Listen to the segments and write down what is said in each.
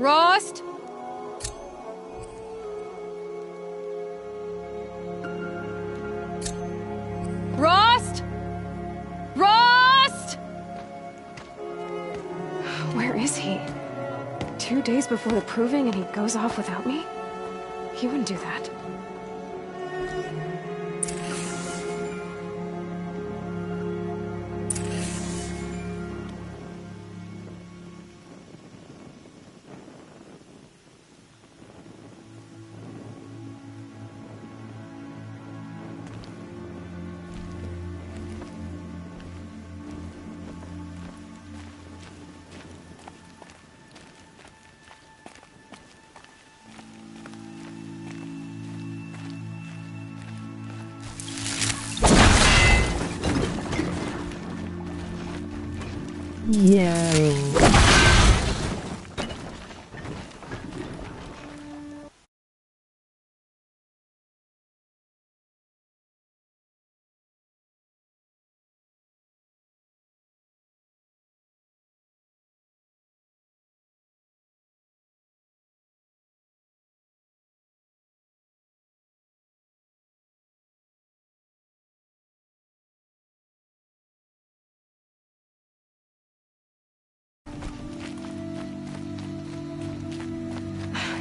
Rost? Rost? Rost? Where is he? 2 days before the proving and he goes off without me? He wouldn't do that. Yeah.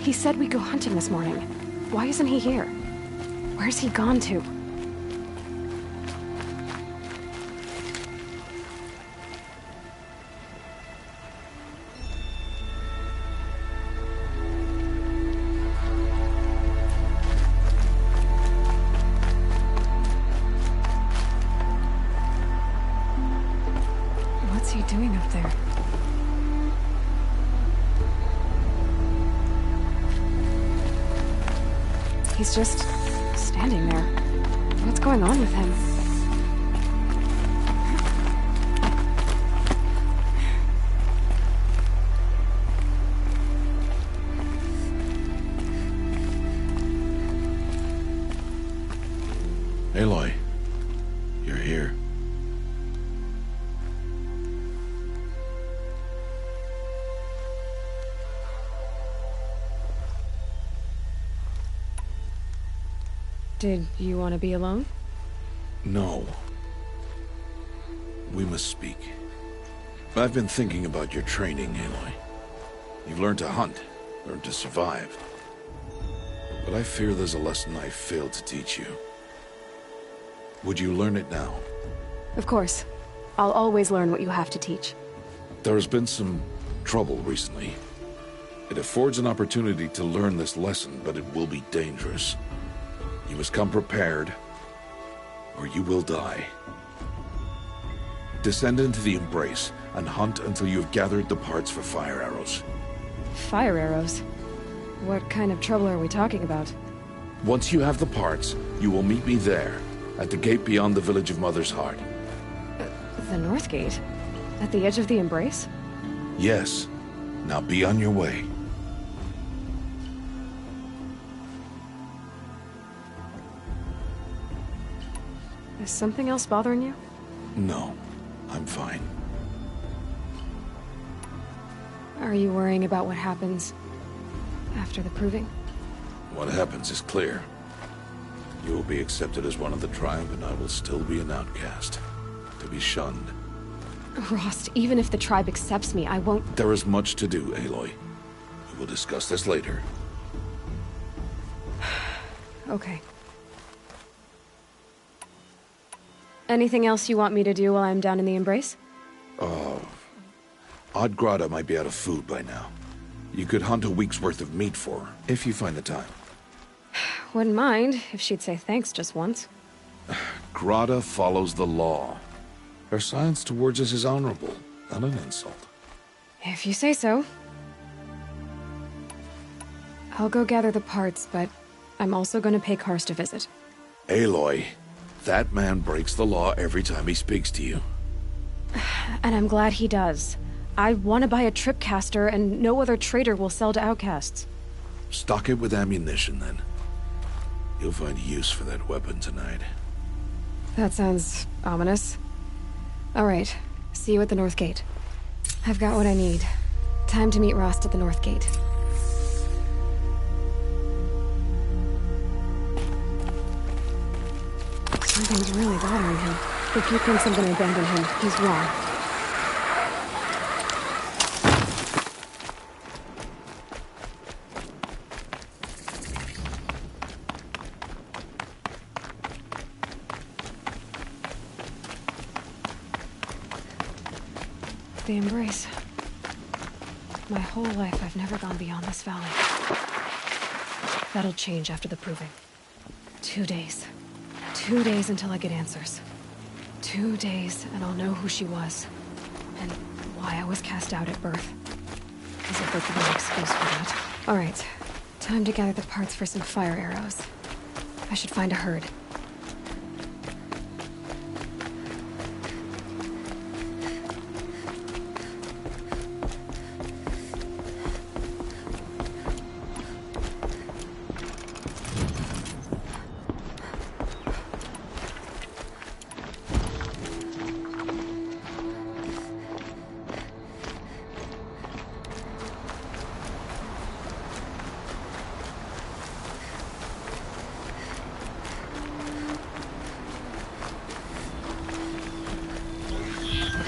He said we'd go hunting this morning. Why isn't he here? Where's he gone to? What's he doing up there? He's just standing there. What's going on with him? Aloy, you're here. Did you want to be alone? No. We must speak. I've been thinking about your training, Aloy. You've learned to hunt, learned to survive. But I fear there's a lesson I failed to teach you. Would you learn it now? Of course. I'll always learn what you have to teach. There has been some trouble recently. It affords an opportunity to learn this lesson, but it will be dangerous. You must come prepared, or you will die. Descend into the Embrace, and hunt until you have gathered the parts for fire arrows. Fire arrows? What kind of trouble are we talking about? Once you have the parts, you will meet me there, at the gate beyond the village of Mother's Heart. The North Gate? At the edge of the Embrace? Yes. Now be on your way. Is something else bothering you? No, I'm fine. Are you worrying about what happens after the proving? What happens is clear. You will be accepted as one of the tribe, and I will still be an outcast. To be shunned. Rost, even if the tribe accepts me, I won't... There is much to do, Aloy. We will discuss this later. Okay. Anything else you want me to do while I'm down in the Embrace? Odgrada might be out of food by now. You could hunt a week's worth of meat for her, if you find the time. Wouldn't mind if she'd say thanks just once. Grada follows the law. Her silence towards us is honorable, not an insult. If you say so. I'll go gather the parts, but I'm also going to pay Karst a visit. Aloy, that man breaks the law every time he speaks to you. And I'm glad he does. I want to buy a tripcaster, and no other trader will sell to outcasts. Stock it with ammunition, then. You'll find use for that weapon tonight. That sounds ominous. All right, see you at the North Gate. I've got what I need. Time to meet Rost at the North Gate. Something's really bothering him. If he thinks I'm gonna abandon him, he's wrong. The Embrace. My whole life, I've never gone beyond this valley. That'll change after the proving. 2 days. 2 days until I get answers. 2 days, and I'll know who she was. And why I was cast out at birth. As if there could be an excuse for that. Alright. Time to gather the parts for some fire arrows. I should find a herd.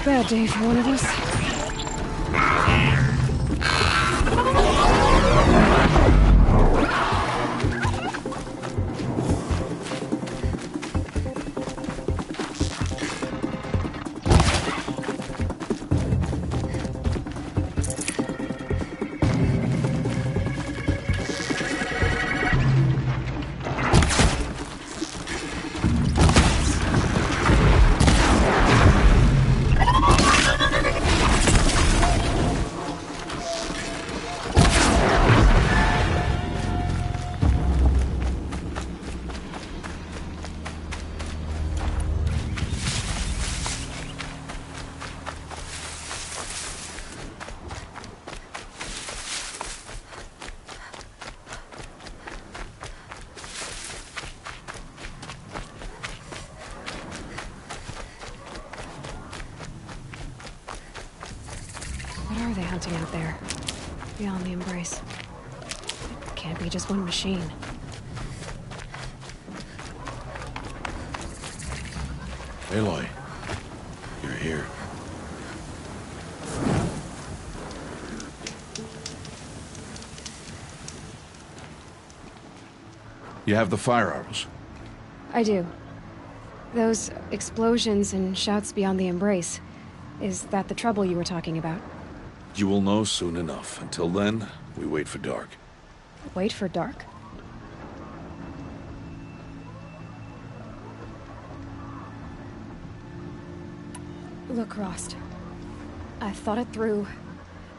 Bad day for one of us. What are they hunting out there? Beyond the Embrace. It can't be just one machine. Aloy, you're here. You have the fire arrows. I do. Those explosions and shouts beyond the Embrace. Is that the trouble you were talking about? You will know soon enough. Until then, we wait for dark. Wait for dark? Look, Rost. I've thought it through,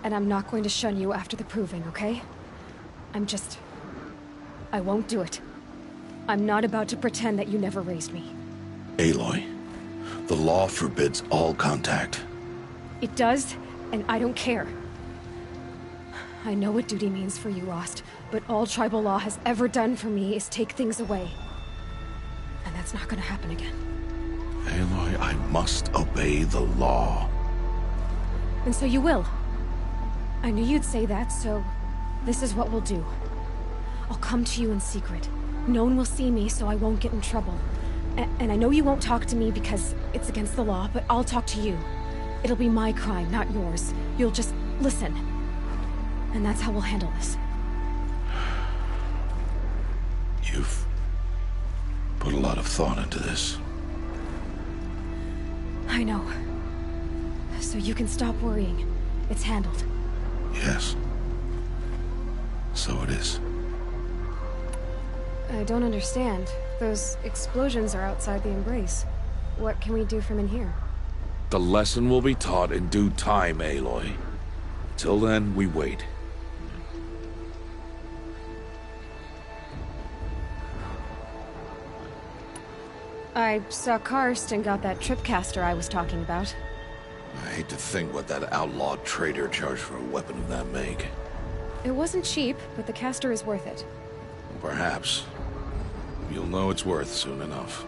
and I'm not going to shun you after the proving, okay? I won't do it. I'm not about to pretend that you never raised me. Aloy, the law forbids all contact. It does, and I don't care. I know what duty means for you, Rost, but all tribal law has ever done for me is take things away. And that's not gonna happen again. Aloy, I must obey the law. And so you will. I knew you'd say that, so this is what we'll do. I'll come to you in secret. No one will see me, so I won't get in trouble. And I know you won't talk to me because it's against the law, but I'll talk to you. It'll be my crime, not yours. You'll just listen. And that's how we'll handle this. You've put a lot of thought into this. I know. So you can stop worrying. It's handled. Yes. So it is. I don't understand. Those explosions are outside the Embrace. What can we do from in here? The lesson will be taught in due time, Aloy. Till then, we wait. I saw Karst and got that tripcaster I was talking about. I hate to think what that outlawed trader charged for a weapon of that make. It wasn't cheap, but the caster is worth it. Perhaps. You'll know it's worth soon enough.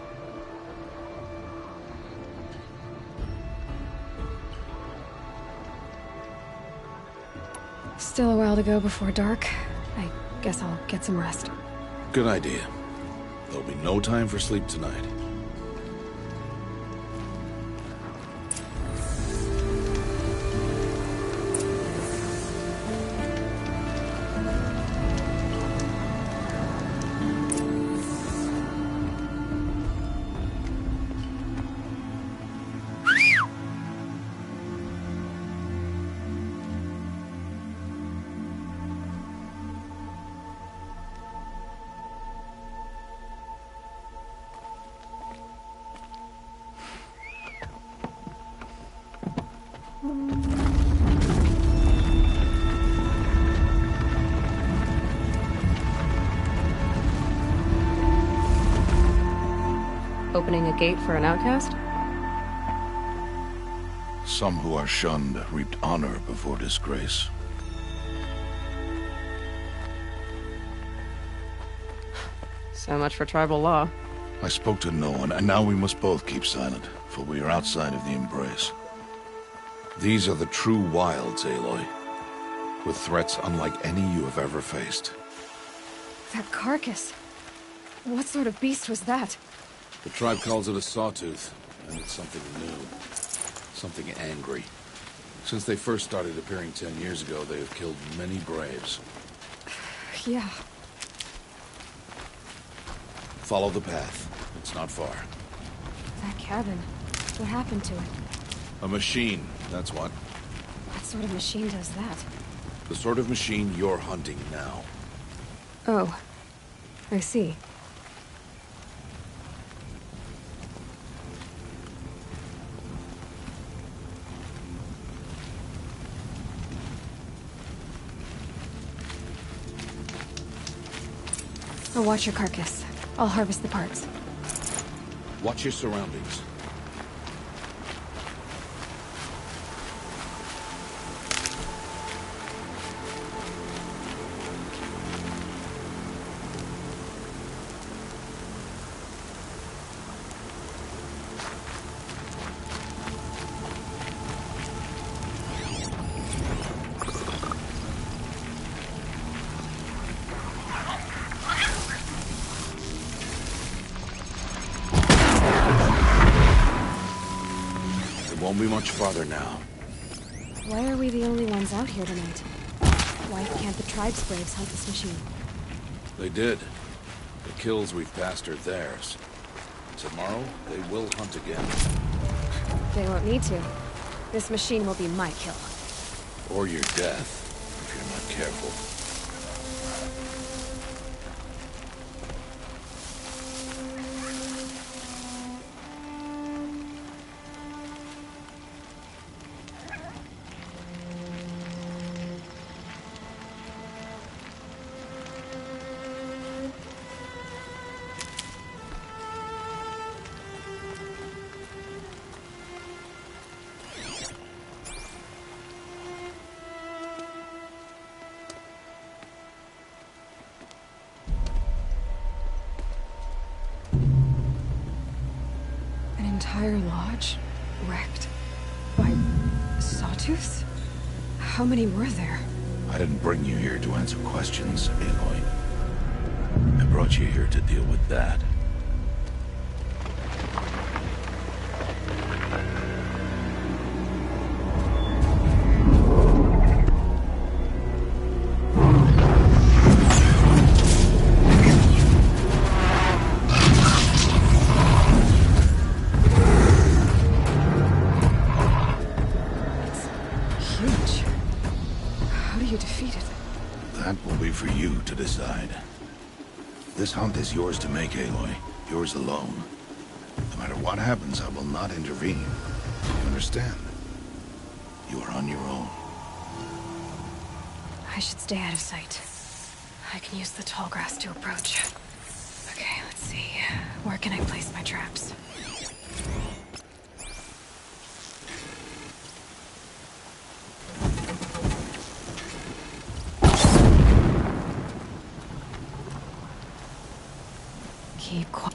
Still a while to go before dark. I guess I'll get some rest. Good idea. There'll be no time for sleep tonight. Opening a gate for an outcast? Some who are shunned reaped honor before disgrace. So much for tribal law. I spoke to no one, and now we must both keep silent, for we are outside of the embrace. These are the true wilds, Aloy, with threats unlike any you have ever faced. That carcass. What sort of beast was that? The tribe calls it a sawtooth, and it's something new. Something angry. Since they first started appearing 10 years ago, they have killed many braves. Yeah. Follow the path. It's not far. That cabin. What happened to it? A machine, that's what. What sort of machine does that? The sort of machine you're hunting now. Oh. I see. I'll watch your carcass. I'll harvest the parts. Watch your surroundings. Won't be much farther now. Why are we the only ones out here tonight? Why can't the tribe's braves hunt this machine? They did. The kills we've passed are theirs. Tomorrow, they will hunt again. They won't need to. This machine will be my kill. Or your death, if you're not careful. Entire lodge wrecked by sawtooths? How many were there? I didn't bring you here to answer questions, Aloy. I brought you here to deal with that. For you to decide. This hunt is yours to make, Aloy. Yours alone. No matter what happens, I will not intervene. You understand? You are on your own. I should stay out of sight. I can use the tall grass to approach. Okay, let's see. Where can I place my traps? Keep quiet.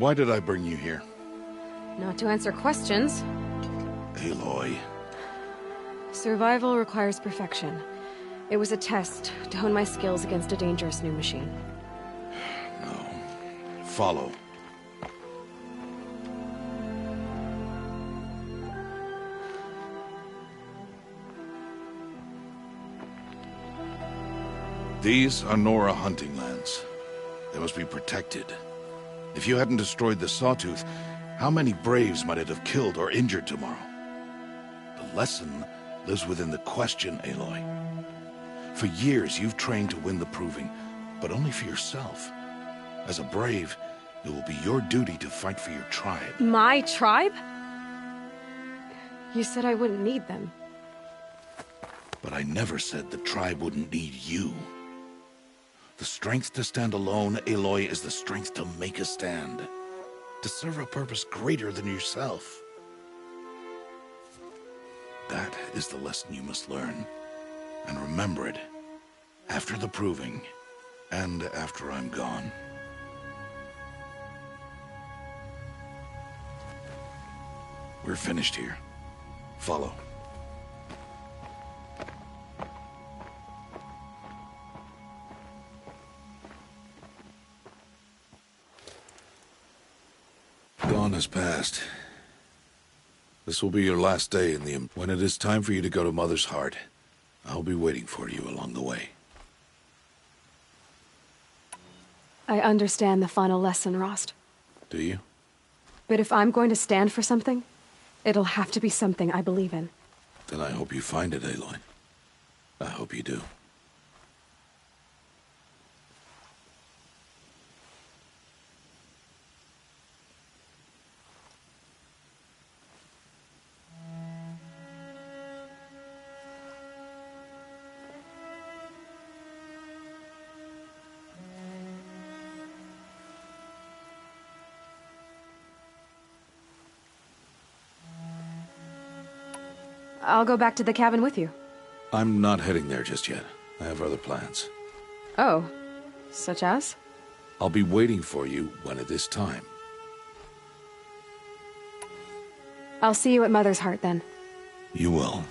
Why did I bring you here? Not to answer questions. Aloy. Survival requires perfection. It was a test to hone my skills against a dangerous new machine. No. Follow. These are Nora hunting lands. They must be protected. If you hadn't destroyed the Sawtooth, how many Braves might it have killed or injured tomorrow? The lesson lives within the question, Aloy. For years, you've trained to win the Proving, but only for yourself. As a Brave, it will be your duty to fight for your tribe. My tribe? You said I wouldn't need them. But I never said the tribe wouldn't need you. The strength to stand alone, Aloy, is the strength to make a stand. To serve a purpose greater than yourself. That is the lesson you must learn. And remember it. After the Proving. And after I'm gone. We're finished here. Follow. Dawn has passed. This will be your last day in the... When it is time for you to go to Mother's Heart, I'll be waiting for you along the way. I understand the final lesson, Rost. Do you? But if I'm going to stand for something, it'll have to be something I believe in. Then I hope you find it, Aloy. I hope you do. I'll go back to the cabin with you. I'm not heading there just yet. I have other plans. Oh, such as? I'll be waiting for you when it is time. I'll see you at Mother's Heart then. You will.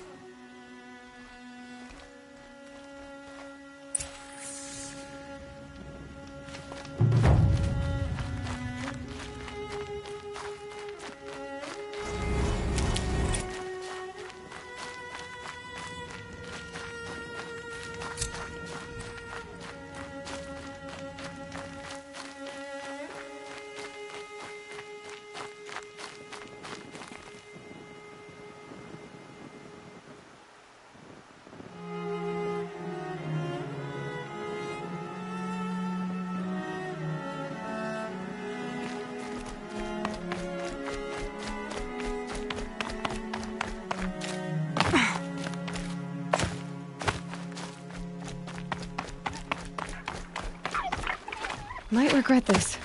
Might regret this.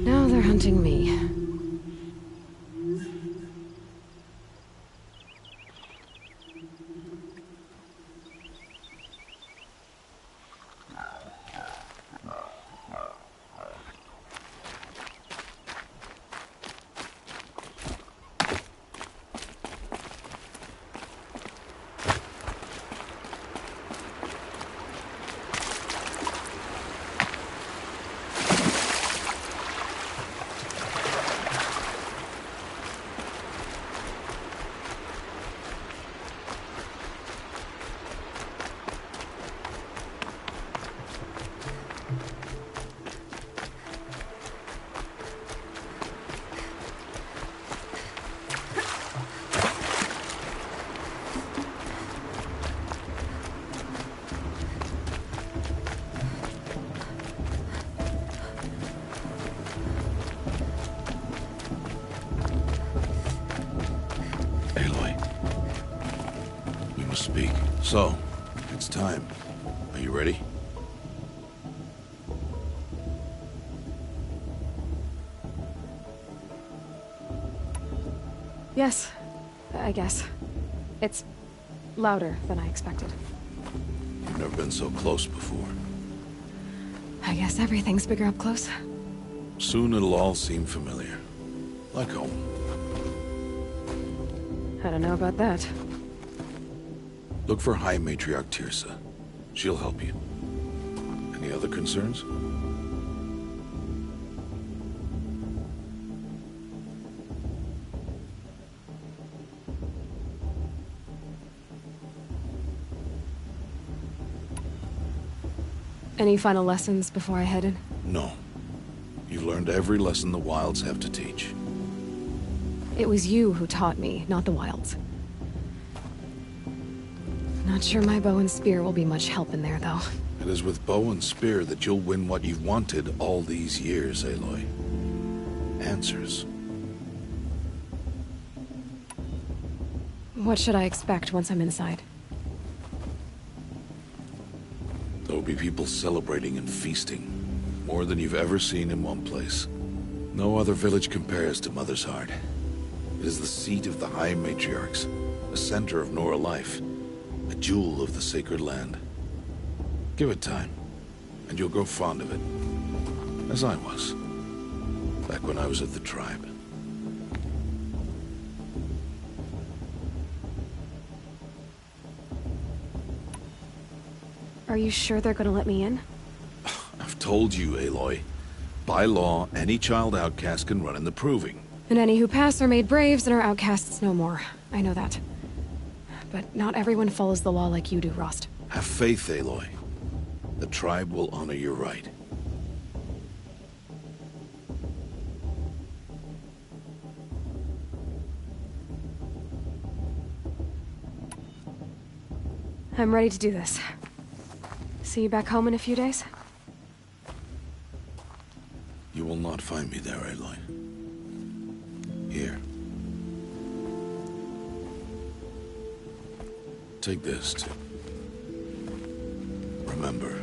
Now they're hunting me. speak. So, it's time. Are you ready? Yes, I guess. It's louder than I expected. You've never been so close before. I guess everything's bigger up close. Soon it'll all seem familiar. Like home. I don't know about that. Look for High Matriarch Teersa. She'll help you. Any other concerns? Any final lessons before I head in? No. You've learned every lesson the Wilds have to teach. It was you who taught me, not the Wilds. Not sure my bow and spear will be much help in there, though. It is with bow and spear that you'll win what you've wanted all these years, Aloy. Answers. What should I expect once I'm inside? There will be people celebrating and feasting. More than you've ever seen in one place. No other village compares to Mother's Heart. It is the seat of the High Matriarchs, a center of Nora life, a jewel of the sacred land. Give it time, and you'll grow fond of it. As I was, back when I was at the tribe. Are you sure they're gonna let me in? I've told you, Aloy. By law, any child outcast can run in the Proving. And any who pass are made braves and are outcasts no more. I know that. But not everyone follows the law like you do, Rost. Have faith, Aloy. The tribe will honor your right. I'm ready to do this. See you back home in a few days? You will not find me there, Aloy. Here. Take this to remember.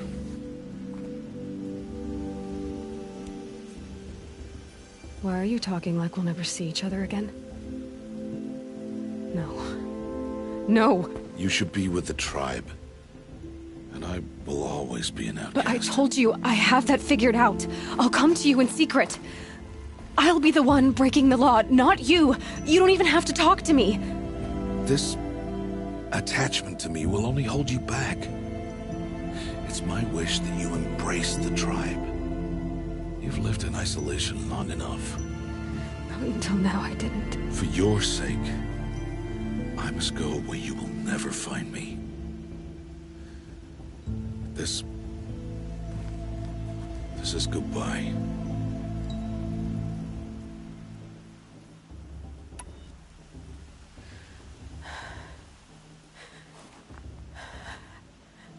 Why are you talking like we'll never see each other again? No. No! You should be with the tribe. And I will always be an outcast. But I told you, I have that figured out. I'll come to you in secret. I'll be the one breaking the law, not you. You don't even have to talk to me. This attachment to me will only hold you back. It's my wish that you embrace the tribe. You've lived in isolation long enough. Until now, I didn't. For your sake, I must go where you will never find me. This is goodbye.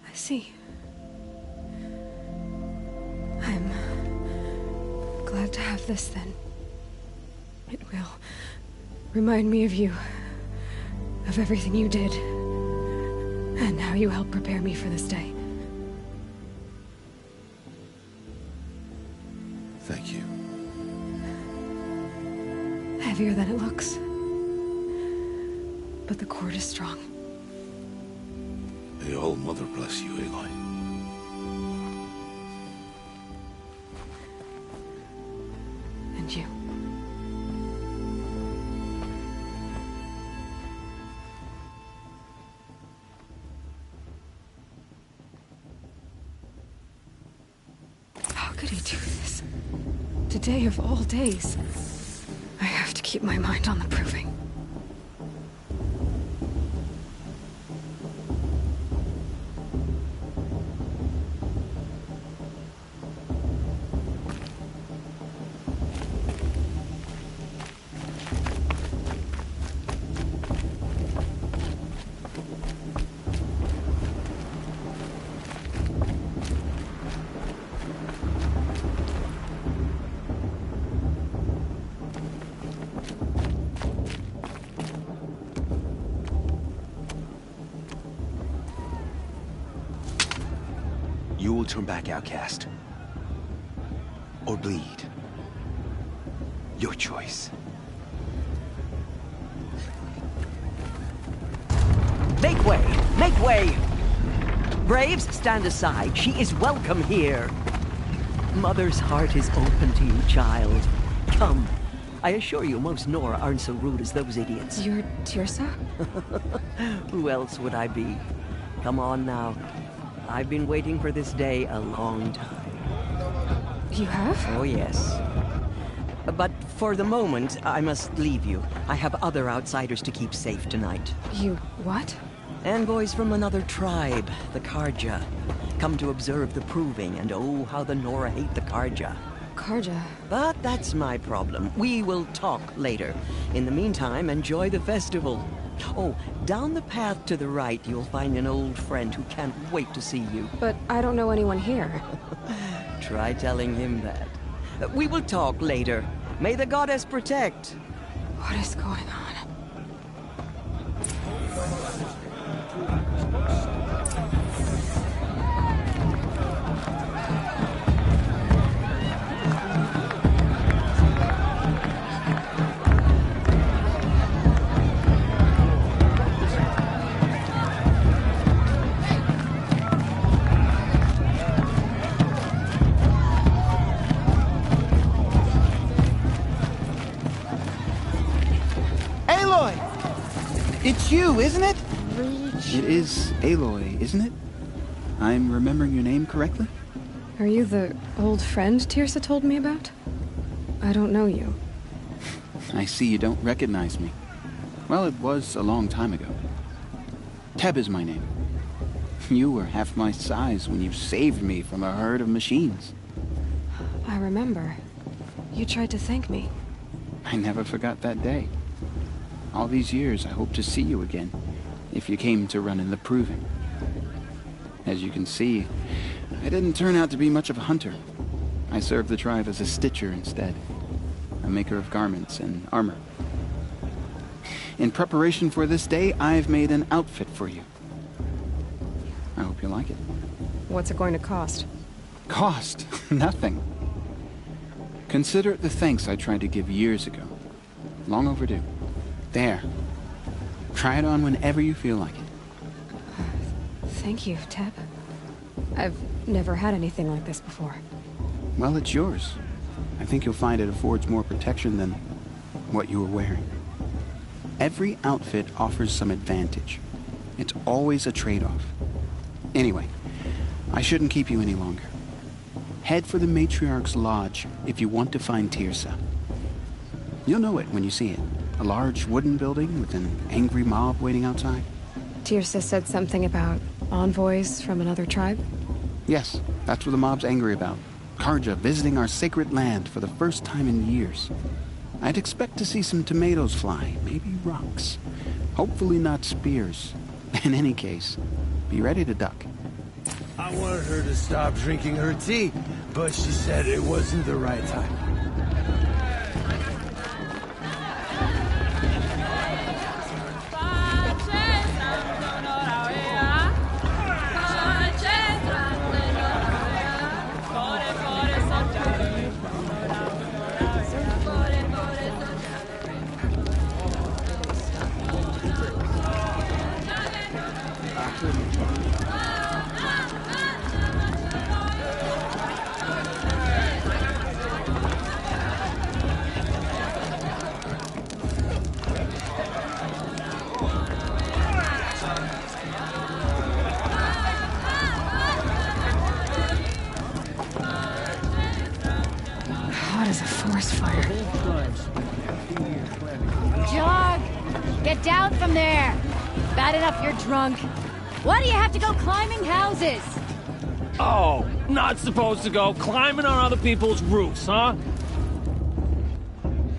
I see. I'm glad to have this then. It will remind me of you, of everything you did, and how you helped prepare me for this day. Thank you. Heavier than it looks. But the cord is strong. May All Mother bless you, Aloy. And you. How could he do this? Today of all days. I have to keep my mind on the Proving. You will turn back outcast. Or bleed. Your choice. Make way! Make way! Braves, stand aside. She is welcome here. Mother's heart is open to you, child. Come. I assure you, most Nora aren't so rude as those idiots. You're Teersa? Who else would I be? Come on now. I've been waiting for this day a long time. You have? Oh, yes. But for the moment, I must leave you. I have other outsiders to keep safe tonight. You what? Envoys from another tribe, the Carja. Come to observe the proving, and oh, how the Nora hate the Carja. Carja. But that's my problem. We will talk later. In the meantime, enjoy the festival. Oh, down the path to the right, you'll find an old friend who can't wait to see you. But I don't know anyone here. Try telling him that. We will talk later. May the goddess protect. What is going on? It's you, isn't it? It is Aloy, isn't it? I'm remembering your name correctly? Are you the old friend Teersa told me about? I don't know you. I see you don't recognize me. Well, it was a long time ago. Teb is my name. You were half my size when you saved me from a herd of machines. I remember. You tried to thank me. I never forgot that day. All these years, I hope to see you again, if you came to run in the Proving. As you can see, I didn't turn out to be much of a hunter. I served the tribe as a stitcher instead, a maker of garments and armor. In preparation for this day, I've made an outfit for you. I hope you like it. What's it going to cost? Cost? Nothing. Consider it the thanks I tried to give years ago. Long overdue. There. Try it on whenever you feel like it. Thank you, Teb. I've never had anything like this before. Well, it's yours. I think you'll find it affords more protection than what you were wearing. Every outfit offers some advantage. It's always a trade-off. Anyway, I shouldn't keep you any longer. Head for the Matriarch's Lodge if you want to find Teersa. You'll know it when you see it. A large wooden building with an angry mob waiting outside. Teersa said something about envoys from another tribe? Yes, that's what the mob's angry about. Carja visiting our sacred land for the first time in years. I'd expect to see some tomatoes fly, maybe rocks. Hopefully not spears. In any case, be ready to duck. I wanted her to stop drinking her tea, but she said it wasn't the right time. Hot as a forest fire. Jog! Get down from there! Bad enough you're drunk. Why do you have to go climbing houses? Oh, not supposed to go climbing on other people's roofs, huh?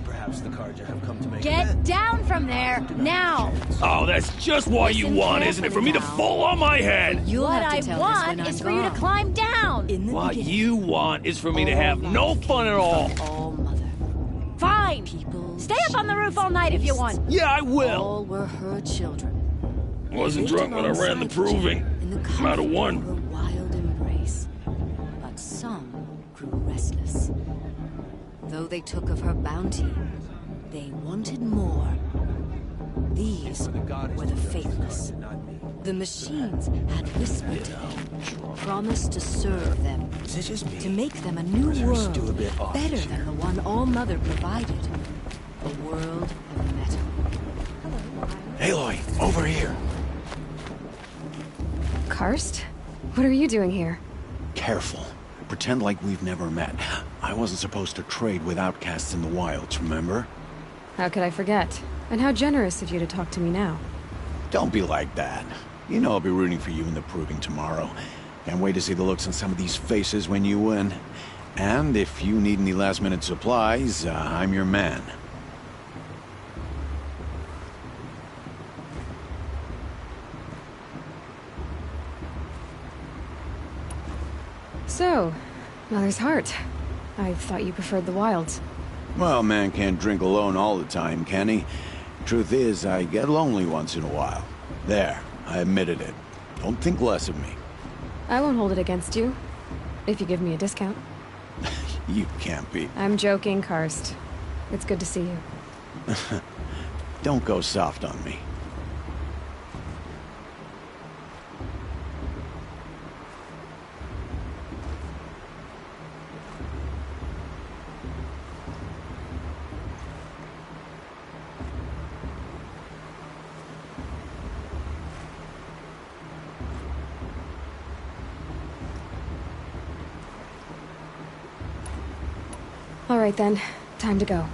Perhaps the Carja have come to make Get down from there, now! Oh, that's just what you Listen want, isn't it? For me to carefully now. fall on my head! What I want is for you to climb down! What you want is for me to have no fun at all. Fine! Stay up on the roof all night if you want. Yeah, I will. All were her children. Wasn't drunk when I ran the Proving. I'm out of one. Her wild embrace. though they took of her bounty, they wanted more. These were the faithless. The machines had whispered to them, promised to serve them, to make them a new world, better than the one All-Mother provided. A world of metal. Aloy, over here. Karst? What are you doing here? Careful. Pretend like we've never met. I wasn't supposed to trade with outcasts in the wilds, remember? How could I forget? And how generous of you to talk to me now. Don't be like that. You know I'll be rooting for you in the proving tomorrow. Can't wait to see the looks on some of these faces when you win. And if you need any last-minute supplies, I'm your man. So, Mother's Heart. I thought you preferred the wilds. Well, man can't drink alone all the time, can he? Truth is, I get lonely once in a while. There, I admitted it. Don't think less of me. I won't hold it against you. If you give me a discount. You can't be. I'm joking, Karst. It's good to see you. Don't go soft on me. All right then, time to go.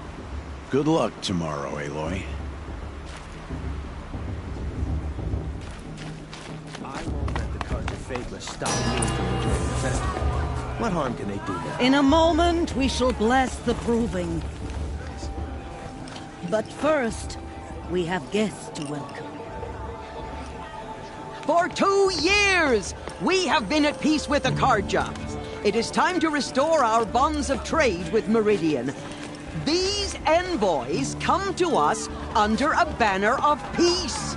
Good luck tomorrow, Aloy. I won't let the Carja Faithless stop me from enjoying the festival. What harm can they do now? In a moment, we shall bless the proving. But first, we have guests to welcome. For 2 years, we have been at peace with the Carja. It is time to restore our bonds of trade with Meridian. These envoys come to us under a banner of peace.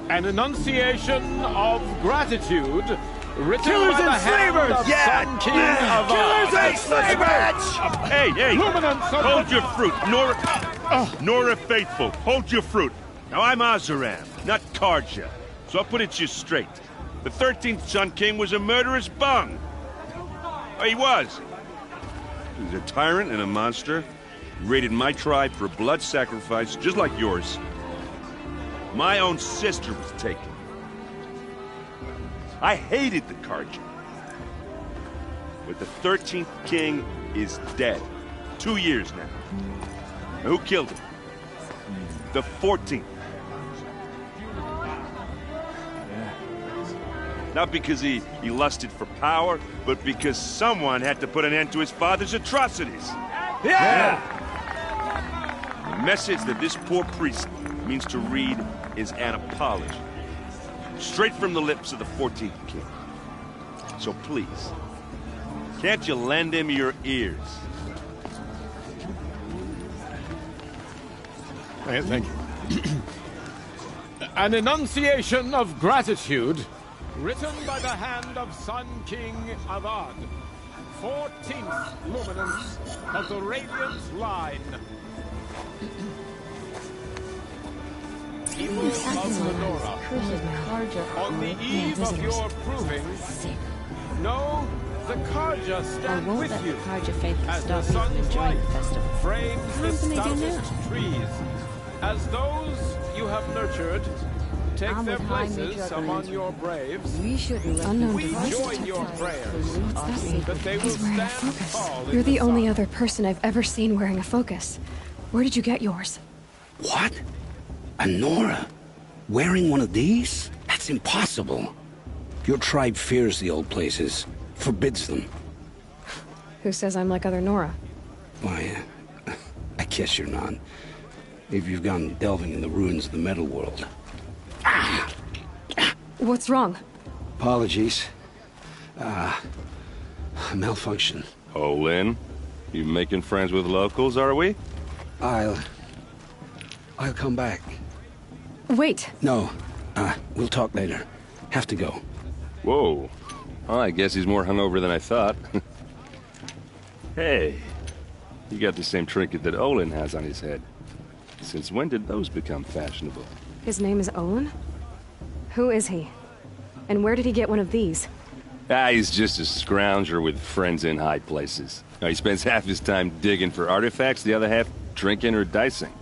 An enunciation of gratitude written Killers by the and hand slavers! of Sun King of Killers and slavers! Hey, hey! Hold your fruit, Nora Faithful, hold your fruit. Now I'm Oseram, not Carja. So I'll put it to you straight. The 13th Sun King was a murderous bung. Oh, he was. He was a tyrant and a monster. He raided my tribe for blood sacrifice, just like yours. My own sister was taken. I hated the Carja. But the 13th King is dead. 2 years now. Now who killed him? The 14th. Not because he lusted for power, but because someone had to put an end to his father's atrocities. Yeah! The message that this poor priest means to read is an apology. Straight from the lips of the 14th King. So please, can't you lend him your ears? Thank you. An enunciation of gratitude written by the hand of Sun King Avad, 14th luminance of the Radiant Line. People of Lenora, on the eve of your proving, know the Carja stand with you as the sun's light frames the stoutest trees, as those you have nurtured take their places among your braves. We join your prayers that they will stand tall. You're the only other person I've ever seen wearing a focus. Where did you get yours? What? A Nora? Wearing one of these? That's impossible. Your tribe fears the old places, forbids them. Who says I'm like other Nora? Why, I guess you're not. If you've gone delving in the ruins of the metal world. What's wrong? Apologies. Malfunction. Oh, Lynn? You making friends with locals, are we? I'll come back. Wait. No. We'll talk later. Have to go. Whoa. Oh, I guess he's more hungover than I thought. Hey, you got the same trinket that Olin has on his head. Since when did those become fashionable? His name is Olin? Who is he? And where did he get one of these? He's just a scrounger with friends in high places. Now, he spends half his time digging for artifacts, the other half drinking or dicing.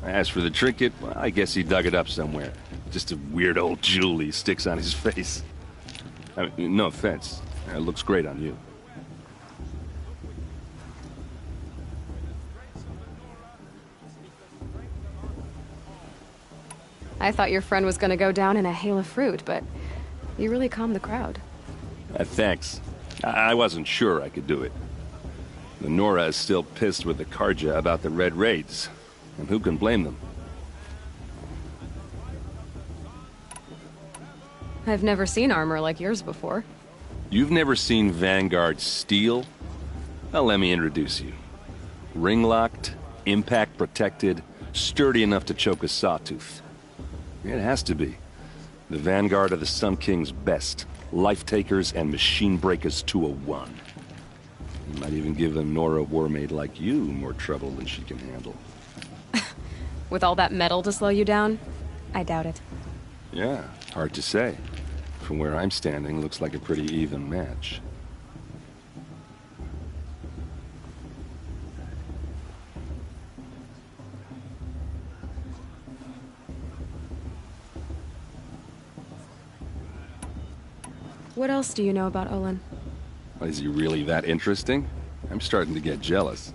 As for the trinket, well, I guess he dug it up somewhere. Just a weird old jewel he sticks on his face. I mean, no offense. It looks great on you. I thought your friend was gonna go down in a hail of fruit, but you really calmed the crowd. Thanks. I wasn't sure I could do it. The Nora is still pissed with the Carja about the Red Raids, and who can blame them? I've never seen armor like yours before. You've never seen Vanguard steel? Well, let me introduce you. Ring-locked, impact-protected, sturdy enough to choke a sawtooth. It has to be. The Vanguard of the Sun King's best. Life-takers and machine breakers to a one. You might even give a Nora warmaid like you more trouble than she can handle. With all that metal to slow you down? I doubt it. Yeah, hard to say. From where I'm standing, looks like a pretty even match. What else do you know about Olin? Is he really that interesting? I'm starting to get jealous.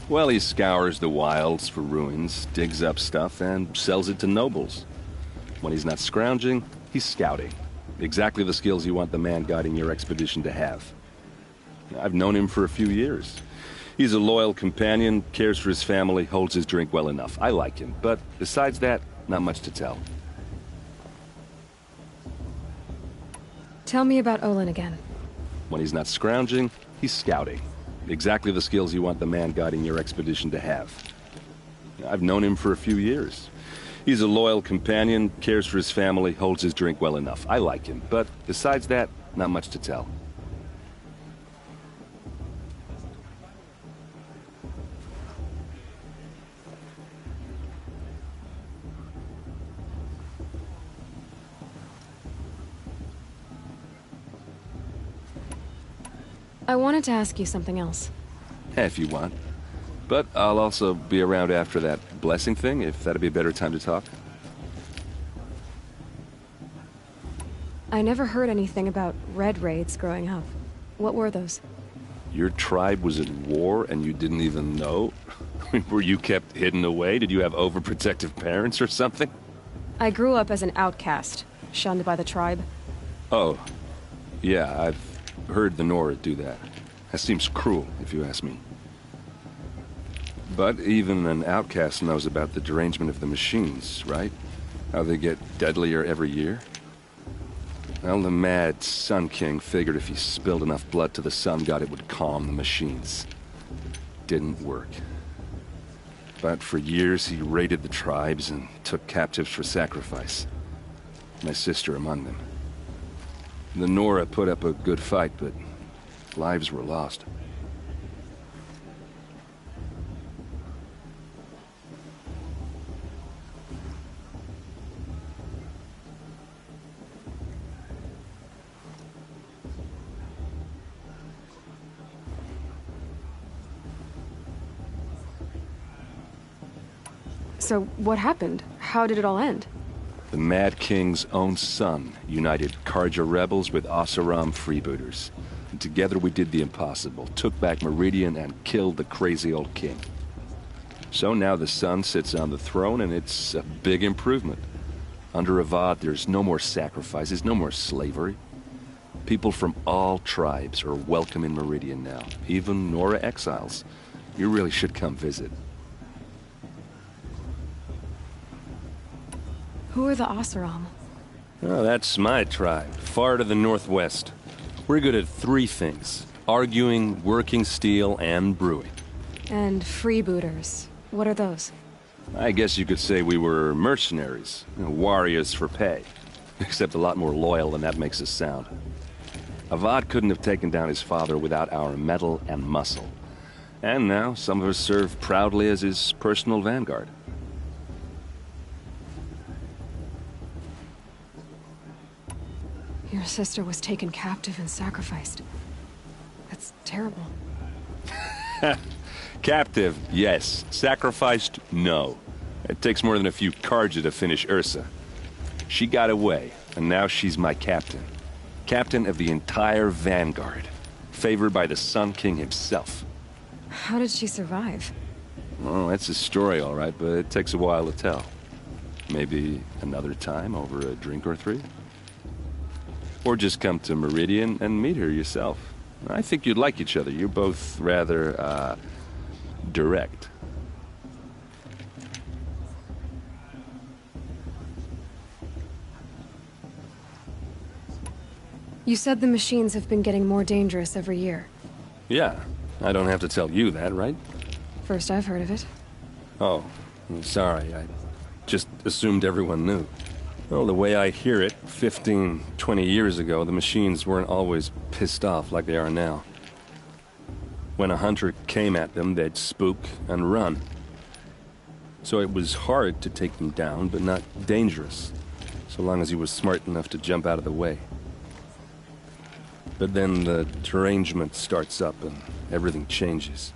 Well, he scours the wilds for ruins, digs up stuff, and sells it to nobles. When he's not scrounging, he's scouting. Exactly the skills you want the man guiding your expedition to have. I've known him for a few years. He's a loyal companion, cares for his family, holds his drink well enough. I like him, but besides that, not much to tell. Tell me about Olin again. When he's not scrounging, he's scouting. Exactly the skills you want the man guiding your expedition to have. I've known him for a few years. He's a loyal companion, cares for his family, holds his drink well enough. I like him, but besides that, not much to tell. I wanted to ask you something else. If you want. But I'll also be around after that blessing thing, if that'd be a better time to talk. I never heard anything about Red Raids growing up. What were those? Your tribe was at war and you didn't even know? Were you kept hidden away? Did you have overprotective parents or something? I grew up as an outcast, shunned by the tribe. Oh. Yeah, I've heard the Nora do that. That seems cruel, if you ask me. But even an outcast knows about the derangement of the machines, right? How they get deadlier every year? Well, the mad Sun King figured if he spilled enough blood to the Sun God, it would calm the machines. Didn't work. But for years, he raided the tribes and took captives for sacrifice. My sister among them. The Nora put up a good fight, but lives were lost. So, what happened? How did it all end? The Mad King's own son united Carja rebels with Oseram freebooters. And together we did the impossible, took back Meridian and killed the crazy old king. So now the son sits on the throne and it's a big improvement. Under Avad, there's no more sacrifices, no more slavery. People from all tribes are welcome in Meridian now, even Nora exiles. You really should come visit. Who are the Oseram? Oh, that's my tribe, far to the northwest. We're good at three things: arguing, working steel, and brewing. And freebooters. What are those? I guess you could say we were mercenaries, warriors for pay. except a lot more loyal than that makes us sound. Avad couldn't have taken down his father without our metal and muscle. And now, some of us serve proudly as his personal vanguard. Your sister was taken captive and sacrificed. That's terrible. Captive, yes. Sacrificed, no. It takes more than a few Carja to finish Ursa. She got away, and now she's my captain. Captain of the entire Vanguard. Favored by the Sun King himself. How did she survive? Oh, that's a story, all right, but it takes a while to tell. Maybe another time over a drink or three? Or just come to Meridian and meet her yourself. I think you'd like each other. You're both rather, direct. You said the machines have been getting more dangerous every year. Yeah, I don't have to tell you that, right? First I've heard of it. Oh, I'm sorry. I just assumed everyone knew. Well, the way I hear it, 15, 20 years ago, the machines weren't always pissed off like they are now. When a hunter came at them, they'd spook and run. So it was hard to take them down, but not dangerous, so long as he was smart enough to jump out of the way. But then the derangement starts up and everything changes.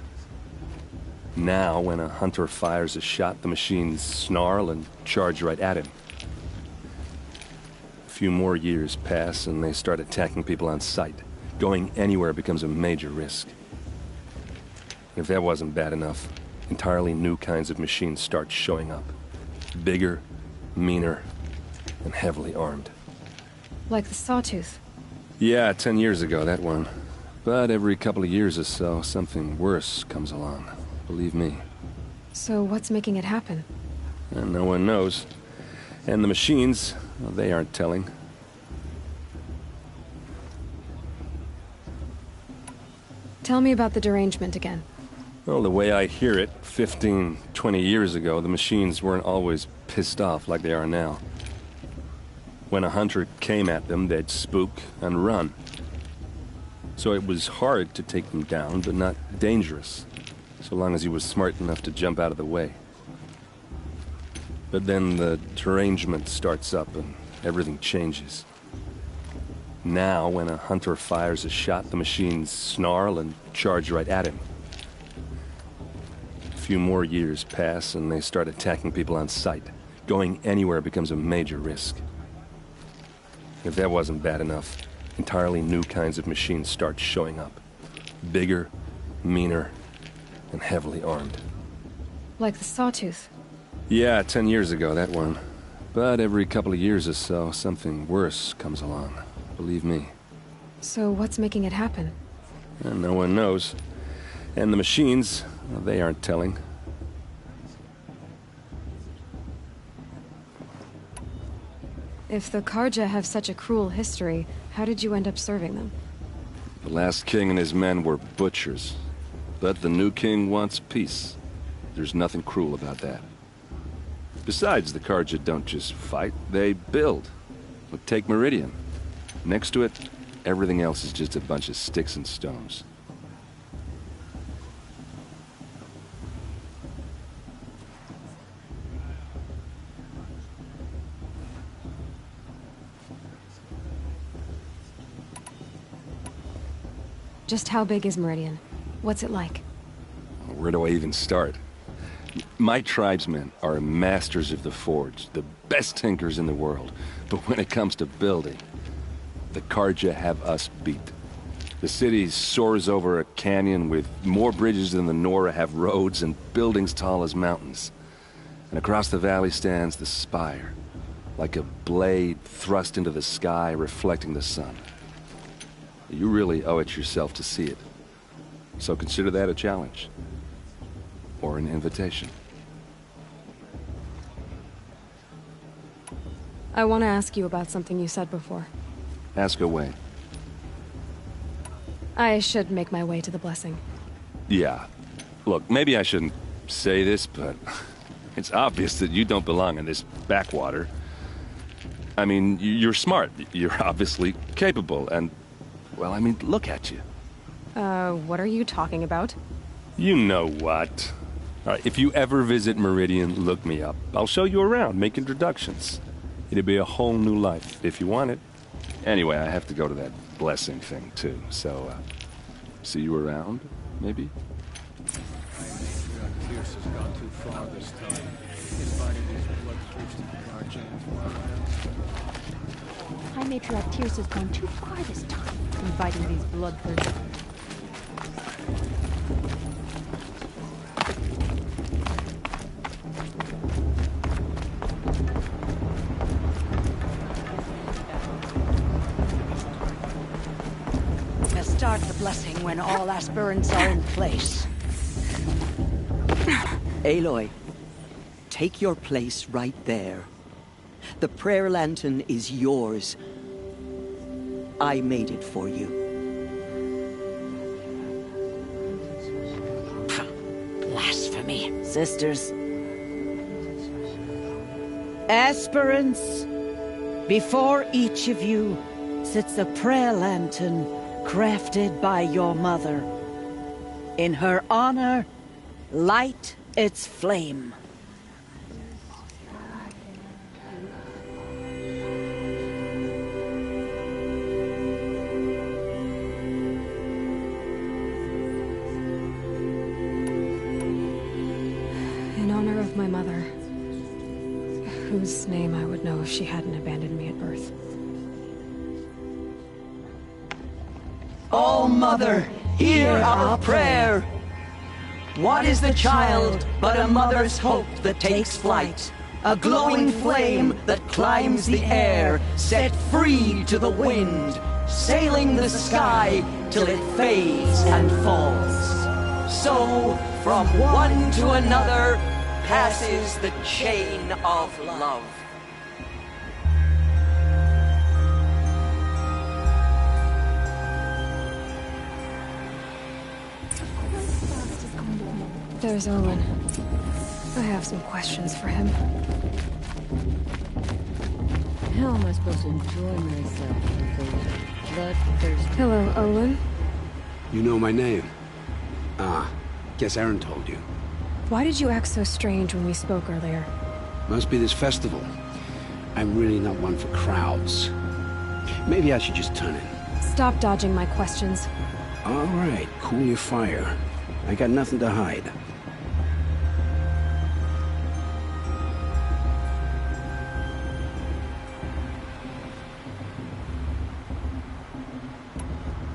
Now, when a hunter fires a shot, the machines snarl and charge right at him. A few more years pass and they start attacking people on sight. Going anywhere becomes a major risk. If that wasn't bad enough, entirely new kinds of machines start showing up. Bigger, meaner, and heavily armed. Like the Sawtooth. Yeah, 10 years ago, that one. But every couple of years or so, something worse comes along. Believe me. So what's making it happen? And no one knows. And the machines, well, they aren't telling. Tell me about the derangement again. Well, the way I hear it, 15, 20 years ago, the machines weren't always pissed off like they are now. When a hunter came at them, they'd spook and run. So it was hard to take them down, but not dangerous, so long as he was smart enough to jump out of the way. But then the derangement starts up and everything changes. Now, when a hunter fires a shot, the machines snarl and charge right at him. A few more years pass and they start attacking people on sight. Going anywhere becomes a major risk. If that wasn't bad enough, entirely new kinds of machines start showing up. Bigger, meaner, and heavily armed. Like the Sawtooth. Yeah, 10 years ago, that one. But every couple of years or so, something worse comes along. Believe me. So what's making it happen? And no one knows. And the machines, well, they aren't telling. If the Carja have such a cruel history, how did you end up serving them? The last king and his men were butchers. But the new king wants peace. There's nothing cruel about that. Besides, the Carja don't just fight, they build. Look, take Meridian. Next to it, everything else is just a bunch of sticks and stones. Just how big is Meridian? What's it like? Where do I even start? My tribesmen are masters of the forge, the best tinkers in the world. But when it comes to building, the Carja have us beat. The city soars over a canyon with more bridges than the Nora have roads and buildings tall as mountains. And across the valley stands the spire, like a blade thrust into the sky reflecting the sun. You really owe it yourself to see it. So consider that a challenge. Or an invitation. I want to ask you about something you said before. Ask away. I should make my way to the blessing. Yeah. Look, maybe I shouldn't say this, but it's obvious that you don't belong in this backwater. I mean, you're smart. You're obviously capable, and, well, I mean, look at you. What are you talking about? You know what. All right, if you ever visit Meridian, look me up. I'll show you around, make introductions. It'll be a whole new life, if you want it. Anyway, I have to go to that blessing thing, too, so, see you around, maybe? Pierce has gone too far this time. Inviting these bloodthirsty Argent. High Matriarch Tierce has gone too far this time, inviting these bloodthirsty. Start the blessing when all aspirants are in place. Aloy, take your place right there. The prayer lantern is yours. I made it for you. Blasphemy. Sisters. Aspirants, before each of you sits a prayer lantern crafted by your mother. In her honor, light its flame. In honor of my mother, whose name I would know if she hadn't abandoned me at birth. Oh, Mother, hear our prayer. What is the child but a mother's hope that takes flight? A glowing flame that climbs the air, set free to the wind, sailing the sky till it fades and falls. So, from one to another, passes the chain of love. There's Olin. I have some questions for him. How am I supposed to enjoy myself with those bloodthirsty... Hello, Olin. You know my name? Ah, guess Aaron told you. Why did you act so strange when we spoke earlier? Must be this festival. I'm really not one for crowds. Maybe I should just turn in. Stop dodging my questions. All right, cool your fire. I got nothing to hide.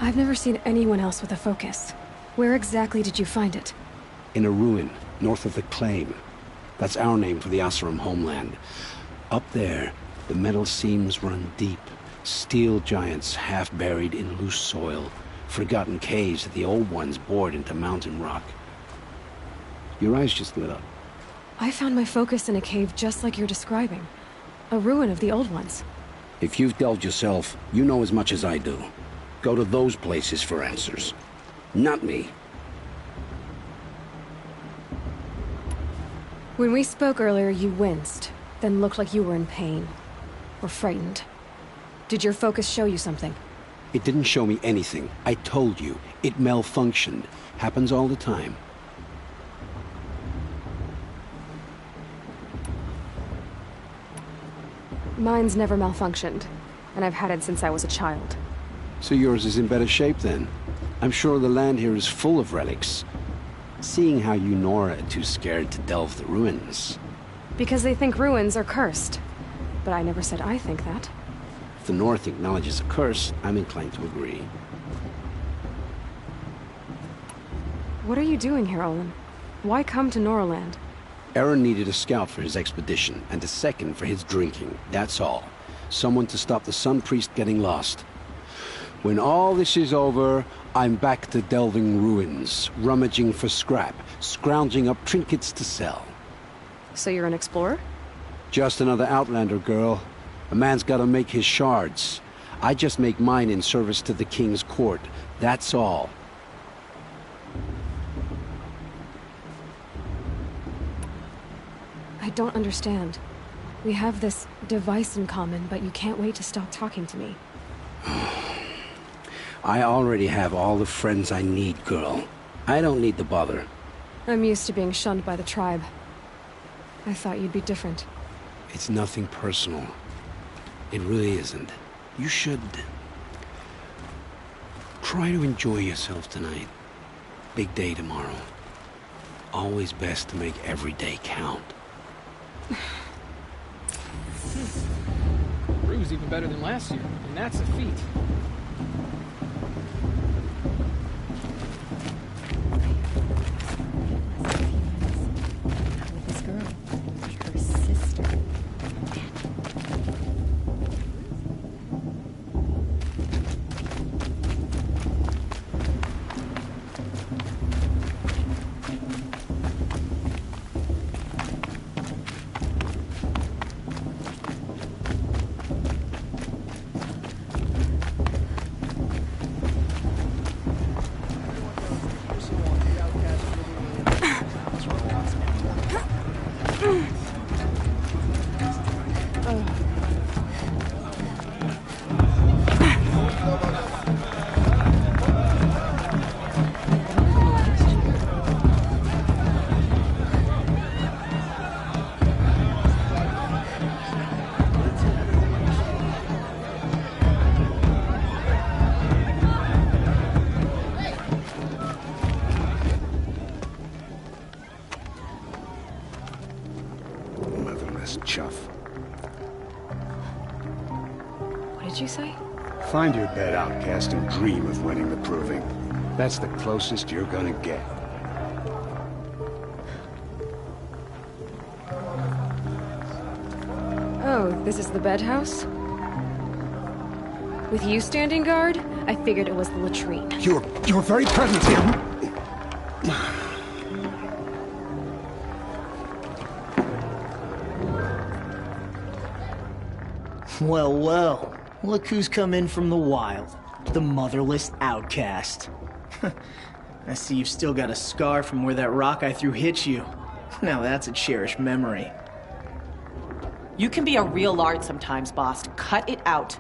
I've never seen anyone else with a focus. Where exactly did you find it? In a ruin, north of the Claim. That's our name for the Oseram homeland. Up there, the metal seams run deep. Steel giants half buried in loose soil. Forgotten caves that the old ones bored into mountain rock. Your eyes just lit up. I found my focus in a cave just like you're describing. A ruin of the old ones. If you've delved yourself, you know as much as I do. Go to those places for answers. Not me. When we spoke earlier, you winced, then looked like you were in pain. Or frightened. Did your focus show you something? It didn't show me anything. I told you. It malfunctioned. Happens all the time. Mine's never malfunctioned, and I've had it since I was a child. So yours is in better shape then. I'm sure the land here is full of relics. Seeing how you Nora are too scared to delve the ruins. Because they think ruins are cursed. But I never said I think that. If the North acknowledges a curse, I'm inclined to agree. What are you doing here, Olin? Why come to Noraland? Aaron needed a scout for his expedition, and a second for his drinking. That's all. Someone to stop the Sun Priest getting lost. When all this is over, I'm back to delving ruins, rummaging for scrap, scrounging up trinkets to sell. So you're an explorer? Just another Outlander, girl. A man's gotta make his shards. I just make mine in service to the King's court. That's all. I don't understand. We have this device in common, but you can't wait to stop talking to me. I already have all the friends I need, girl. I don't need the bother. I'm used to being shunned by the tribe. I thought you'd be different. It's nothing personal. It really isn't. You should... try to enjoy yourself tonight. Big day tomorrow. Always best to make every day count. Crew's even better than last year, and that's a feat. This girl, her sister. Chuff. What did you say? Find your bed, outcast, and dream of winning the proving. That's the closest you're gonna get. Oh, this is the bed house? With you standing guard, I figured it was the latrine. Your very presence here... Well, well. Look who's come in from the wild. The motherless outcast. I see you've still got a scar from where that rock I threw hit you. Now that's a cherished memory. You can be a real lard sometimes, boss. Cut it out.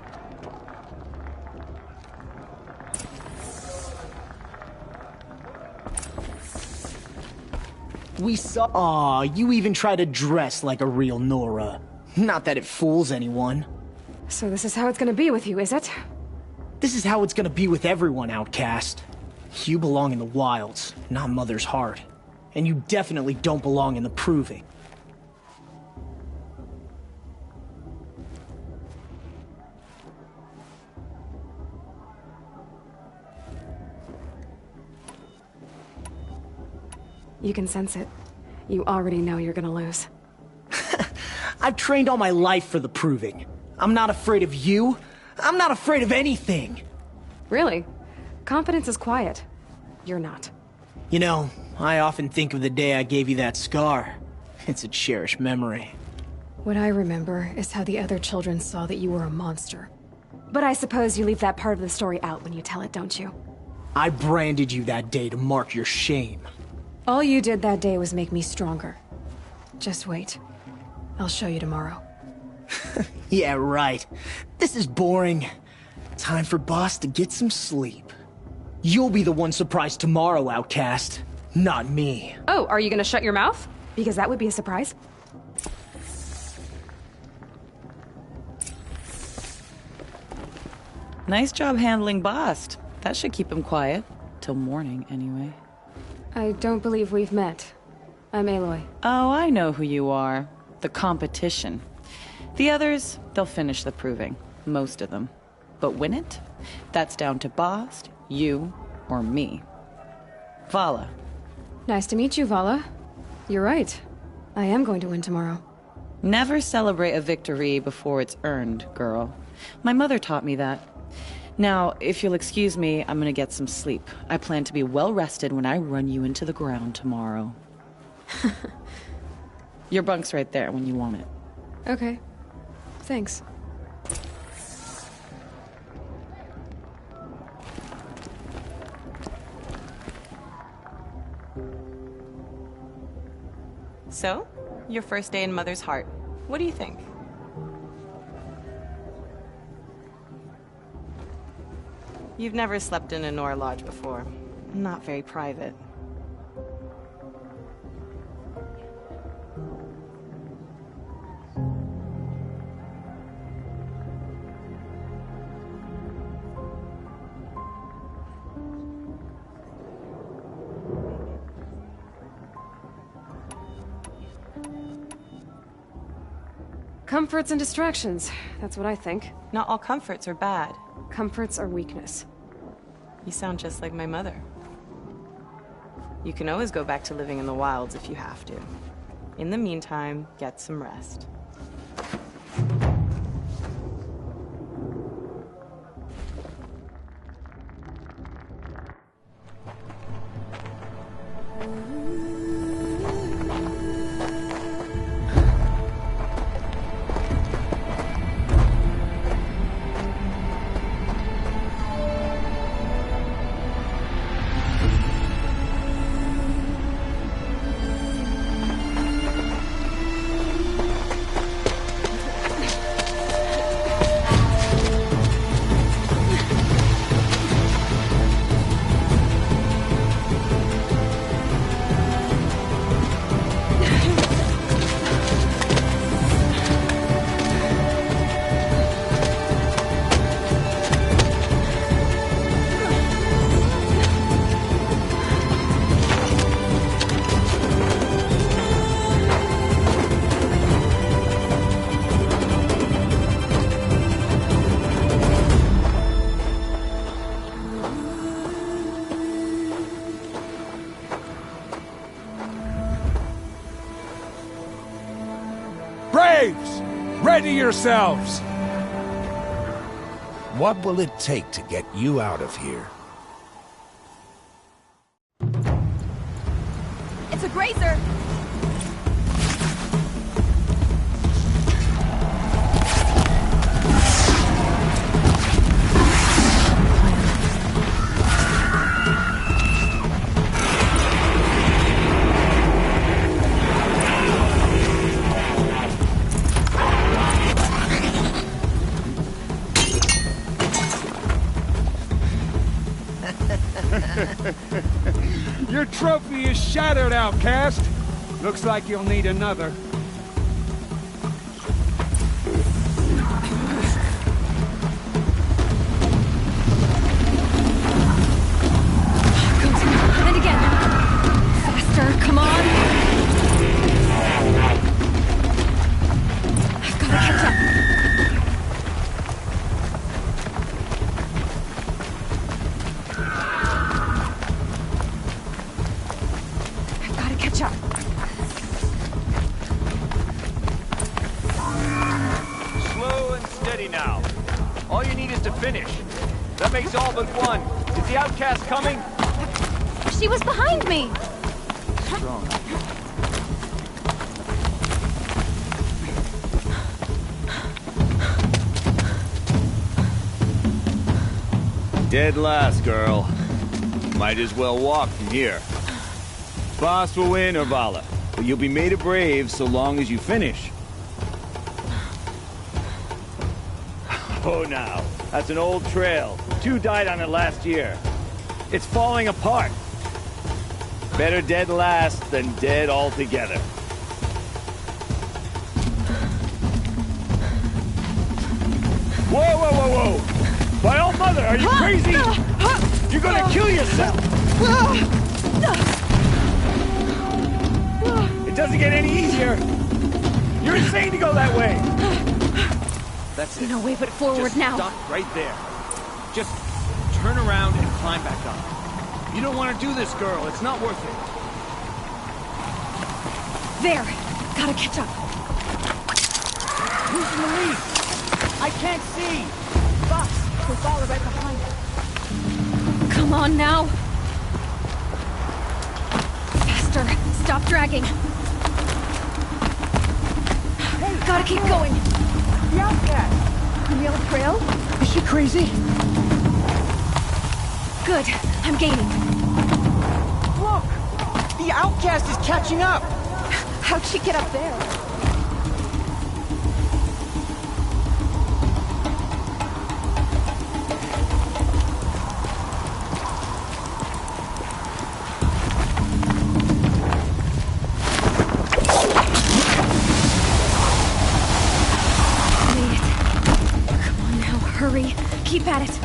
We saw... Aw, you even try to dress like a real Nora. Not that it fools anyone. So this is how it's gonna be with you, is it? This is how it's gonna be with everyone, outcast. You belong in the wilds, not Mother's heart. And you definitely don't belong in the proving. You can sense it. You already know you're gonna lose. I've trained all my life for the proving. I'm not afraid of you. I'm not afraid of anything. Really? Confidence is quiet. You're not. You know, I often think of the day I gave you that scar. It's a cherished memory. What I remember is how the other children saw that you were a monster. But I suppose you leave that part of the story out when you tell it, don't you? I branded you that day to mark your shame. All you did that day was make me stronger. Just wait. I'll show you tomorrow. Yeah, right. This is boring. Time for Boss to get some sleep. You'll be the one surprised tomorrow, outcast. Not me. Oh, are you gonna shut your mouth? Because that would be a surprise. Nice job handling Bast. That should keep him quiet. Till morning, anyway. I don't believe we've met. I'm Aloy. Oh, I know who you are. The competition. The others, they'll finish the proving. Most of them. But win it? That's down to Bast, you, or me. Vala. Nice to meet you, Vala. You're right. I am going to win tomorrow. Never celebrate a victory before it's earned, girl. My mother taught me that. Now, if you'll excuse me, I'm gonna get some sleep. I plan to be well rested when I run you into the ground tomorrow. Your bunk's right there when you want it. Okay. Thanks. So, your first day in Mother's heart. What do you think? You've never slept in a Nora lodge before. Not very private. Comforts and distractions. That's what I think. Not all comforts are bad. Comforts are weakness. You sound just like my mother. You can always go back to living in the wilds if you have to. In the meantime, get some rest. Braves! Ready yourselves! What will it take to get you out of here? It's a grazer! Your trophy is shattered, outcast. Looks like you'll need another. And again. Faster, come on. I've got to catch up. Slow and steady now. All you need is to finish. That makes all but one. Is the outcast coming? She was behind me! Strong. Dead last, girl. Might as well walk from here. Boss will win, or Vala, but you'll be made a brave so long as you finish. Oh, now. That's an old trail. 2 died on it last year. It's falling apart. Better dead last than dead altogether. Whoa, whoa, whoa, whoa! By all mother, are you crazy? You're gonna kill yourself! It doesn't get any easier! You're insane to go that way! That's it. No way but forward Just now. Stop right there. Just turn around and climb back up. You don't want to do this, girl. It's not worth it. There. Gotta catch up. Who's in the lead? I can't see. Boss, we'll follow right behind us. Come on now. Faster. Stop dragging. Hey, gotta keep going. The outcast! Camille Trail? Is she crazy? Good. I'm gaining. Look! The outcast is catching up! How'd she get up there? Marie. Keep at it.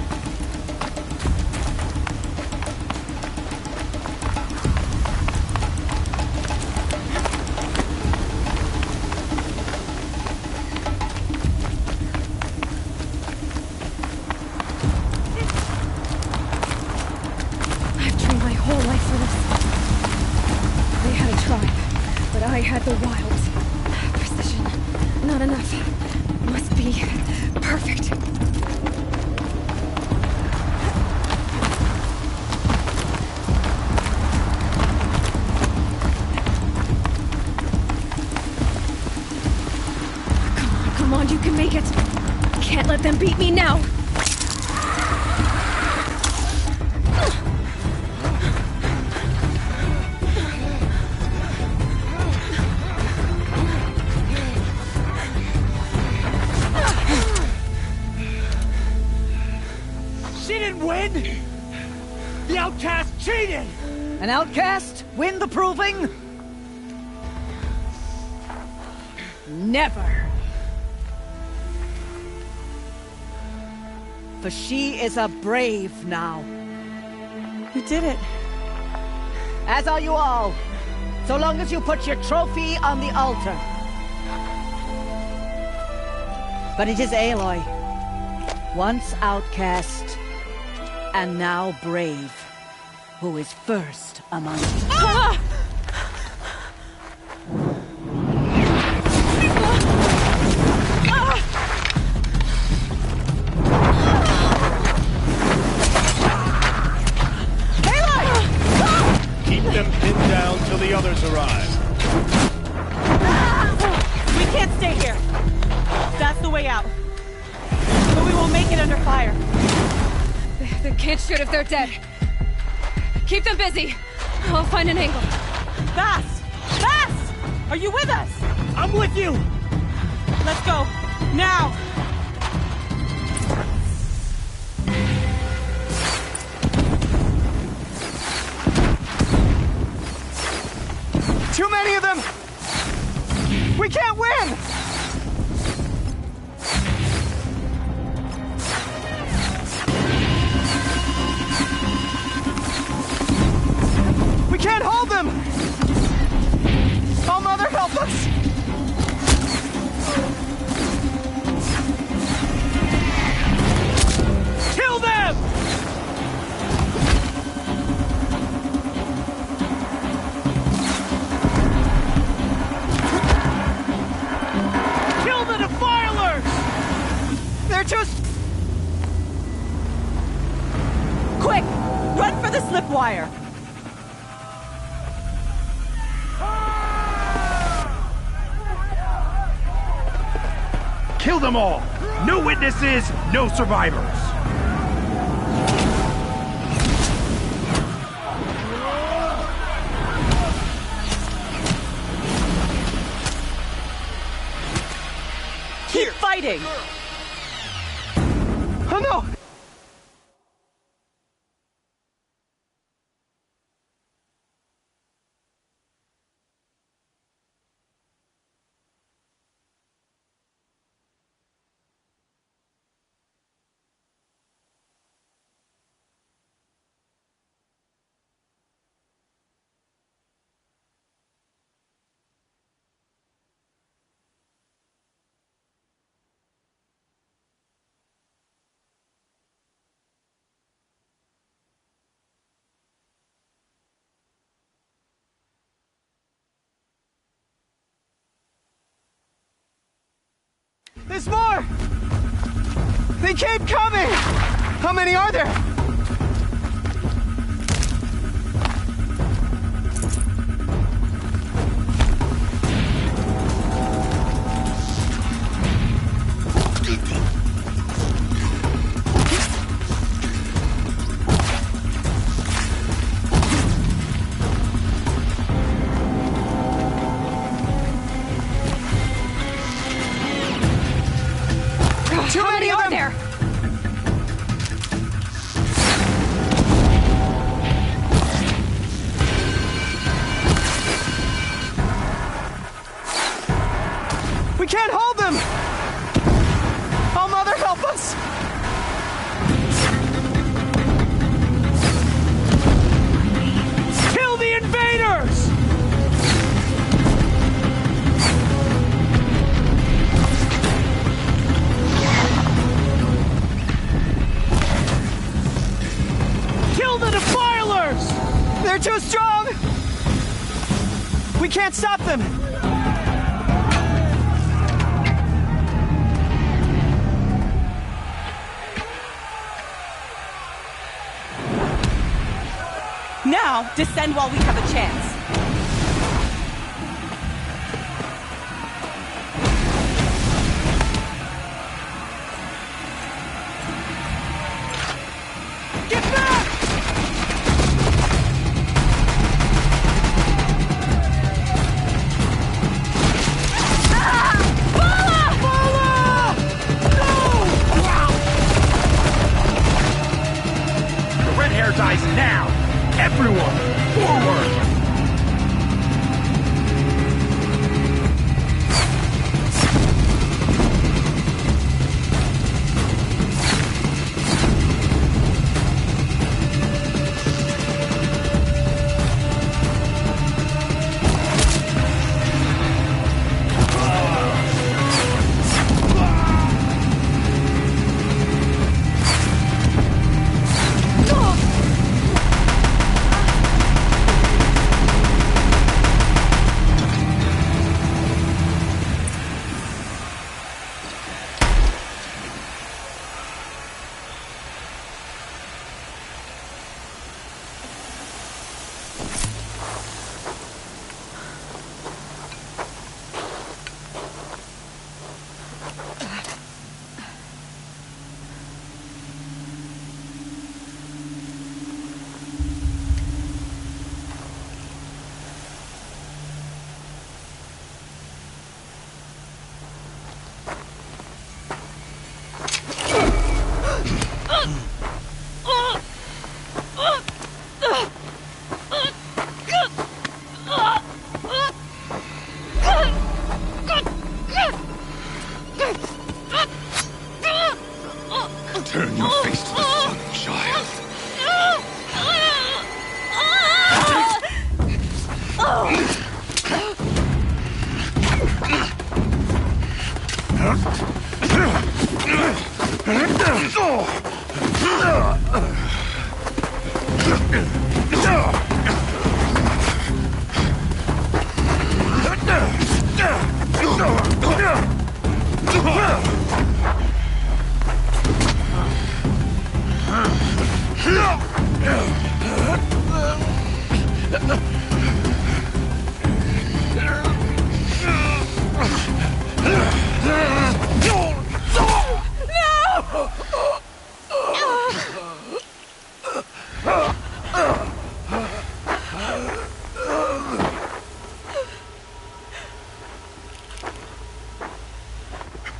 I've trained my whole life for this. They had a tribe, but I had the wilds. Precision. Not enough. Must be perfect. Come on, you can make it. Can't let them beat me now. She didn't win! The outcast cheated! An outcast win the proving? Never. For she is a brave now. You did it. As are you all. So long as you put your trophy on the altar. But it is Aloy. Once outcast, and now brave, who is first among you. Ah! Keep them pinned down till the others arrive. We can't stay here. That's the way out. But we won't make it under fire. They can't shoot if they're dead. Keep them busy. I'll find an angle. Fast! Fast! Are you with us? I'm with you! Let's go. Now! Too many of them! We can't win! We can't hold them! Oh, Mother, help us! Kill them! Kill the Defilers! They're just... Quick! Run for the slip wire! Kill them all! No witnesses, no survivors! Keep fighting! Oh no! There's more! They keep coming! How many are there? Too many are there! We can't hold them! Oh, Mother, help us! can't stop them! Now, descend while we have a chance. Get back! The red hair dies now! Everyone, forward! Turn your face to the sun, child.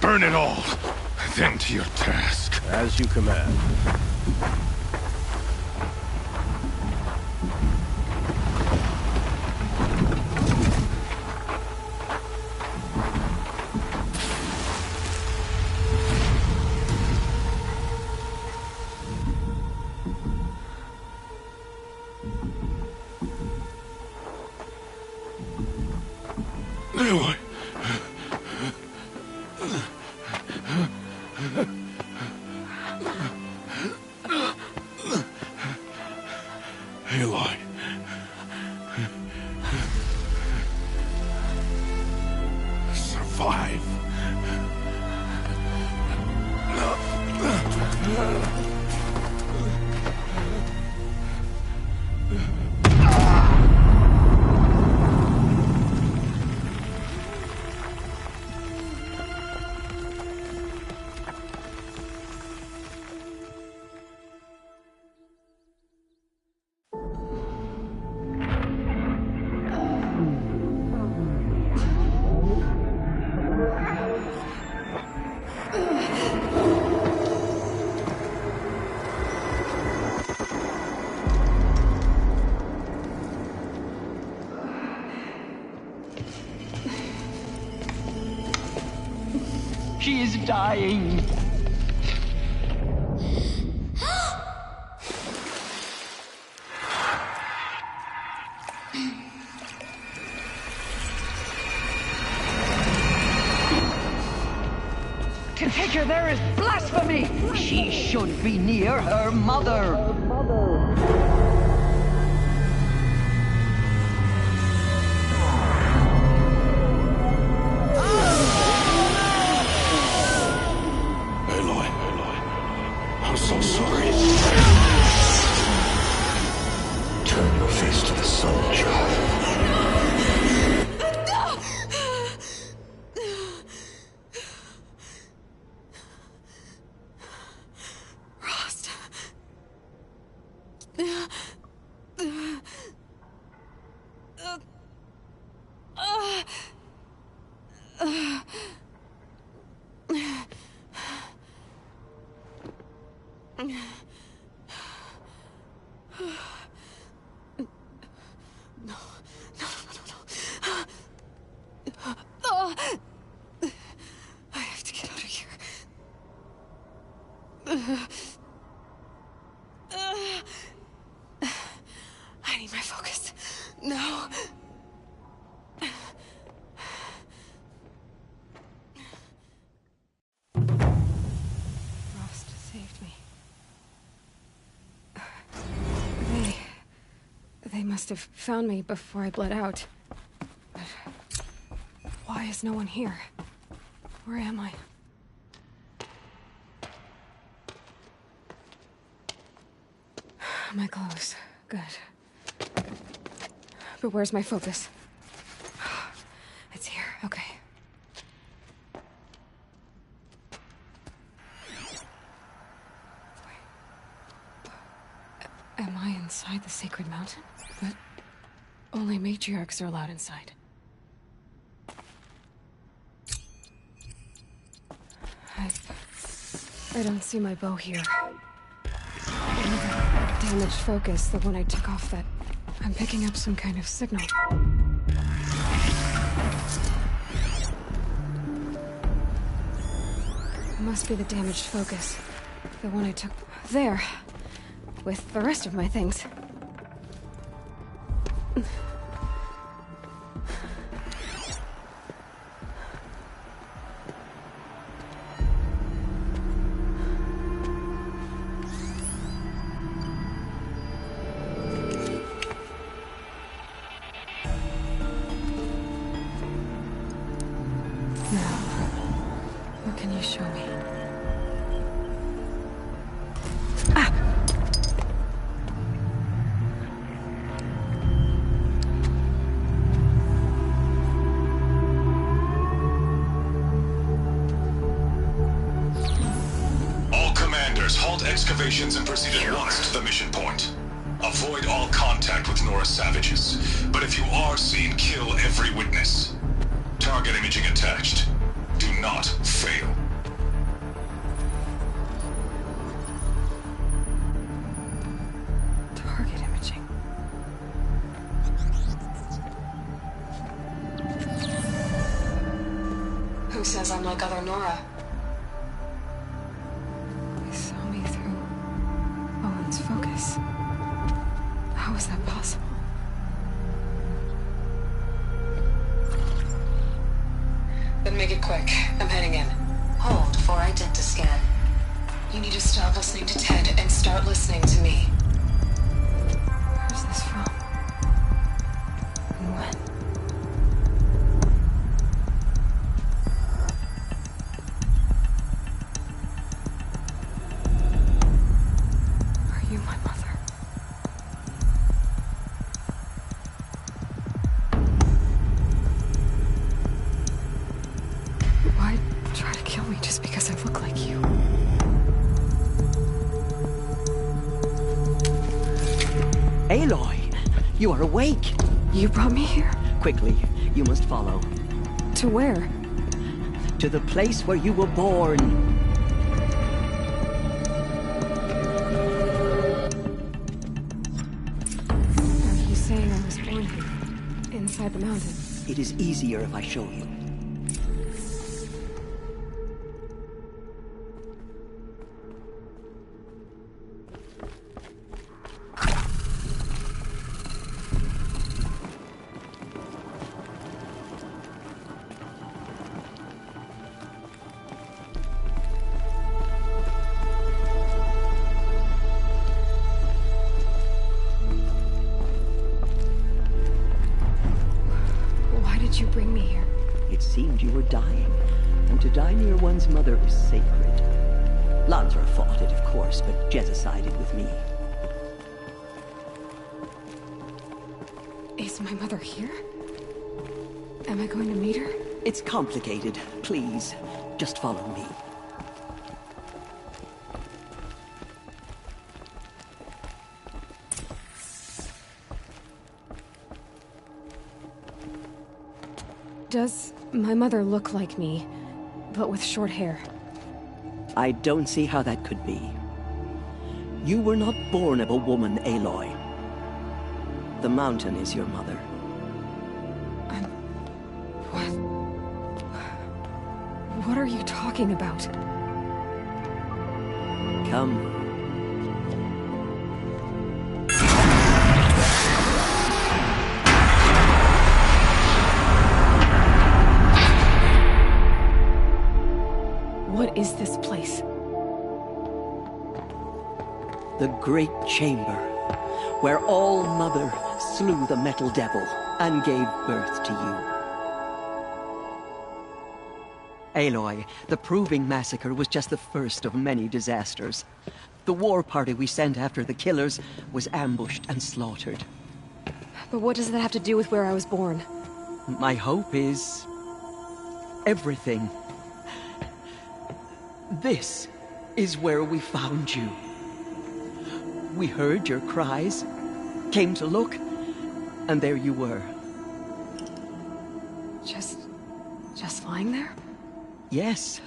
Burn it all, then to your task. As you command. Aloy. Aloy. Survive. She is dying. To take her there is blasphemy! She should be near her mother. I have to get out of here. I need my focus. No. Frost saved me. They must have found me before I bled out. But why is no one here? Where am I? My clothes. Good. But where's my focus? It's here. Okay. Am I inside the Sacred Mountain? But only matriarchs are allowed inside. I don't see my bow here. Damaged focus, the one I took off that... I'm picking up some kind of signal. It must be the damaged focus. The one I took... there. With the rest of my things. Excavations and proceed at once to the mission point. Avoid all contact with Nora savages, but if you are seen, kill every witness. Target imaging attached. Do not fail. Target imaging. Who says I'm like other Nora? Focus. How is that possible? Then make it quick. I'm heading in. Hold for identiscan. You need to stop listening to Ted and start listening to me. Where's this from? And when? Aloy, you are awake. You brought me here? Quickly, you must follow. To where? To the place where you were born. Are you saying I was born here? Inside the mountain? It is easier if I show you. You bring me here? It seemed you were dying, and to die near one's mother is sacred. Lansra fought it, of course, but Jezza sided with me. Is my mother here? Am I going to meet her? It's complicated. Please, just follow me. Does my mother look like me, but with short hair? I don't see how that could be. You were not born of a woman, Aloy. The mountain is your mother. What are you talking about? Come. What is this place? The Great Chamber, where All-Mother slew the Metal Devil and gave birth to you. Aloy, the Proving Massacre was just the first of many disasters. The war party we sent after the killers was ambushed and slaughtered. But what does that have to do with where I was born? My hope is... everything. This is where we found you. We heard your cries, came to look, and there you were. Just lying there? Yes.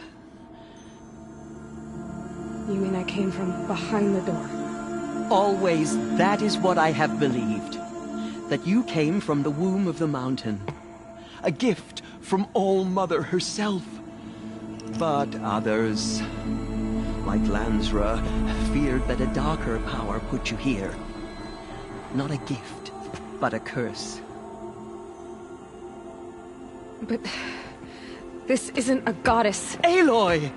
You mean I came from behind the door? Always, that is what I have believed. That you came from the womb of the mountain. A gift from All-Mother herself. But others, like Lansra, feared that a darker power put you here. Not a gift, but a curse. But... this isn't a goddess. Aloy!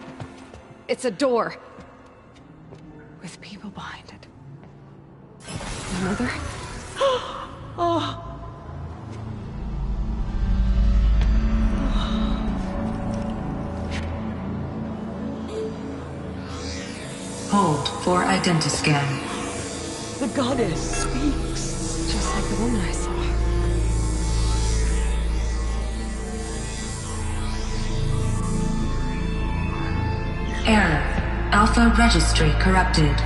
It's a door. With people behind it. Mother? Oh. Hold for identiscan. The goddess speaks. Just like the woman I saw. Error. Alpha registry corrupted.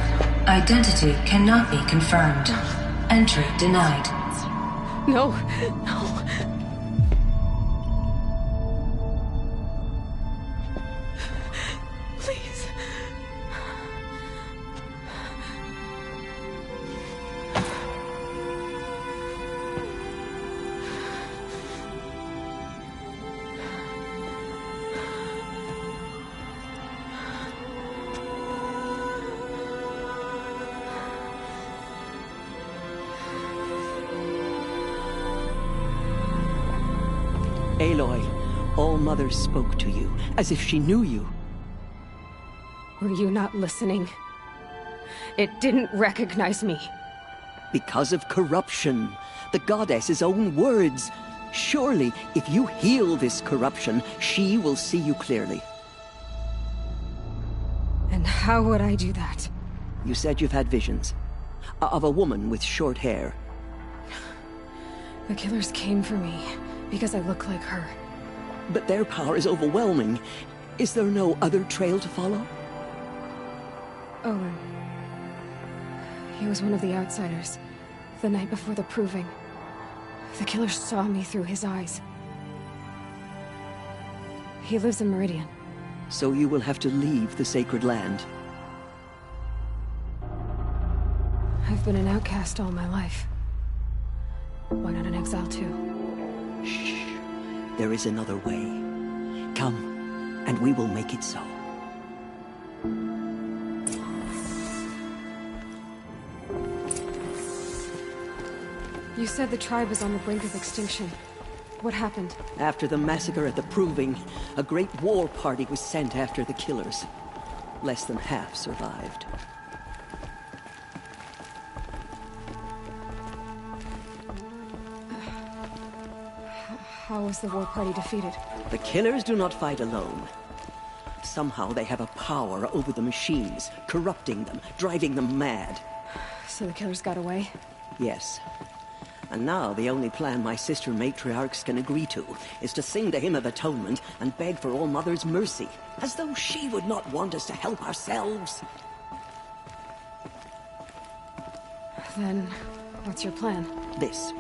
Identity cannot be confirmed. Entry denied. No, no. Please. Aloy, All-Mother spoke to you, as if she knew you. Were you not listening? It didn't recognize me. Because of corruption. The goddess's own words. Surely, if you heal this corruption, she will see you clearly. And how would I do that? You said you've had visions. Of a woman with short hair. The killers came for me. Because I look like her. But their power is overwhelming. Is there no other trail to follow? Owen. He was one of the outsiders. The night before the Proving. The killers saw me through his eyes. He lives in Meridian. So you will have to leave the sacred land. I've been an outcast all my life. Why not an exile too? Shh. There is another way. Come, and we will make it so. You said the tribe was on the brink of extinction. What happened? After the massacre at the Proving, a great war party was sent after the killers. Less than half survived. How was the war party defeated? The killers do not fight alone. Somehow they have a power over the machines, corrupting them, driving them mad. So the killers got away? Yes. And now the only plan my sister matriarchs can agree to is to sing the Hymn of Atonement and beg for All-Mother's mercy, as though she would not want us to help ourselves. Then, what's your plan? This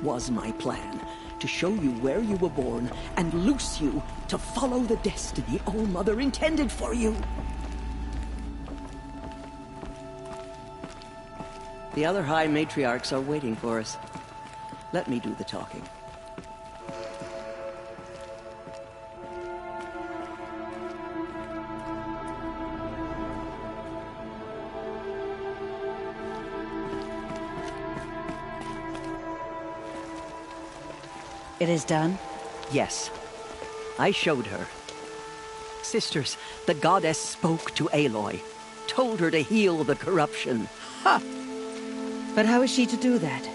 was my plan. To show you where you were born and loose you to follow the destiny All-Mother intended for you. The other High Matriarchs are waiting for us. Let me do the talking. It is done? Yes. I showed her. Sisters, the goddess spoke to Aloy. Told her to heal the corruption. Ha! But how is she to do that?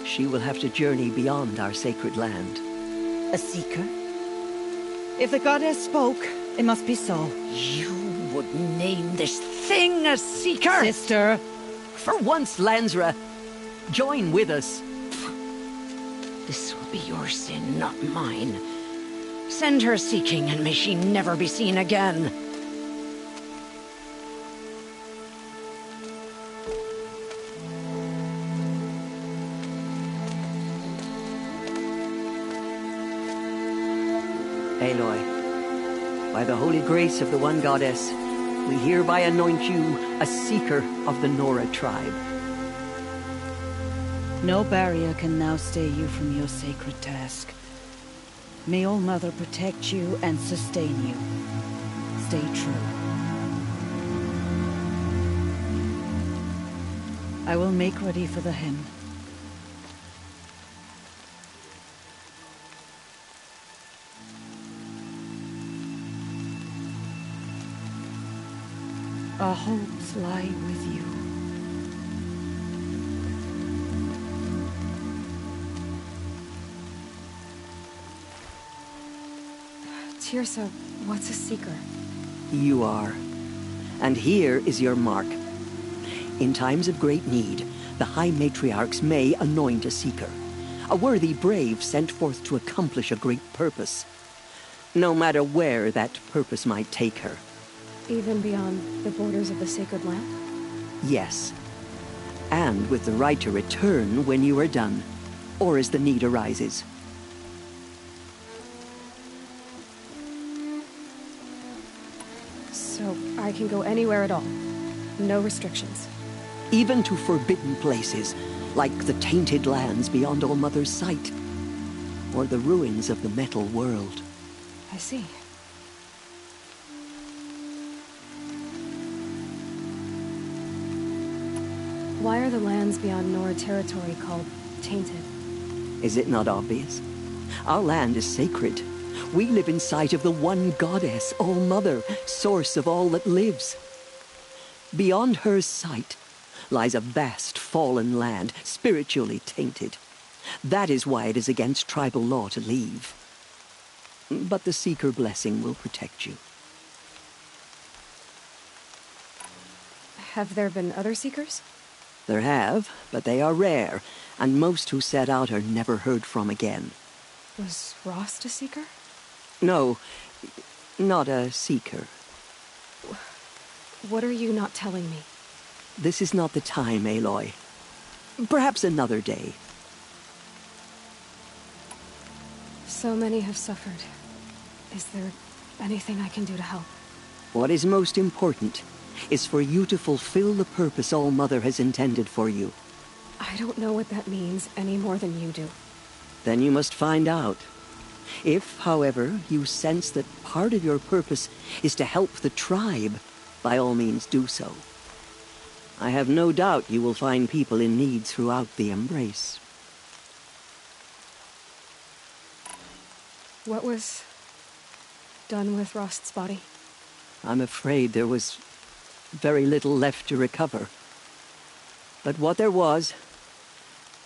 She will have to journey beyond our sacred land. A seeker? If the goddess spoke, it must be so. You would name this thing a seeker? Sister! For once, Lansra, join with us. This will be your sin, not mine. Send her seeking, and may she never be seen again. Aloy, by the holy grace of the One Goddess, we hereby anoint you a seeker of the Nora tribe. No barrier can now stay you from your sacred task. May All Mother protect you and sustain you. Stay true. I will make ready for the hymn. Our hopes lie with you. Teersa, what's a seeker? You are. And here is your mark. In times of great need, the High Matriarchs may anoint a seeker. A worthy brave sent forth to accomplish a great purpose. No matter where that purpose might take her. Even beyond the borders of the sacred land? Yes. And with the right to return when you are done, or as the need arises. So I can go anywhere at all? No restrictions? Even to forbidden places, like the tainted lands beyond All Mother's sight. Or the ruins of the metal world. I see. Why are the lands beyond Nora territory called tainted? Is it not obvious? Our land is sacred. We live in sight of the One Goddess, All Mother, source of all that lives. Beyond her sight lies a vast fallen land, spiritually tainted. That is why it is against tribal law to leave. But the Seeker blessing will protect you. Have there been other Seekers? There have, but they are rare, and most who set out are never heard from again. Was Rost a Seeker? No, not a Seeker. What are you not telling me? This is not the time, Aloy. Perhaps another day. So many have suffered. Is there anything I can do to help? What is most important is for you to fulfill the purpose All Mother has intended for you. I don't know what that means any more than you do. Then you must find out. If, however, you sense that part of your purpose is to help the tribe, by all means do so. I have no doubt you will find people in need throughout the Embrace. What was done with Rost's body? I'm afraid there was very little left to recover. But what there was,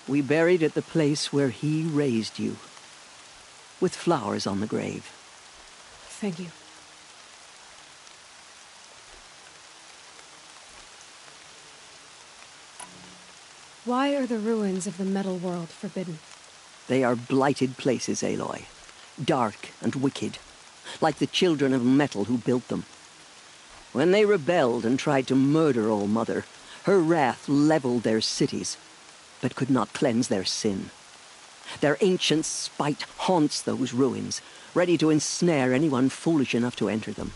we buried at the place where he raised you, with flowers on the grave. Thank you. Why are the ruins of the metal world forbidden? They are blighted places, Aloy. Dark and wicked, like the children of metal who built them. When they rebelled and tried to murder All Mother, her wrath leveled their cities, but could not cleanse their sin. Their ancient spite haunts those ruins, ready to ensnare anyone foolish enough to enter them.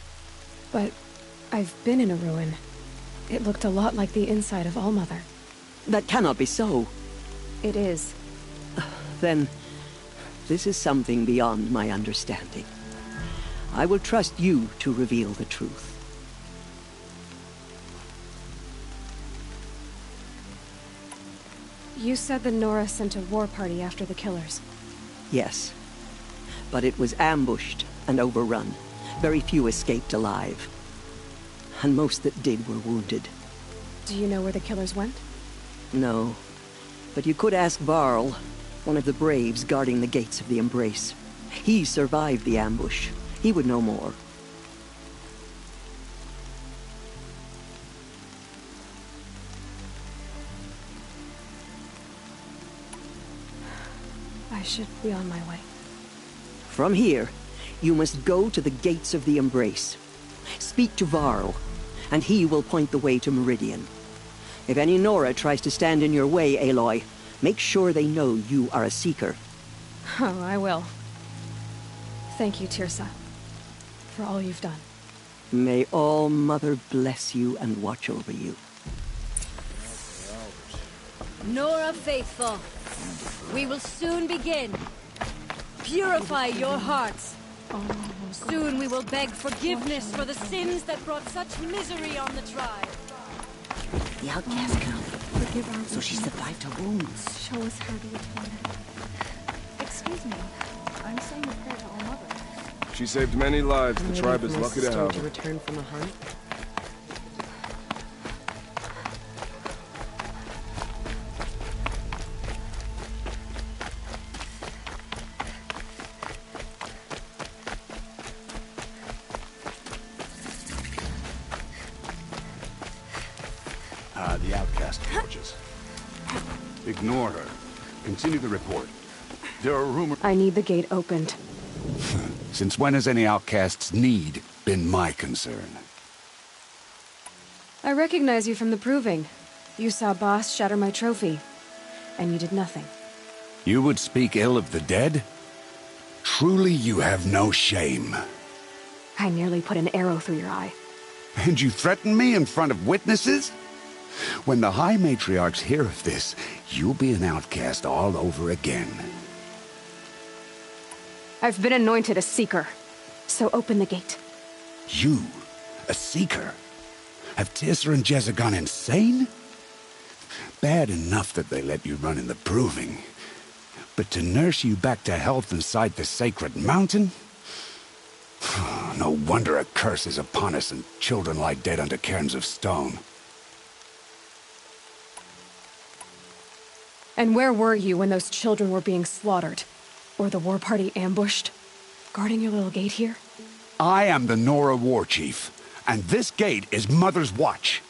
But I've been in a ruin. It looked a lot like the inside of All Mother. That cannot be so. It is. Then, this is something beyond my understanding. I will trust you to reveal the truth. You said the Nora sent a war party after the killers. Yes. But it was ambushed and overrun. Very few escaped alive. And most that did were wounded. Do you know where the killers went? No. But you could ask Varl, one of the Braves guarding the gates of the Embrace. He survived the ambush. He would know more. I should be on my way. From here, you must go to the gates of the Embrace. Speak to Varl, and he will point the way to Meridian. If any Nora tries to stand in your way, Aloy, make sure they know you are a Seeker. Oh, I will. Thank you, Teersa, for all you've done. May All Mother bless you and watch over you. Nora Faithful, we will soon begin. Purify your hearts. Soon we will beg forgiveness for the sins that brought such misery on the tribe. The outcast girl. Forgive her. So she survived her wounds. Show us how to atone it. Excuse me. I'm saying a prayer to All Mother. She saved many lives. The tribe is lucky to have her. Return from a hunt. The outcast forges. Ignore her. Continue the report. There are rumors... I need the gate opened. Since when has any outcast's need been my concern? I recognize you from the proving. You saw Boss shatter my trophy. And you did nothing. You would speak ill of the dead? Truly you have no shame. I nearly put an arrow through your eye. And you threaten me in front of witnesses? When the High Matriarchs hear of this, you'll be an outcast all over again. I've been anointed a Seeker. So open the gate. You? A Seeker? Have Teersa and Jezza gone insane? Bad enough that they let you run in the proving. But to nurse you back to health inside the sacred mountain? No wonder a curse is upon us and children lie dead under cairns of stone. And where were you when those children were being slaughtered? Or the war party ambushed? Guarding your little gate here? I am the Nora War Chief, and this gate is Mother's watch.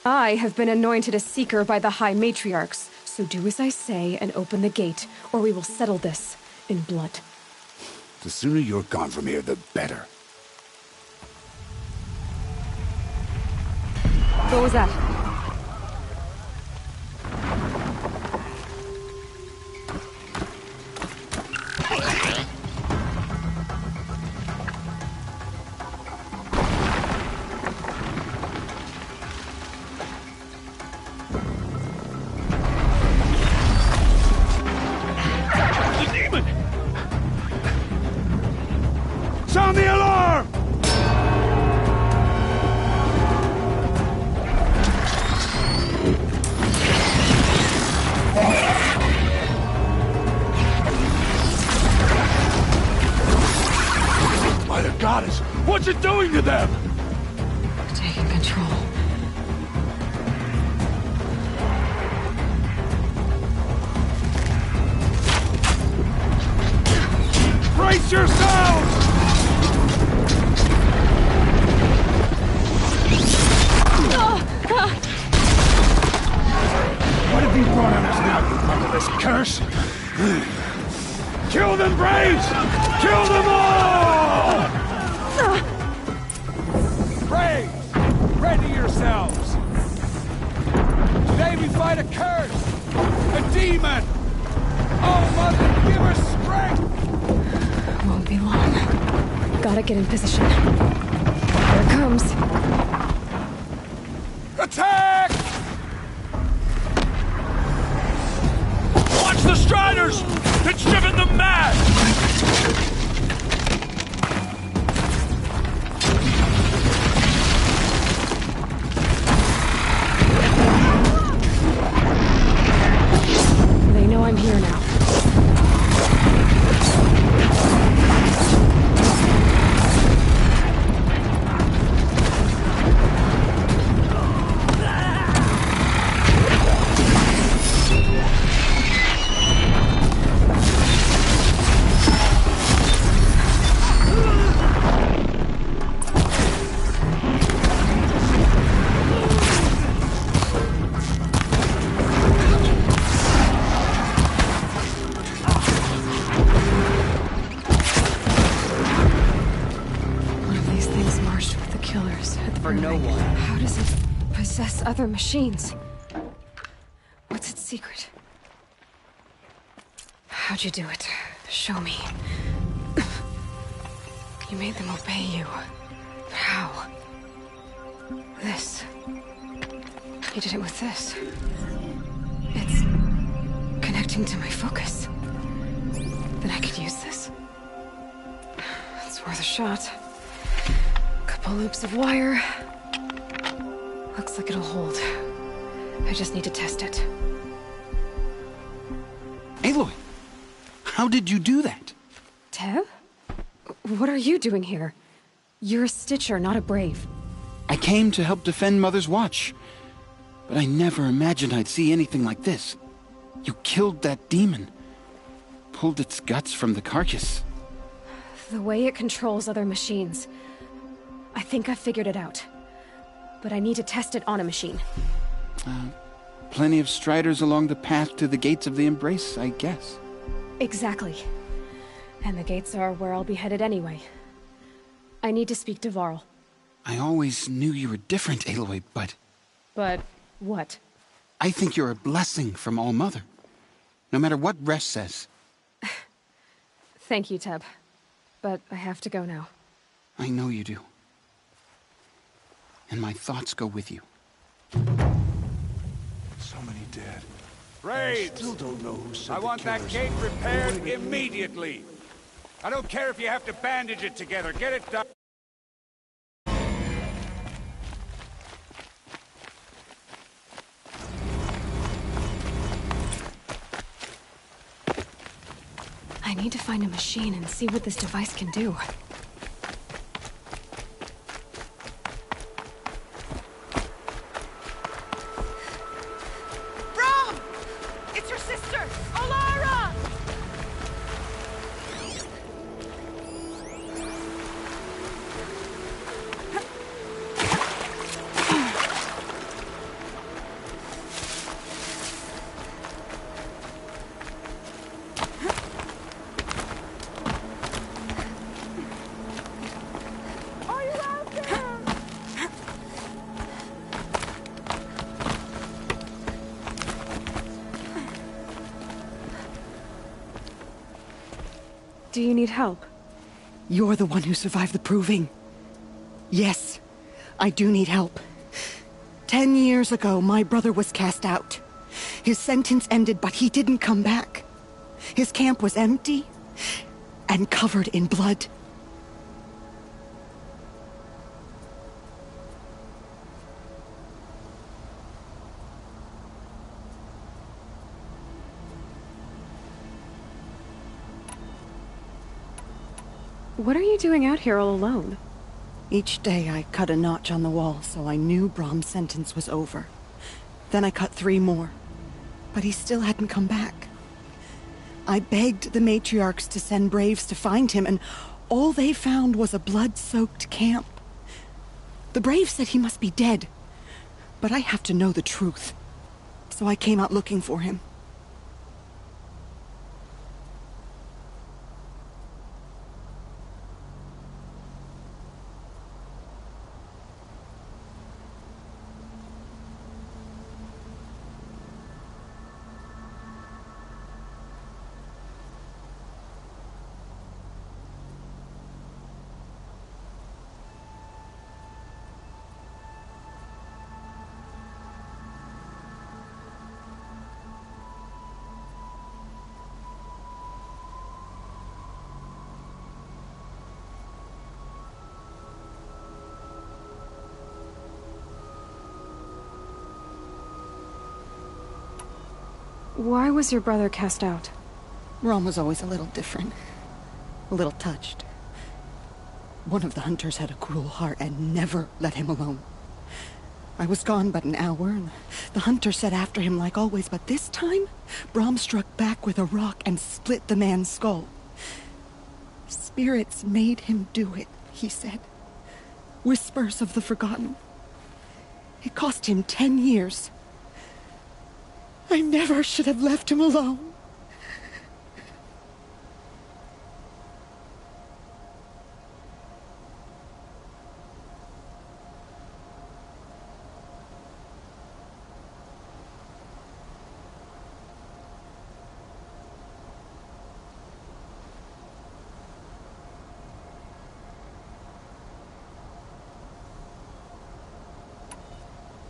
I have been anointed a Seeker by the High Matriarchs, so do as I say and open the gate, or we will settle this in blood. The sooner you're gone from here, the better. What was that? Sound the alarm! By the goddess, what's it doing to them? Taking control. Brace yourselves! What have you brought on us now, you motherless curse? Kill them, Braves! Kill them all! Braves, ready yourselves! Today we fight a curse! A demon! Oh, Mother, give us strength! Won't be long. Gotta get in position. Here it comes. Attack! killers at the For no Burning. one. How does it possess other machines? What's its secret? How'd you do it? Show me. You made them obey you. How? This. You did it with this. It's connecting to my focus. Then I could use this. It's worth a shot. Couple loops of wire. Looks like it'll hold. I just need to test it. Aloy! How did you do that? Teb? What are you doing here? You're a Stitcher, not a Brave. I came to help defend Mother's Watch. But I never imagined I'd see anything like this. You killed that demon. Pulled its guts from the carcass. The way it controls other machines. I think I figured it out. But I need to test it on a machine. Plenty of Striders along the path to the gates of the Embrace, I guess. Exactly. And the gates are where I'll be headed anyway. I need to speak to Varl. I always knew you were different, Aloy, but... But what? I think you're a blessing from All-Mother. No matter what Resh says. Thank you, Teb. But I have to go now. I know you do. And my thoughts go with you. So many dead. Braves! Still don't know who sent I want that gate repaired immediately. I don't care if you have to bandage it together. Get it done. I need to find a machine and see what this device can do. Brom! It's your sister, Olara! Are you out there? Do you need help? You're the one who survived the proving. Yes, I do need help. 10 years ago, my brother was cast out. His sentence ended, but he didn't come back. His camp was empty and covered in blood. What are you doing out here all alone? Each day I cut a notch on the wall, so I knew Brom's sentence was over. Then I cut 3 more, but he still hadn't come back. I begged the matriarchs to send Braves to find him, and all they found was a blood-soaked camp. The Braves said he must be dead, but I have to know the truth. So I came out looking for him. Why was your brother cast out? Brom was always a little different. A little touched. One of the hunters had a cruel heart and never let him alone. I was gone but an hour, and the hunter set after him like always, but this time, Brom struck back with a rock and split the man's skull. Spirits made him do it, he said. Whispers of the forgotten. It cost him 10 years. I never should have left him alone.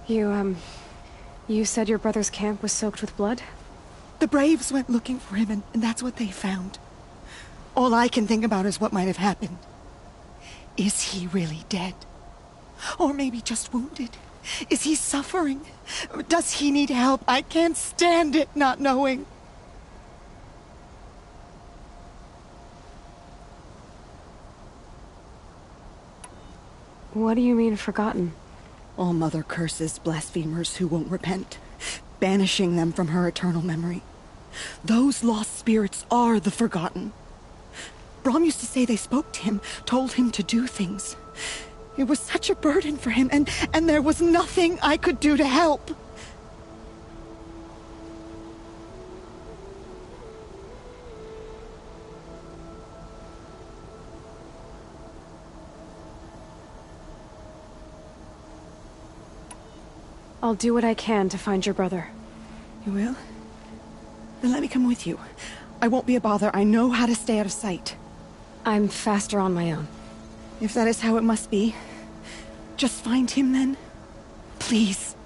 You said your brother's camp was soaked with blood? The Braves went looking for him, and that's what they found. All I can think about is what might have happened. Is he really dead? Or maybe just wounded? Is he suffering? Does he need help? I can't stand it not knowing. What do you mean, forgotten? All-Mother curses blasphemers who won't repent, banishing them from her eternal memory. Those lost spirits are the forgotten. Brahm used to say they spoke to him, told him to do things. It was such a burden for him, and there was nothing I could do to help. I'll do what I can to find your brother. You will? Then let me come with you. I won't be a bother. I know how to stay out of sight. I'm faster on my own. If that is how it must be, just find him then. Please.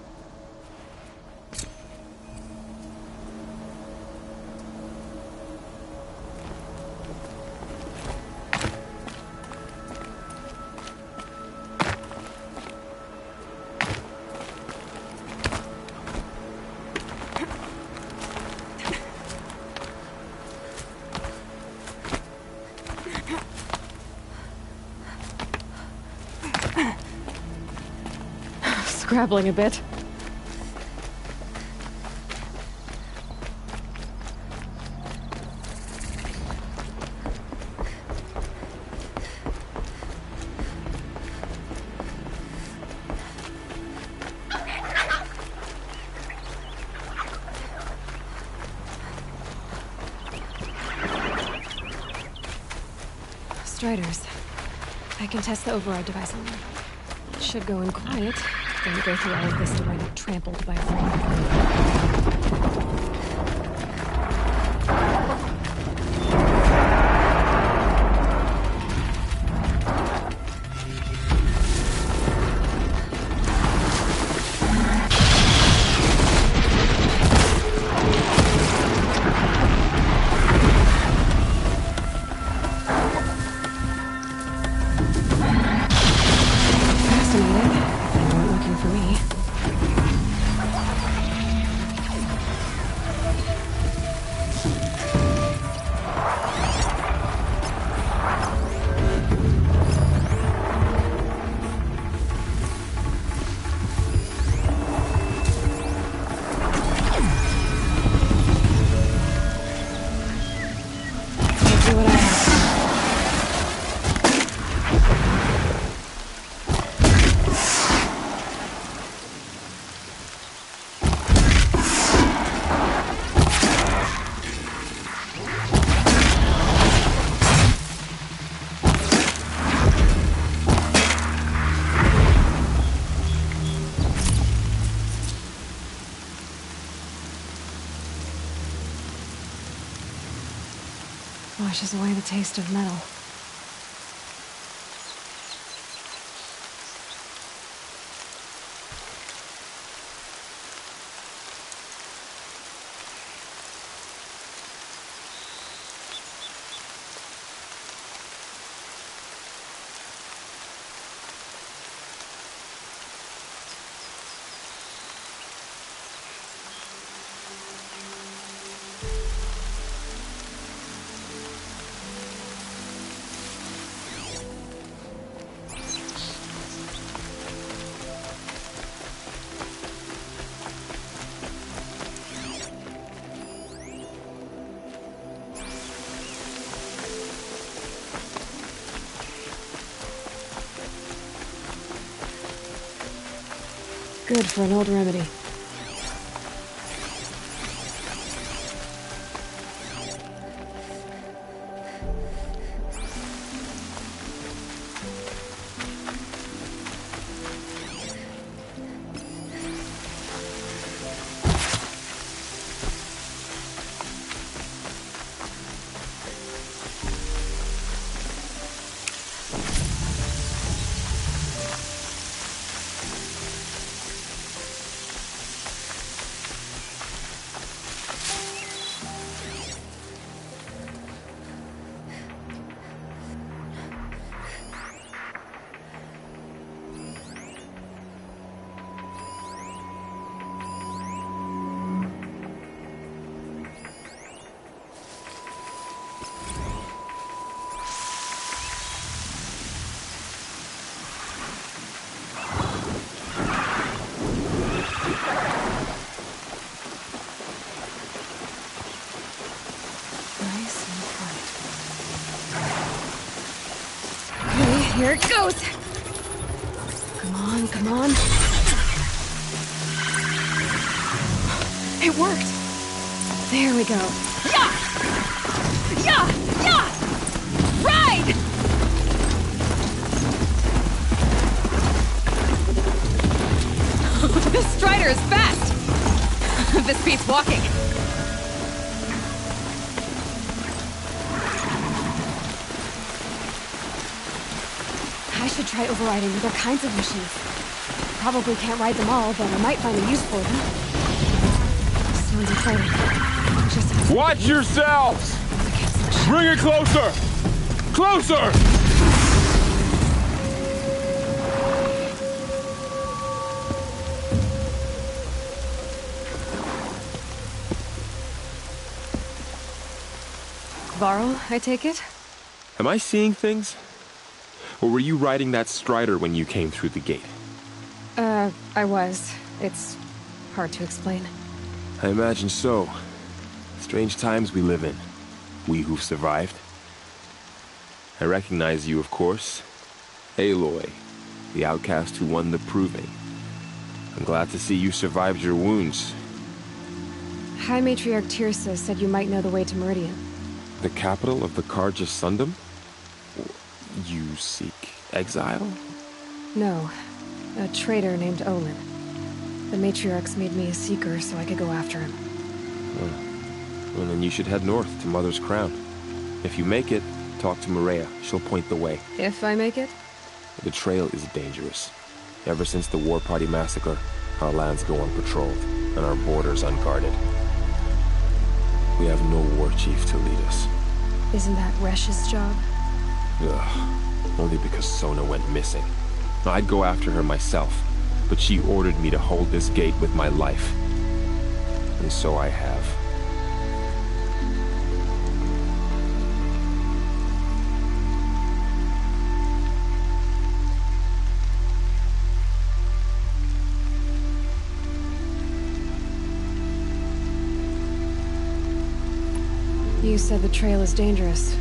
Scrabbling a bit. Striders. I can test the override device on them. It should go in quiet. Going to go through all of this to wind up trampled by a flame. Washes away the taste of metal. Good for an old remedy. Here it goes! Come on, come on. It worked! There we go. Yeah! Yeah! Yeah! Ride! This Strider is fast! This beats walking. I should try overriding other kinds of machines. Probably can't ride them all, but I might find a use for them. Sounds exciting. Just have to... Watch yourselves! Bring it closer! Closer! Varl, I take it? Am I seeing things? Or were you riding that Strider when you came through the gate? I was. It's hard to explain. I imagine so. Strange times we live in. We who've survived. I recognize you, of course. Aloy, the outcast who won the proving. I'm glad to see you survived your wounds. High Matriarch Tirsa said you might know the way to Meridian. The capital of the Carja Sundom? You seek exile? No. A traitor named Olin. The Matriarchs made me a seeker so I could go after him. Well, then you should head north to Mother's Crown. If you make it, talk to Maria. She'll point the way. If I make it? The trail is dangerous. Ever since the War Party massacre, our lands go unpatrolled, and our borders unguarded. We have no war chief to lead us. Isn't that Resh's job? Ugh. Only because Sona went missing. I'd go after her myself, but she ordered me to hold this gate with my life. And so I have. You said the trail is dangerous.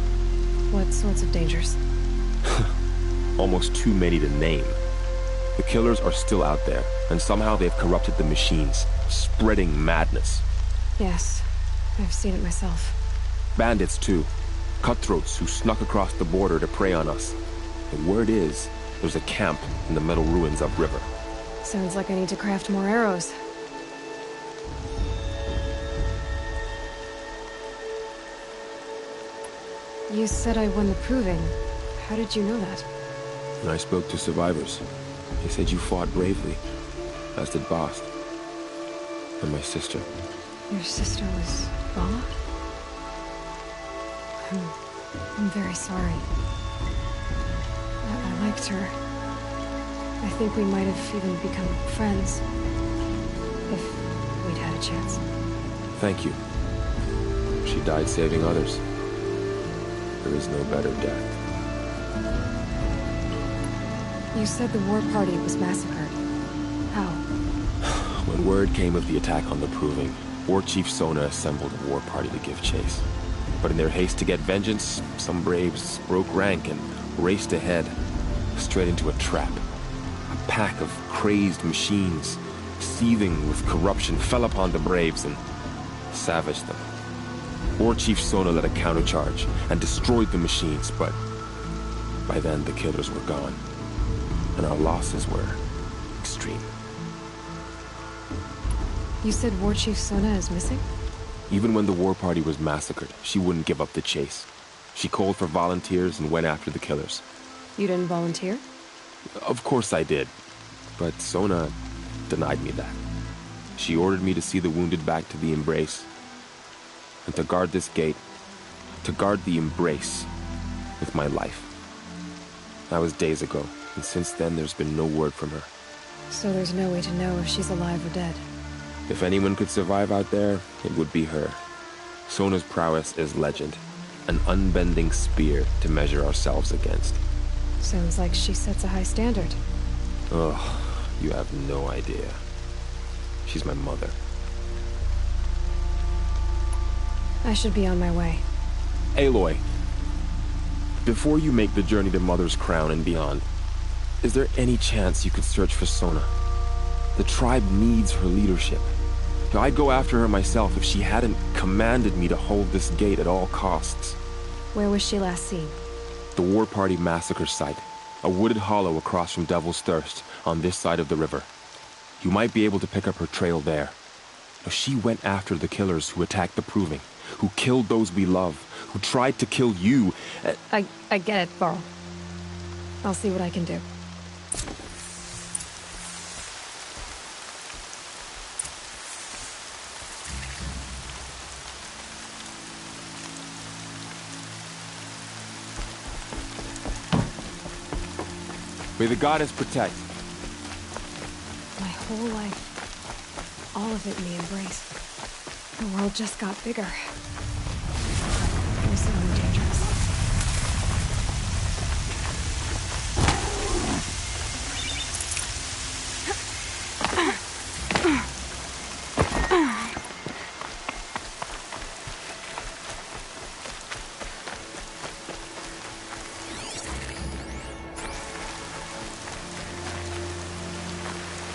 What sorts of dangers? Almost too many to name. The killers are still out there, and somehow they've corrupted the machines, spreading madness. Yes, I've seen it myself. Bandits, too. Cutthroats who snuck across the border to prey on us. The word is, there's a camp in the metal ruins upriver. Sounds like I need to craft more arrows. You said I won the proving. How did you know that? I spoke to survivors. They said you fought bravely, as did Bast. And my sister. Your sister was Vala? I'm very sorry. I liked her. I think we might have even become friends. If we'd had a chance. Thank you. She died saving others. There is no better death. You said the war party was massacred. How? When word came of the attack on the Proving, War Chief Sona assembled a war party to give chase. But in their haste to get vengeance, some braves broke rank and raced ahead, straight into a trap. A pack of crazed machines, seething with corruption, fell upon the braves and savaged them. War Chief Sona led a countercharge and destroyed the machines, but by then the killers were gone. And our losses were extreme. You said War Chief Sona is missing? Even when the war party was massacred, she wouldn't give up the chase. She called for volunteers and went after the killers. You didn't volunteer? Of course I did. But Sona denied me that. She ordered me to see the wounded back to the Embrace. And to guard this gate. To guard the Embrace with my life. That was days ago. And since then, there's been no word from her. So there's no way to know if she's alive or dead. If anyone could survive out there, it would be her. Sona's prowess is legend. An unbending spear to measure ourselves against. Sounds like she sets a high standard. Ugh, you have no idea. She's my mother. I should be on my way. Aloy. Before you make the journey to Mother's Crown and beyond, is there any chance you could search for Sona? The tribe needs her leadership. I'd go after her myself if she hadn't commanded me to hold this gate at all costs. Where was she last seen? The War Party massacre site. A wooded hollow across from Devil's Thirst, on this side of the river. You might be able to pick up her trail there. She went after the killers who attacked the Proving, who killed those we love, who tried to kill you. I get it, Varl. I'll see what I can do. May the goddess protect. My whole life, all of it in the embrace. The world just got bigger. It was so dangerous.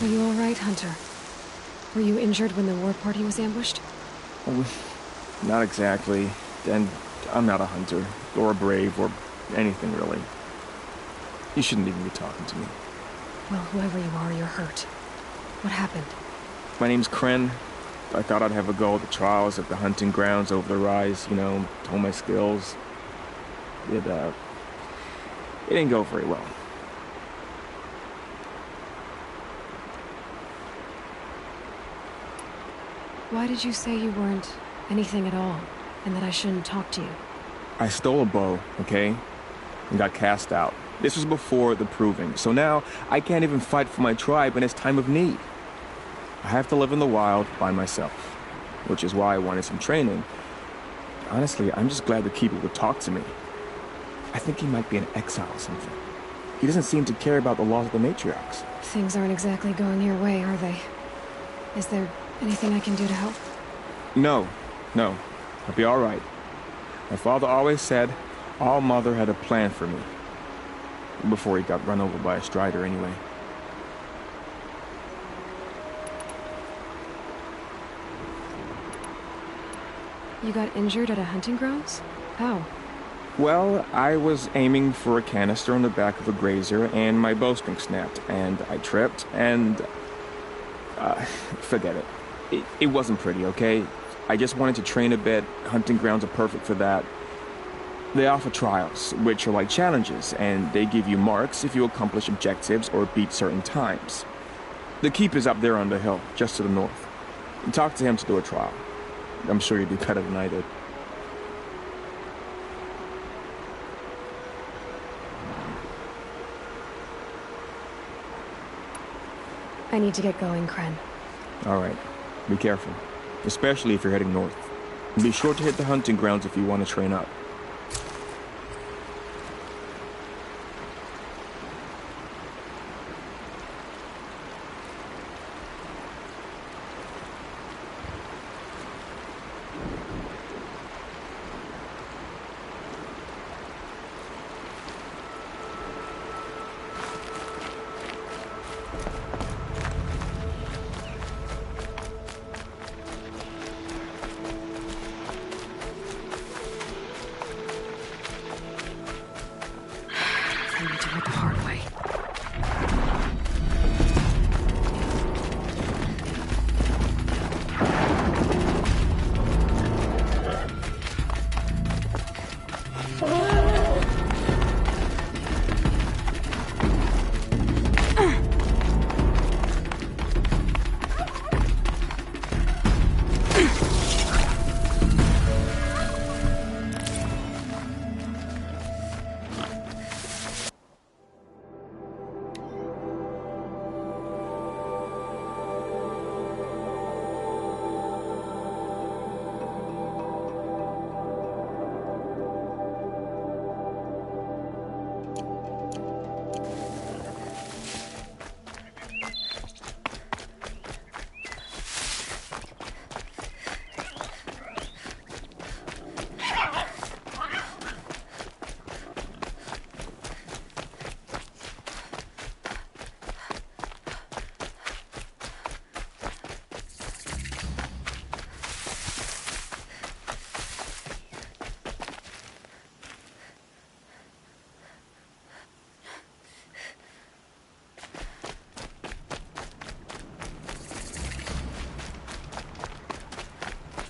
Are you all right, Hunter? Were you injured when the war party was ambushed? Not exactly. And I'm not a hunter, or a brave, or anything really. You shouldn't even be talking to me. Well, whoever you are, you're hurt. What happened? My name's Kren. I thought I'd have a go at the trials at the hunting grounds over the rise, you know, hone my skills. It didn't go very well. Why did you say you weren't anything at all, and that I shouldn't talk to you? I stole a bow, okay? And got cast out. This was before the Proving, so now I can't even fight for my tribe in its time of need. I have to live in the wild by myself, which is why I wanted some training. Honestly, I'm just glad the Keeper would talk to me. I think he might be in exile or something. He doesn't seem to care about the laws of the matriarchs. Things aren't exactly going your way, are they? Is there anything I can do to help? No. I'll be all right. My father always said All Mother had a plan for me. Before he got run over by a strider, anyway. You got injured at a hunting grounds? How? Well, I was aiming for a canister on the back of a grazer, and my bowstring snapped, and I tripped, and... forget it. It wasn't pretty, okay? I just wanted to train a bit. Hunting grounds are perfect for that. They offer trials, which are like challenges, and they give you marks if you accomplish objectives or beat certain times. The Keeper's up there on the hill, just to the north. Talk to him to do a trial. I'm sure you'd do better than I did. I need to get going, Kren. All right. Be careful. Especially if you're heading north. And be sure to hit the hunting grounds if you want to train up.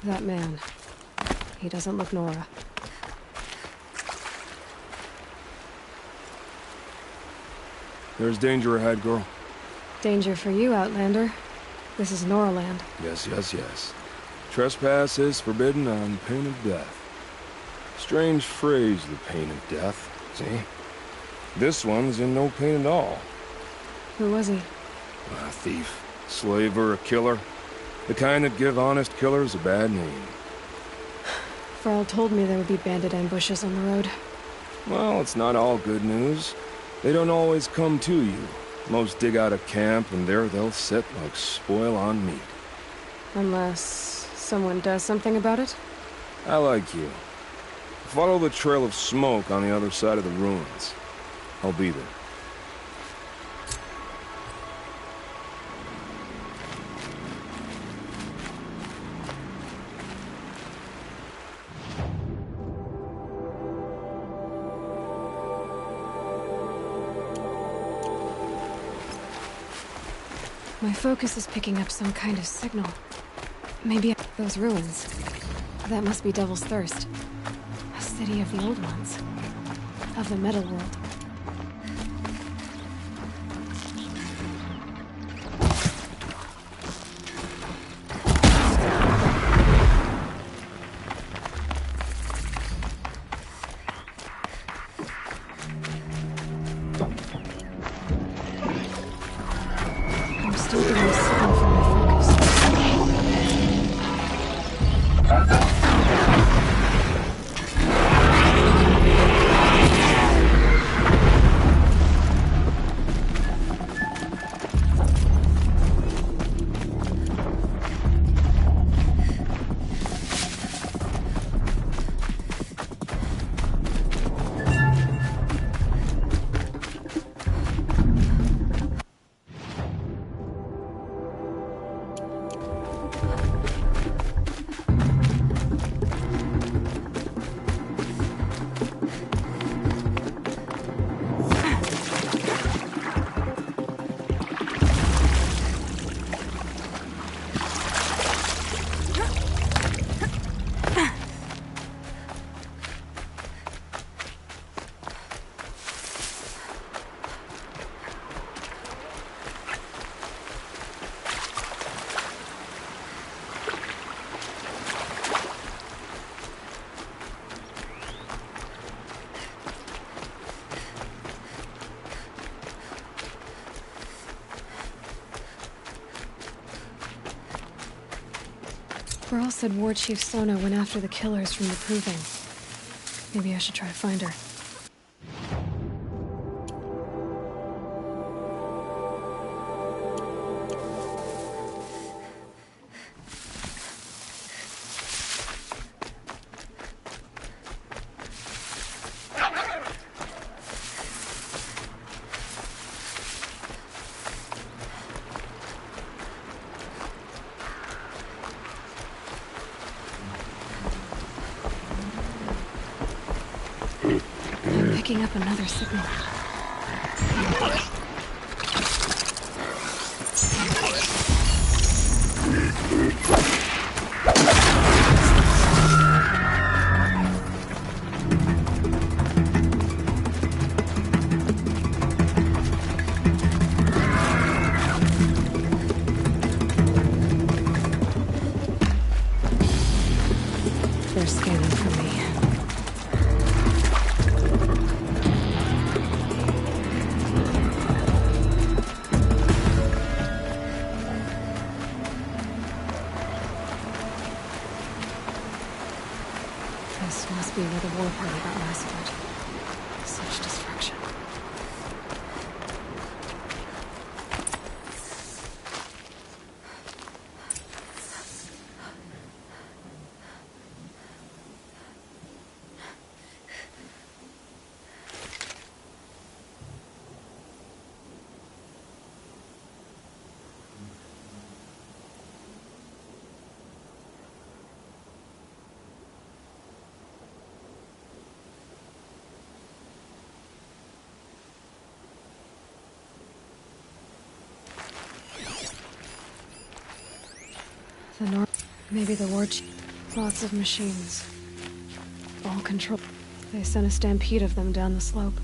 That man. He doesn't look Nora. There's danger ahead, girl. Danger for you, Outlander. This is Noraland. Yes, yes, yes. Trespass is forbidden on pain of death. Strange phrase, the pain of death. See? This one's in no pain at all. Who was he? A thief, slaver, a killer. The kind that give honest killers a bad name. Farrell told me there would be bandit ambushes on the road. Well, it's not all good news. They don't always come to you. Most dig out a camp, and there they'll sit like spoil on meat. Unless someone does something about it? I like you. Follow the trail of smoke on the other side of the ruins. I'll be there. My focus is picking up some kind of signal. Maybe those ruins. That must be Devil's Thirst. A city of the old ones. Of the metal world. Burl said War Chief Sona went after the killers from the Proving. Maybe I should try to find her. Picking up another signal. They're scanning for me. This must be where the war party got massacred. Such destruction. The North. Maybe the war chief. Lots of machines. All controlled. They sent a stampede of them down the slope.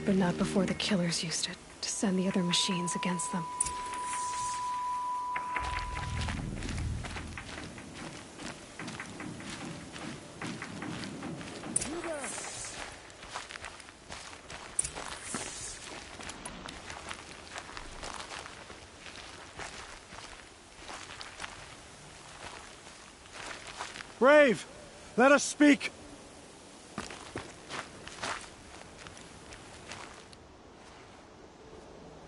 But not before the killers used it to send the other machines against them. Brave! Let us speak!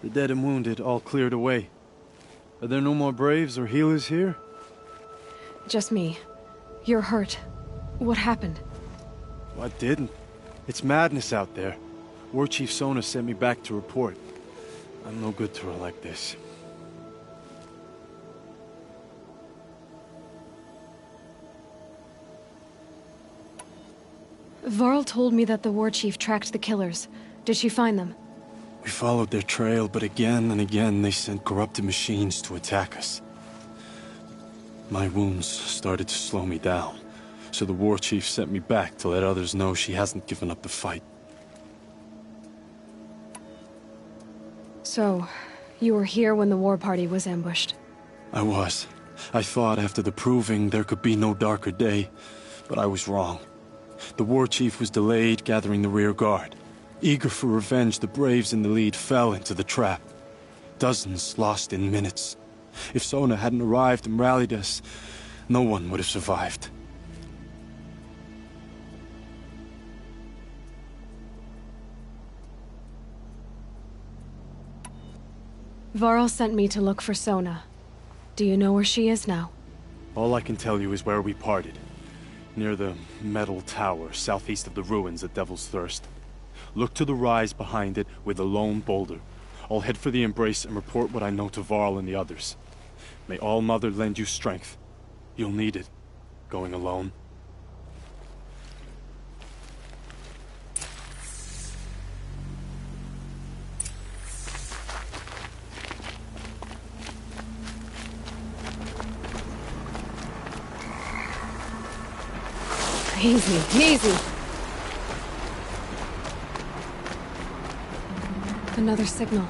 The dead and wounded all cleared away. Are there no more Braves or healers here? Just me. You're hurt. What happened? I didn't. It's madness out there. War Chief Sona sent me back to report. I'm no good to her like this. Varl told me that the War Chief tracked the killers. Did she find them? We followed their trail, but again and again they sent corrupted machines to attack us. My wounds started to slow me down, so the War Chief sent me back to let others know she hasn't given up the fight. So, you were here when the war party was ambushed? I was. I thought after the proving there could be no darker day, but I was wrong. The War Chief was delayed gathering the rear guard. Eager for revenge, the Braves in the lead fell into the trap. Dozens lost in minutes. If Sona hadn't arrived and rallied us, no one would have survived. Varl sent me to look for Sona. Do you know where she is now? All I can tell you is where we parted. Near the metal tower, southeast of the ruins at Devil's Thirst. Look to the rise behind it with a lone boulder. I'll head for the embrace and report what I know to Varl and the others. May All Mother lend you strength. You'll need it, going alone. Easy, easy. Another signal.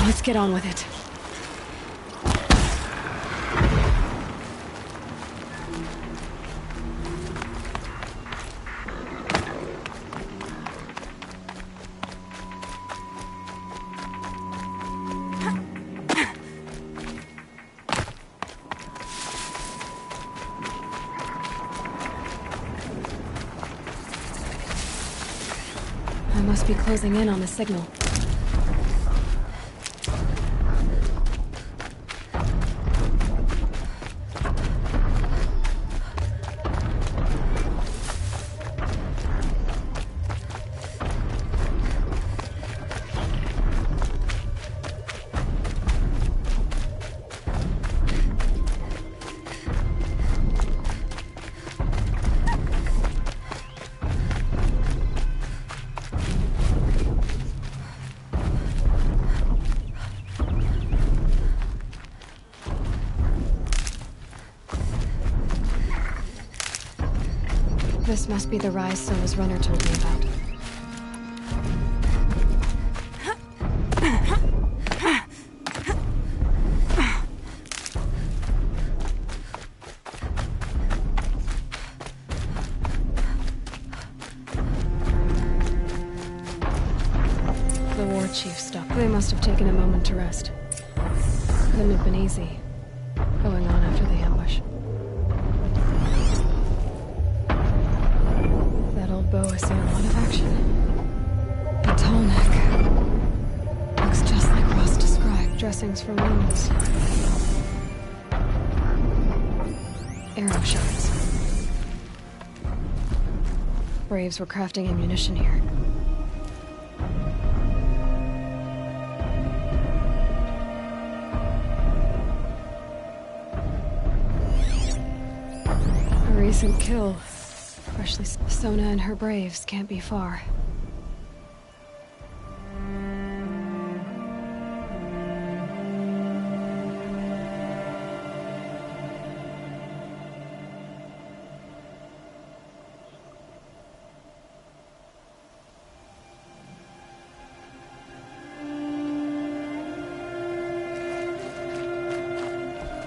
Let's get on with it. I must be closing in on the signal. This must be the rise Sona's runner told me about. The War Chief stopped. They must have taken a moment to rest. Couldn't have been easy. going on after the ambush. That old bow has seen a lot of action. A tall neck. Looks just like Ross described, dressings for wounds. Arrow shots. Braves were crafting ammunition here. A recent kill. Freshly Sona and her Braves can't be far.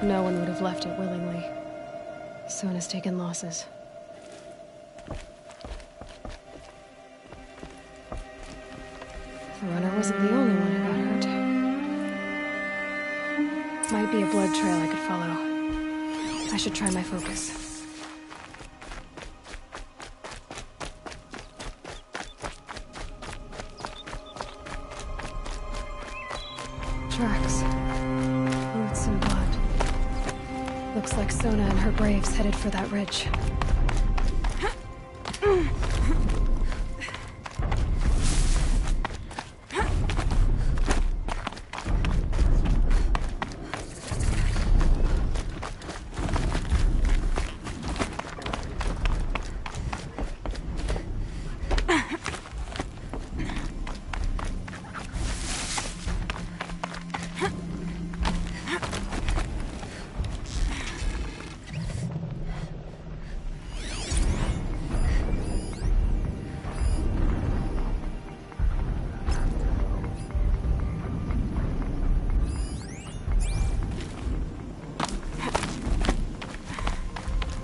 No one would have left it willingly. Sona's taken losses. The runner wasn't the only one who got hurt. Might be a blood trail I could follow. I should try my focus. Tracks. Roots and blood. Looks like Sona and her Braves headed for that ridge.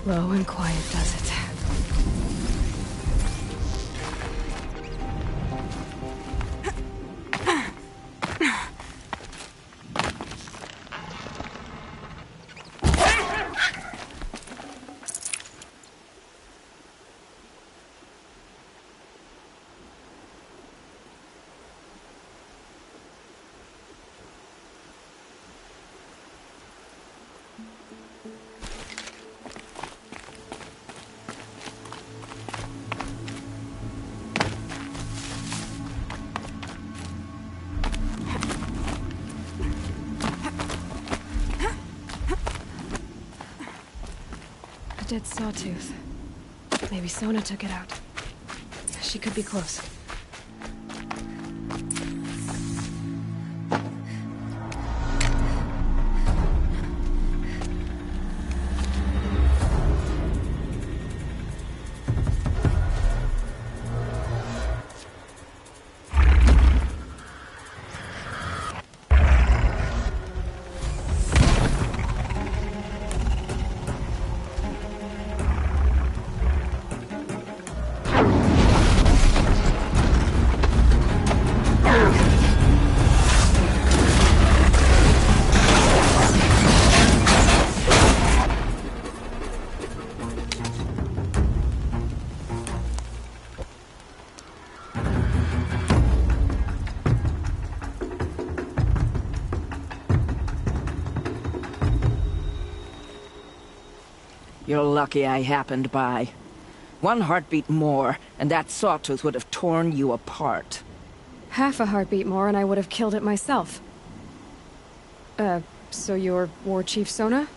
Low and quiet does it. Dead sawtooth. Maybe Sona took it out. She could be close. You're lucky I happened by. One heartbeat more, and that sawtooth would have torn you apart. Half a heartbeat more and I would have killed it myself. So you're War Chief Sona?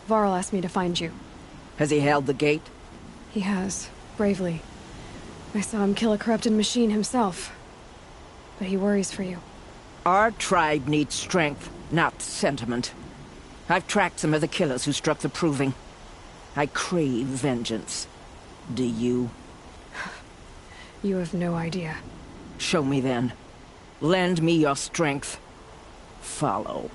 Varl asked me to find you. Has he held the gate? He has, bravely. I saw him kill a corrupted machine himself. But he worries for you. Our tribe needs strength, not sentiment. I've tracked some of the killers who struck the Proving. I crave vengeance. Do you? You have no idea. Show me then. Lend me your strength. Follow.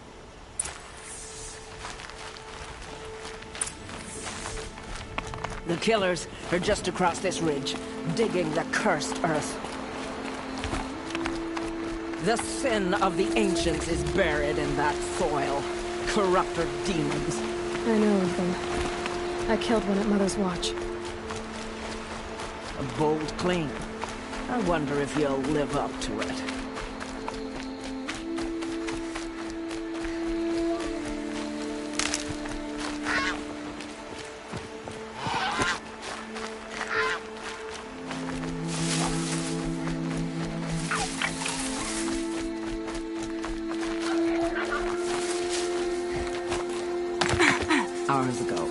The killers are just across this ridge, digging the cursed earth. The sin of the ancients is buried in that soil. corrupter demons. I know of them. I killed one at Mother's Watch. A bold claim. I wonder if you'll live up to it. Hours ago,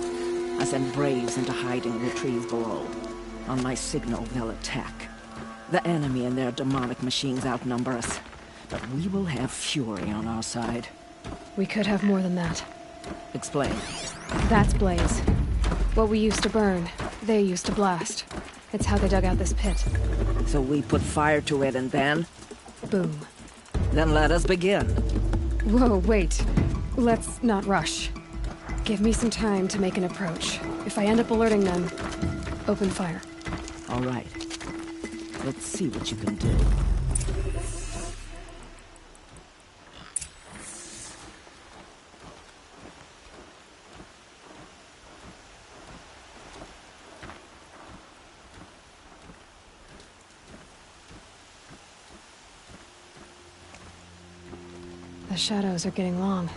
I sent Braves into hiding in the trees below. On my signal, they'll attack. The enemy and their demonic machines outnumber us, but we will have fury on our side. We could have more than that. Explain. That's Blaze. What we used to burn, they used to blast. It's how they dug out this pit. So we put fire to it and then? Boom. Then let us begin. Whoa, wait. Let's not rush. Give me some time to make an approach. If I end up alerting them, open fire. All right. Let's see what you can do. The shadows are getting long.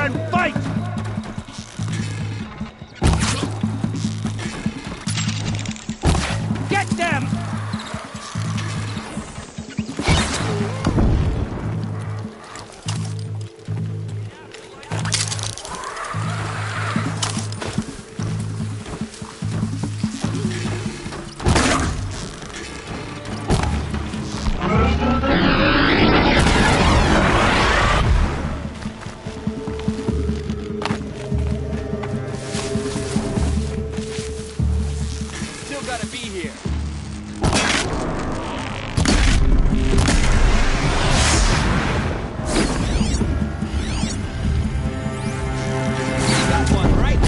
and fight! Get them! Still gotta be here. Got one, right?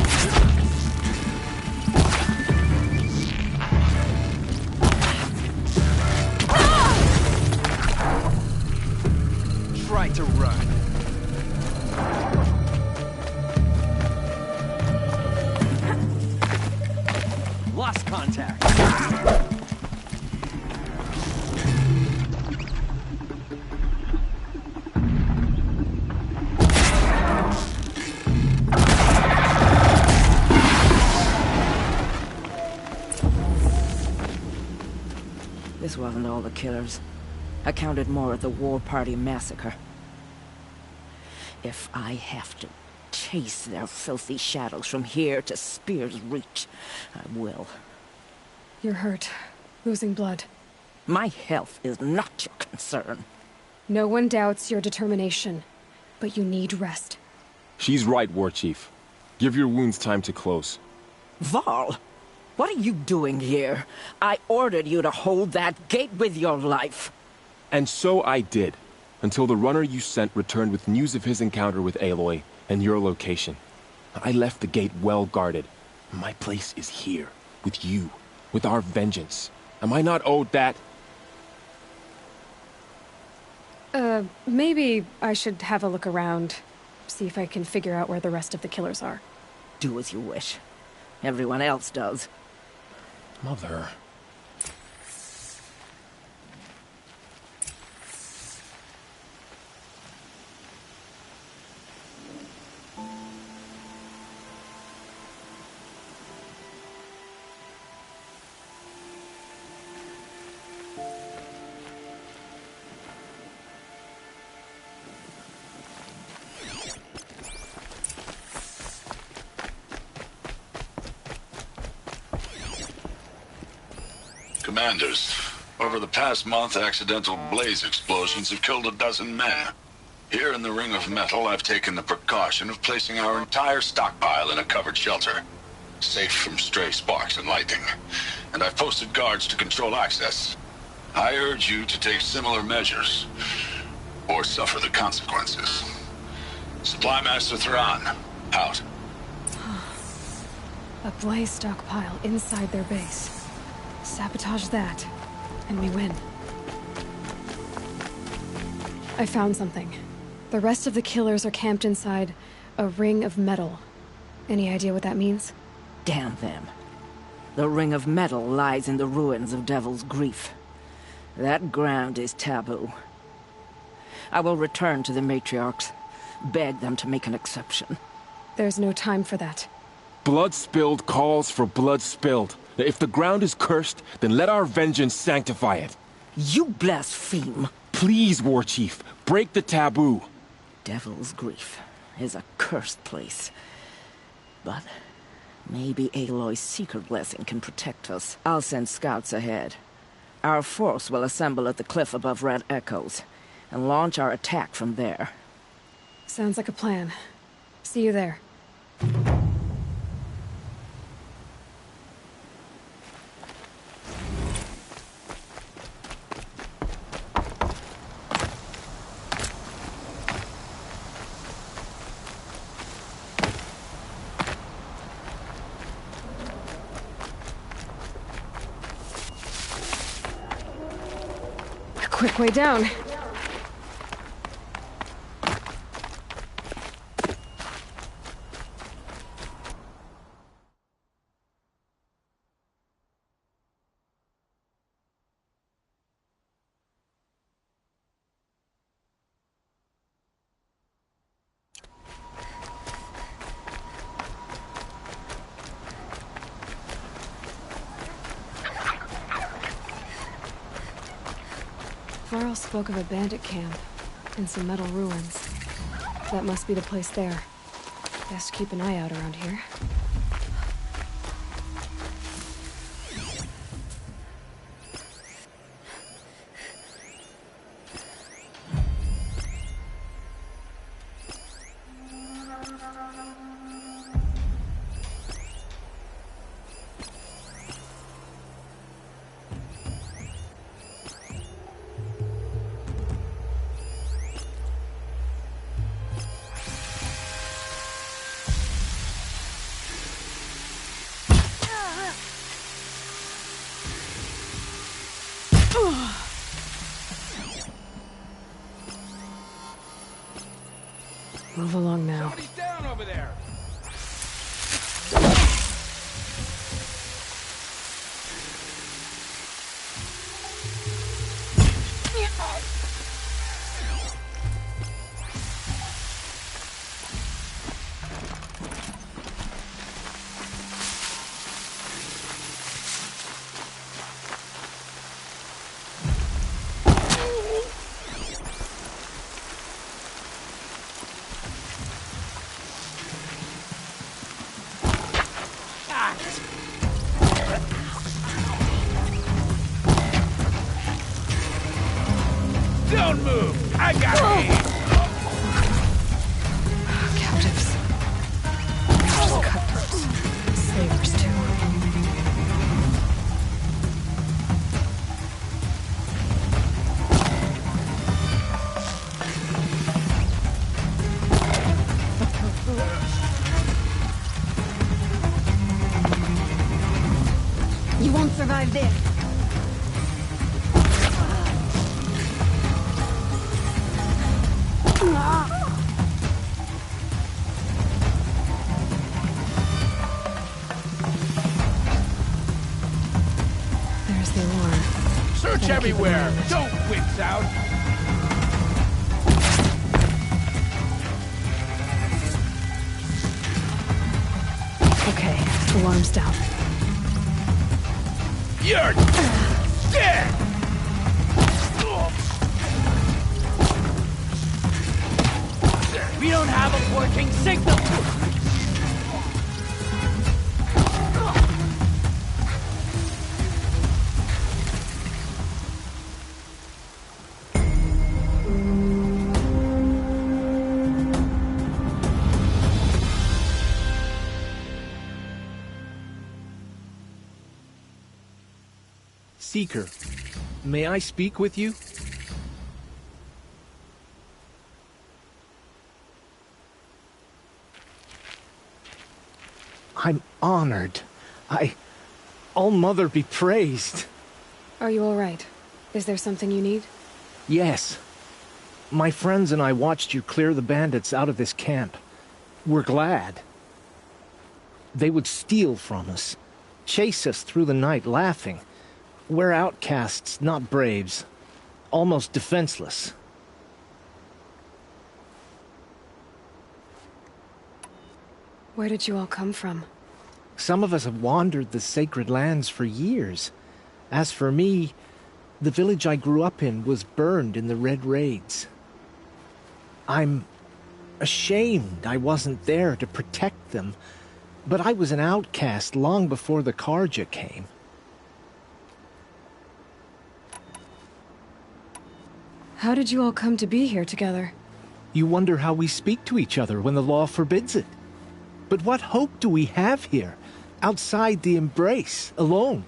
Try to run. Lost contact. This wasn't all the killers. I counted more at the War Party massacre. If I have to chase their filthy shadows from here to Spear's Reach, I will. You're hurt. Losing blood. My health is not your concern. No one doubts your determination, but you need rest. She's right, War Chief. Give your wounds time to close. Varl, what are you doing here? I ordered you to hold that gate with your life. And so I did, until the runner you sent returned with news of his encounter with Aloy and your location. I left the gate well guarded. My place is here, with you, with our vengeance. Am I not owed that? Maybe I should have a look around. See if I can figure out where the rest of the killers are. Do as you wish. Everyone else does. Mother... Commanders, over the past month, accidental blaze explosions have killed 12 men. Here in the Ring of Metal, I've taken the precaution of placing our entire stockpile in a covered shelter, safe from stray sparks and lightning. And I've posted guards to control access. I urge you to take similar measures, or suffer the consequences. Supply Master Thrawn, out. A blaze stockpile inside their base. Sabotage that, and we win. I found something. The rest of the killers are camped inside a ring of metal. Any idea what that means? Damn them. The Ring of Metal lies in the ruins of Devil's Grief. That ground is taboo. I will return to the matriarchs, beg them to make an exception. There's no time for that. Blood spilled calls for blood spilled. If the ground is cursed, then let our vengeance sanctify it. You blaspheme. Please, War Chief, break the taboo. Devil's Grief is a cursed place. But maybe Aloy's secret blessing can protect us. I'll send scouts ahead. Our force will assemble at the cliff above Red Echoes, and launch our attack from there. Sounds like a plan. See you there. Quick way down. Jarl spoke of a bandit camp and some metal ruins. That must be the place there. Best keep an eye out around here. Move along now. Somebody's down over there. Don't move! I got it! Captives. Just cutthroats. Slavers, too. You won't survive this. There's the alarm. Search everywhere! Don't wits out! Okay, alarm's down. You're dead! We don't have a working signal! Seeker, may I speak with you? I'm honored. All-Mother be praised. Are you all right? Is there something you need? Yes. My friends and I watched you clear the bandits out of this camp. We're glad. They would steal from us, chase us through the night laughing. We're outcasts, not braves. Almost defenseless. Where did you all come from? Some of us have wandered the sacred lands for years. As for me, the village I grew up in was burned in the Red Raids. I'm ashamed I wasn't there to protect them, but I was an outcast long before the Carja came. How did you all come to be here together? You wonder how we speak to each other when the law forbids it. But what hope do we have here, outside the embrace, alone?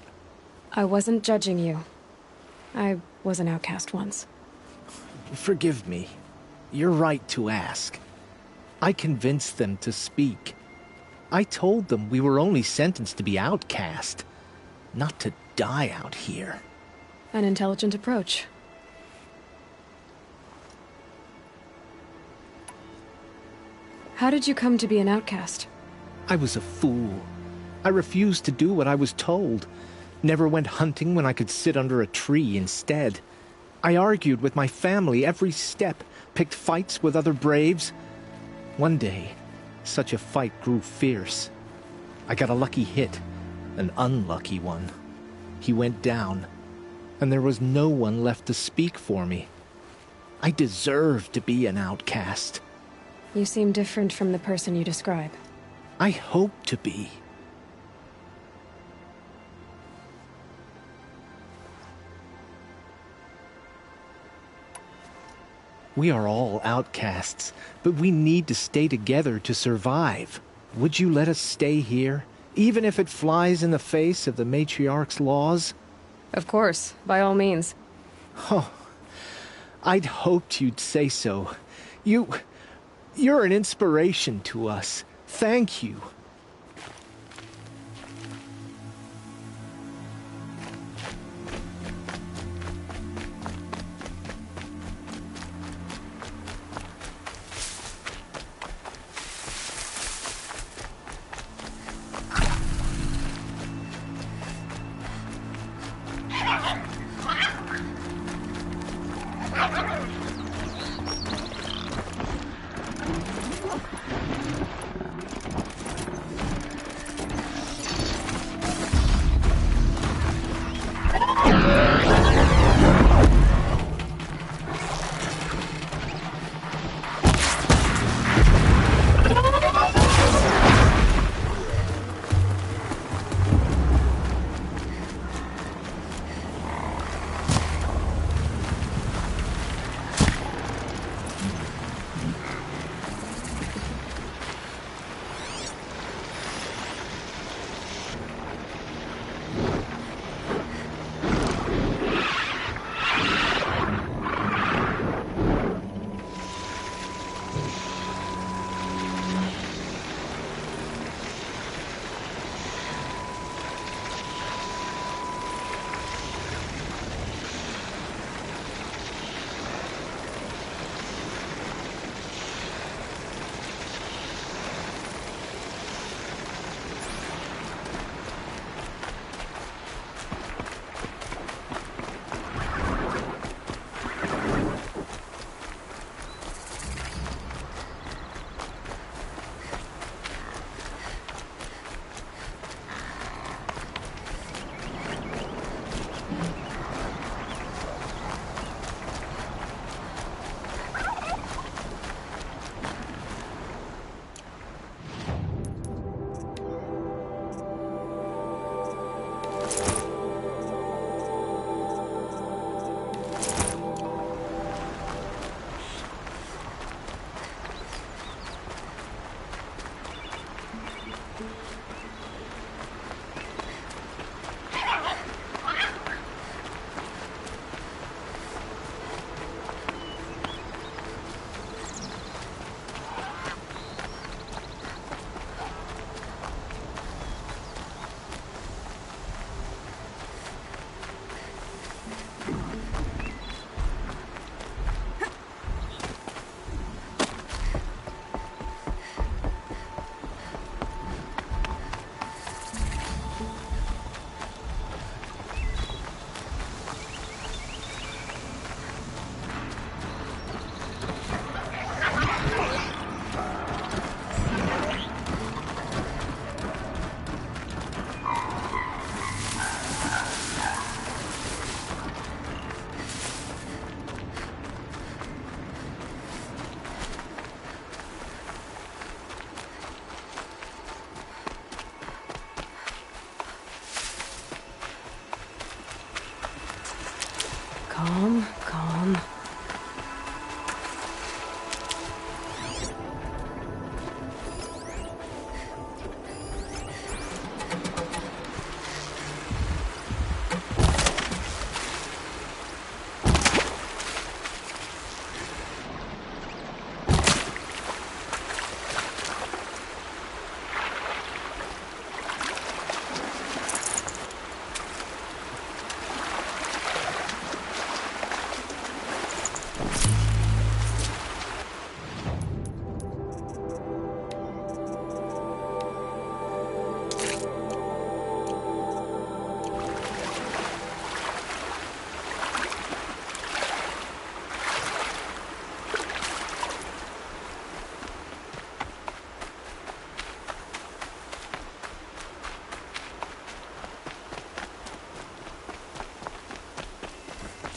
I wasn't judging you. I was an outcast once. Forgive me. You're right to ask. I convinced them to speak. I told them we were only sentenced to be outcast, not to die out here. An intelligent approach. How did you come to be an outcast? I was a fool. I refused to do what I was told. Never went hunting when I could sit under a tree instead. I argued with my family every step, picked fights with other braves. One day, such a fight grew fierce. I got a lucky hit, an unlucky one. He went down, and there was no one left to speak for me. I deserve to be an outcast. You seem different from the person you describe. I hope to be. We are all outcasts, but we need to stay together to survive. Would you let us stay here, even if it flies in the face of the matriarch's laws? Of course, by all means. Oh, I'd hoped you'd say so. You're an inspiration to us. Thank you.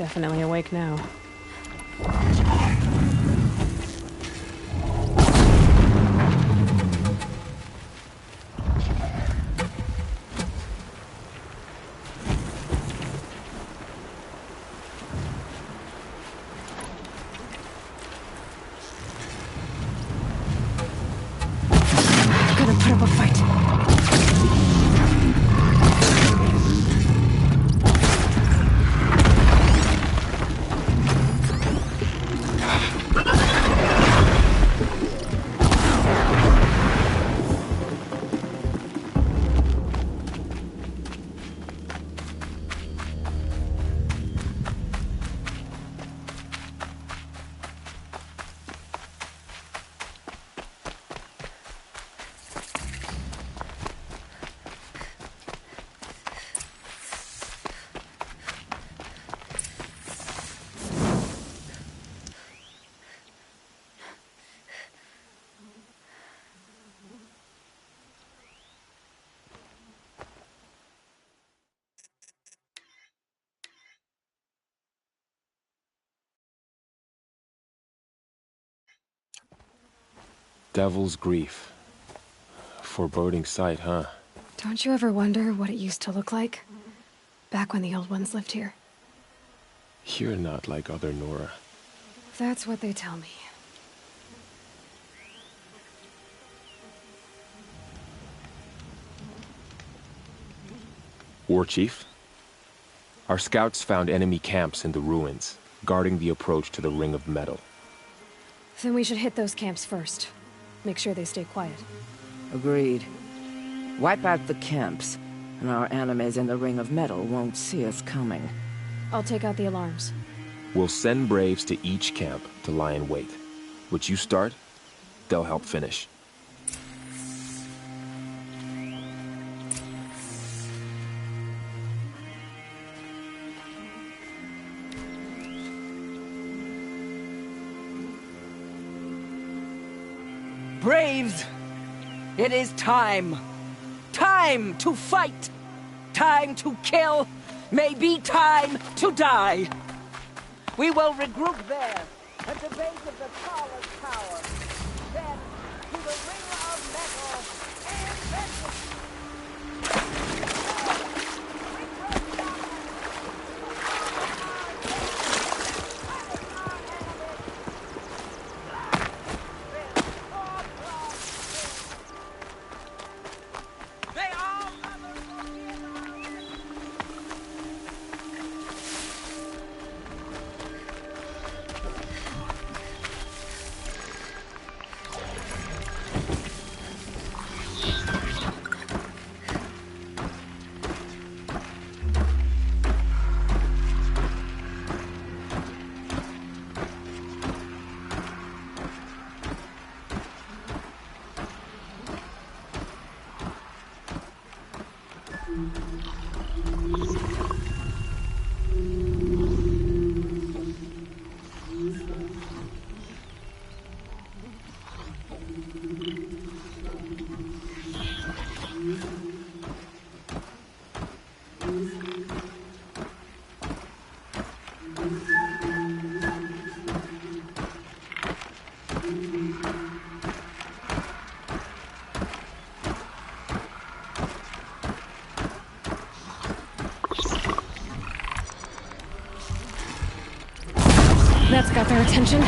definitely awake now. Gonna put up a fight. Devil's Grief. Foreboding sight, huh? Don't you ever wonder what it used to look like? Back when the old ones lived here. You're not like other Nora. That's what they tell me. War Chief? Our scouts found enemy camps in the ruins, guarding the approach to the Ring of Metal. Then we should hit those camps first. Make sure they stay quiet. Agreed. Wipe out the camps, and our enemies in the Ring of Metal won't see us coming. I'll take out the alarms. We'll send Braves to each camp to lie in wait. What you start, they'll help finish. Braves! It is time! Time to fight! Time to kill! Maybe time to die! We will regroup there, at the base of the tallest tower. Then, to the Ring of Metal, and vengeance! That's got their attention.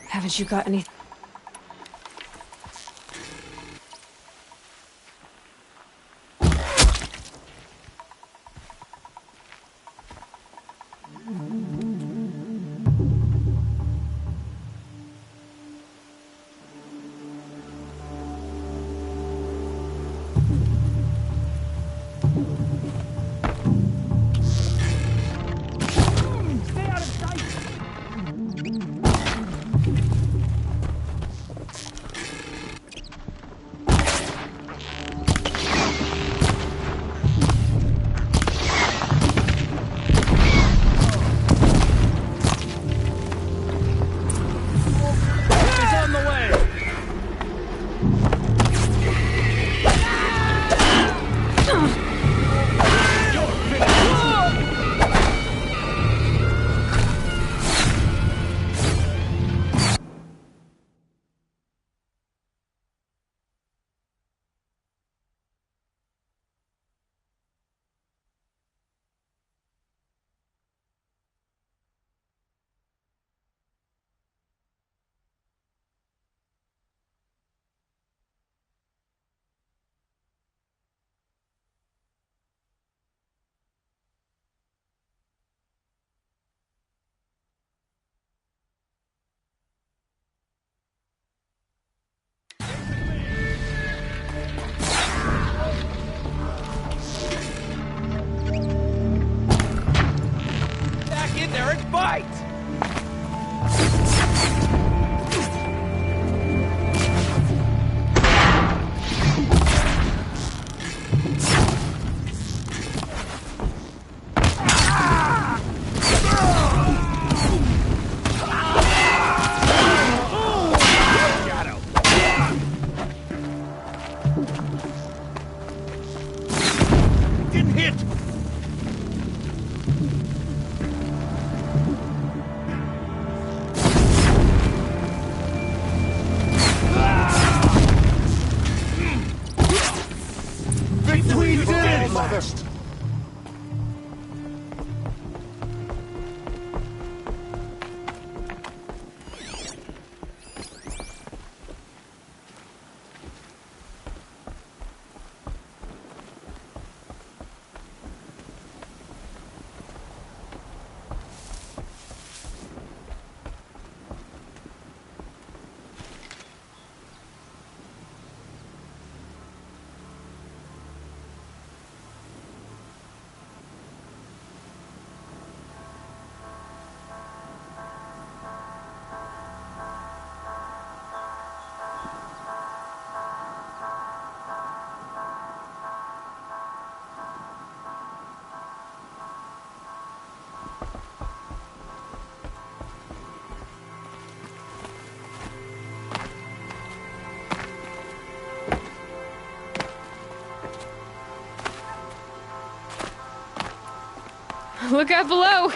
Haven't you got any... Didn't hit! We did it! Look out below!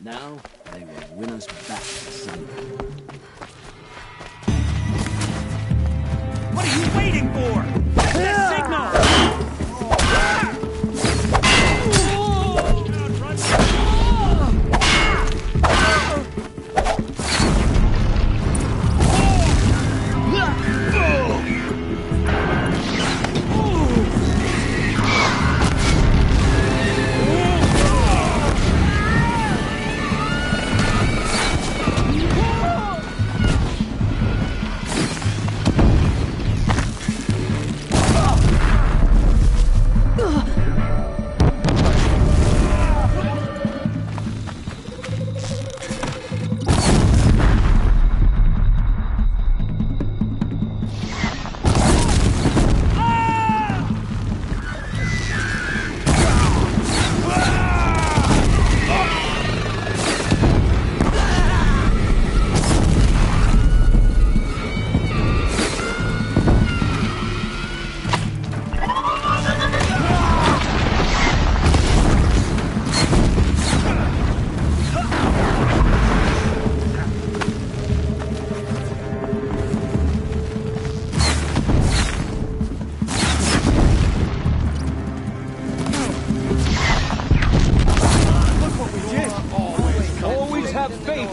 Now, they will win us back to Sunday. What are you waiting for? Get the signal!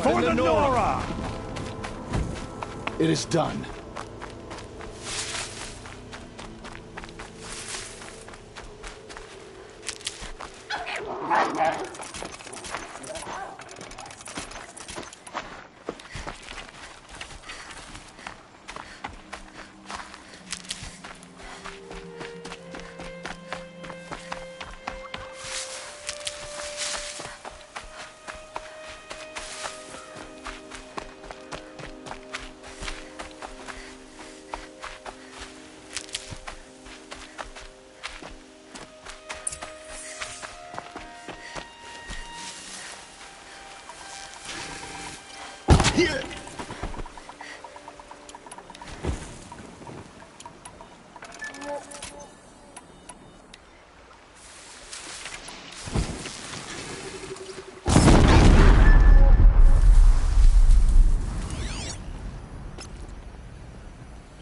For the Nora! It is done.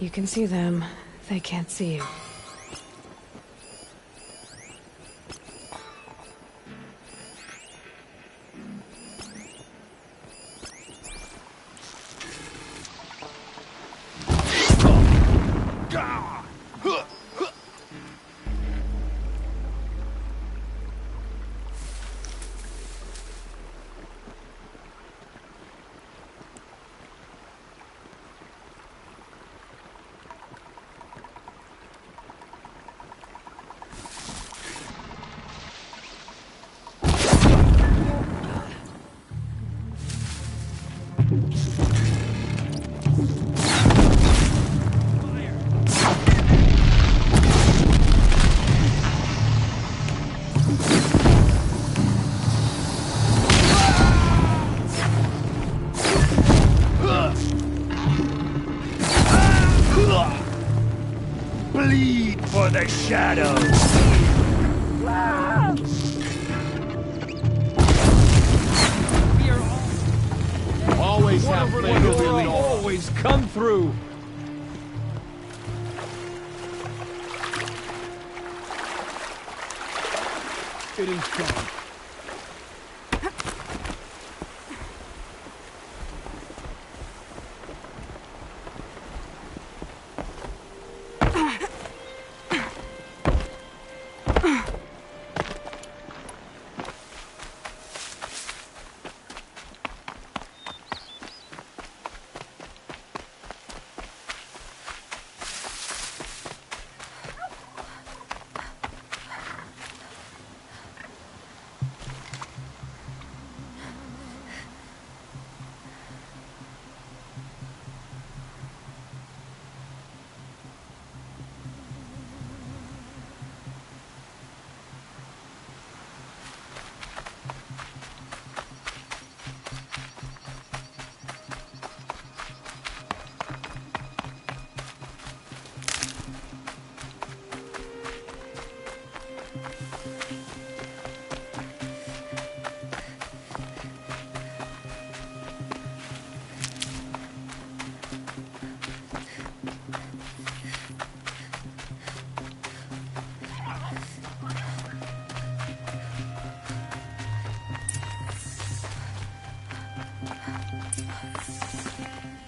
You can see them. They can't see you. Bleed for the shadows! Always have faith. Always come through. It is gone.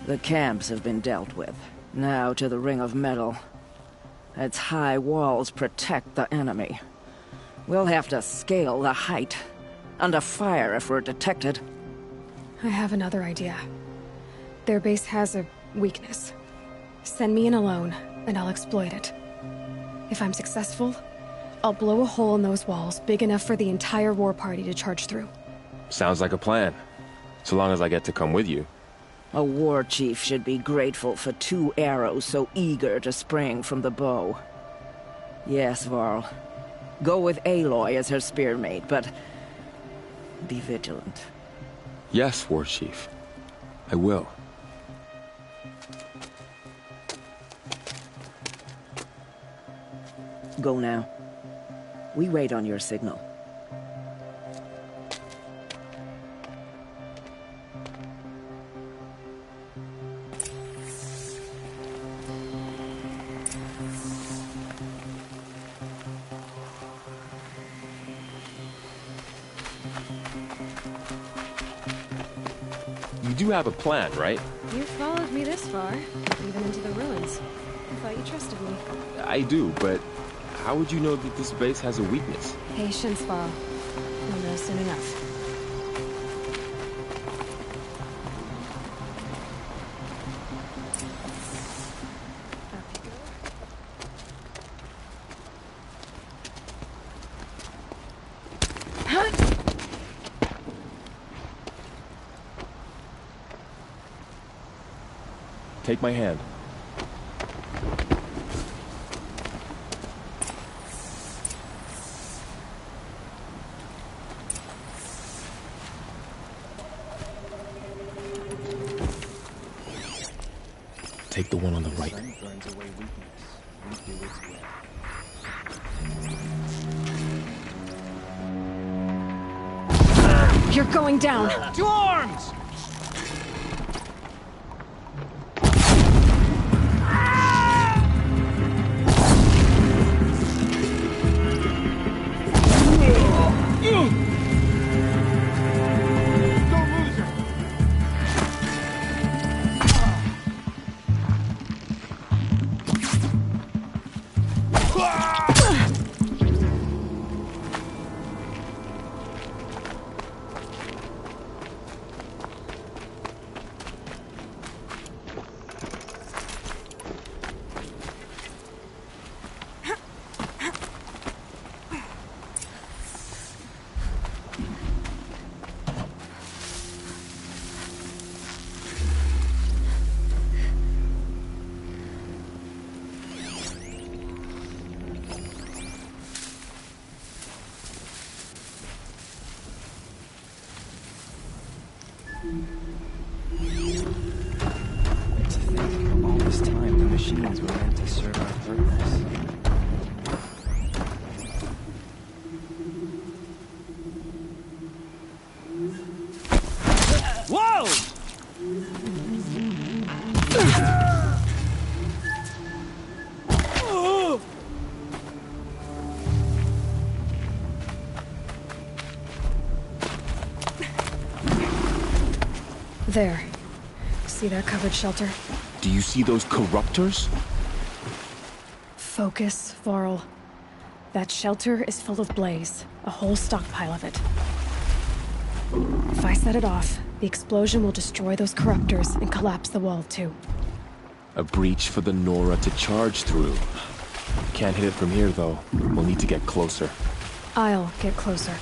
The camps have been dealt with. Now to the Ring of Metal. Its high walls protect the enemy. We'll have to scale the height. Under fire if we're detected. I have another idea. Their base has a weakness. Send me in alone, and I'll exploit it. If I'm successful, I'll blow a hole in those walls big enough for the entire war party to charge through. Sounds like a plan. So long as I get to come with you. A war chief should be grateful for 2 arrows so eager to spring from the bow. Yes, Varl. Go with Aloy as her spearmate, but be vigilant. Yes, War Chief. I will. Go now. We wait on your signal. You do have a plan, right? You followed me this far, even into the ruins. I thought you trusted me. I do, but how would you know that this base has a weakness? Patience, Val. You'll know soon enough. Take my hand. Take the one on the right. You're going down! To arms! All this time, the machines were meant to serve our purpose. Whoa! There. See that covered shelter? Do you see those corruptors? Focus, Varl. That shelter is full of blaze. A whole stockpile of it. If I set it off, the explosion will destroy those corruptors and collapse the wall, too. A breach for the Nora to charge through. Can't hit it from here, though. We'll need to get closer. I'll get closer.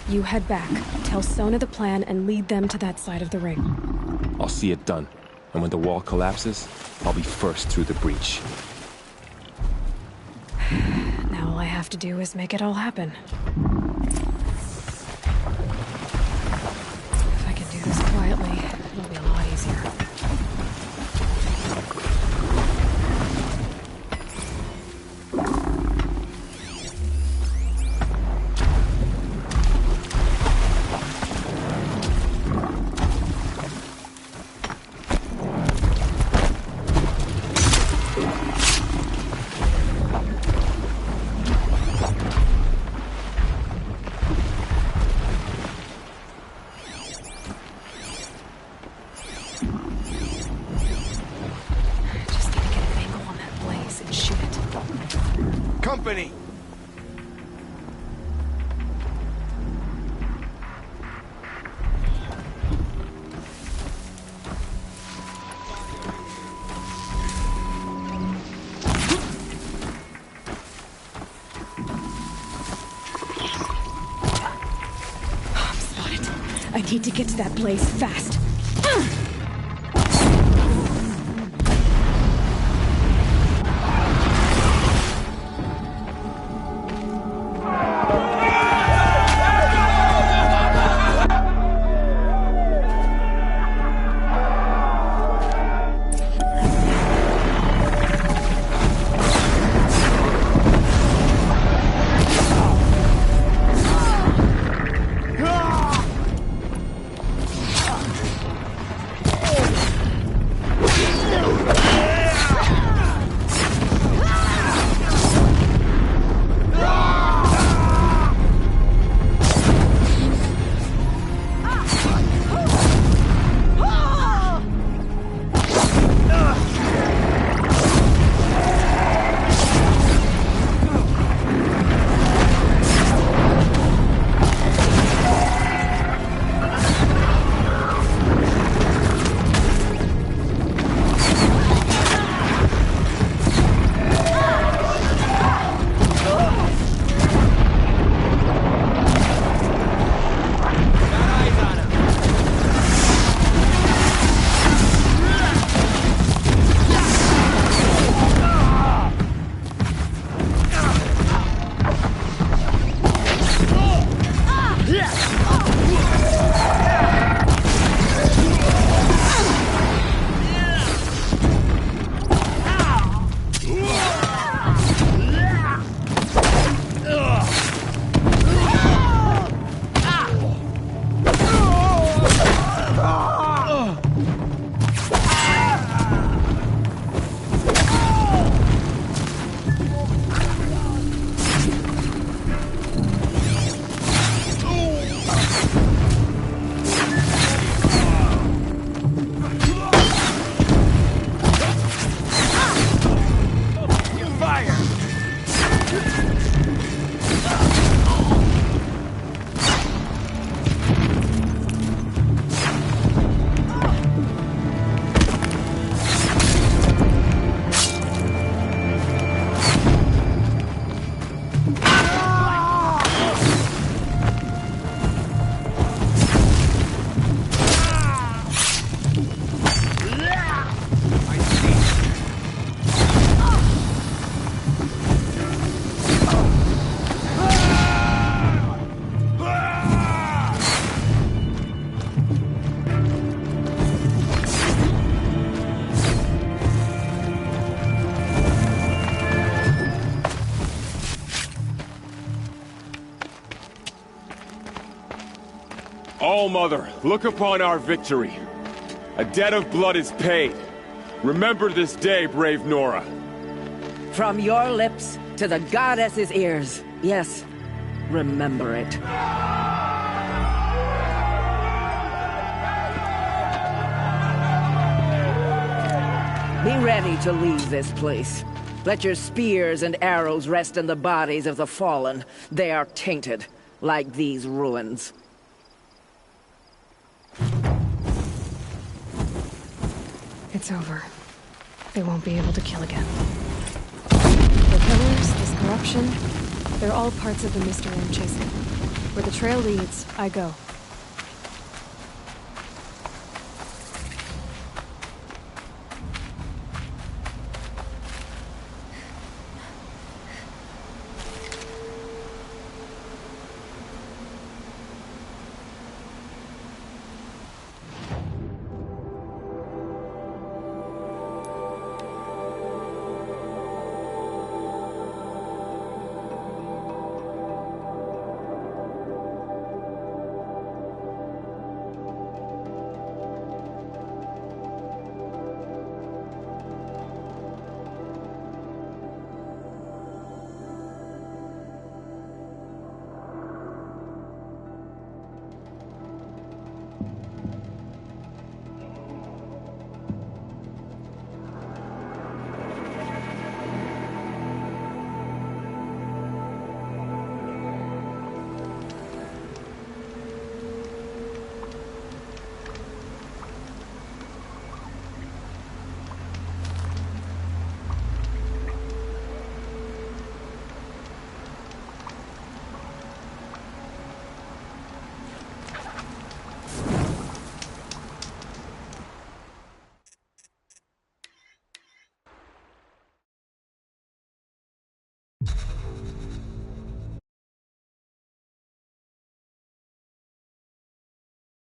You head back, tell Sona the plan, and lead them to that side of the ring. I'll see it done. And when the wall collapses, I'll be first through the breach. Now all I have to do is make it all happen. If I can do this quietly, it'll be a lot easier. Company! I'm spotted. I need to get to that blaze fast. All-Mother, look upon our victory. A debt of blood is paid. Remember this day, brave Nora. From your lips to the goddess's ears. Yes, remember it. Be ready to leave this place. Let your spears and arrows rest in the bodies of the fallen. They are tainted, like these ruins. It's over. They won't be able to kill again. The killers, this corruption, they're all parts of the mystery I'm chasing. Where the trail leads, I go.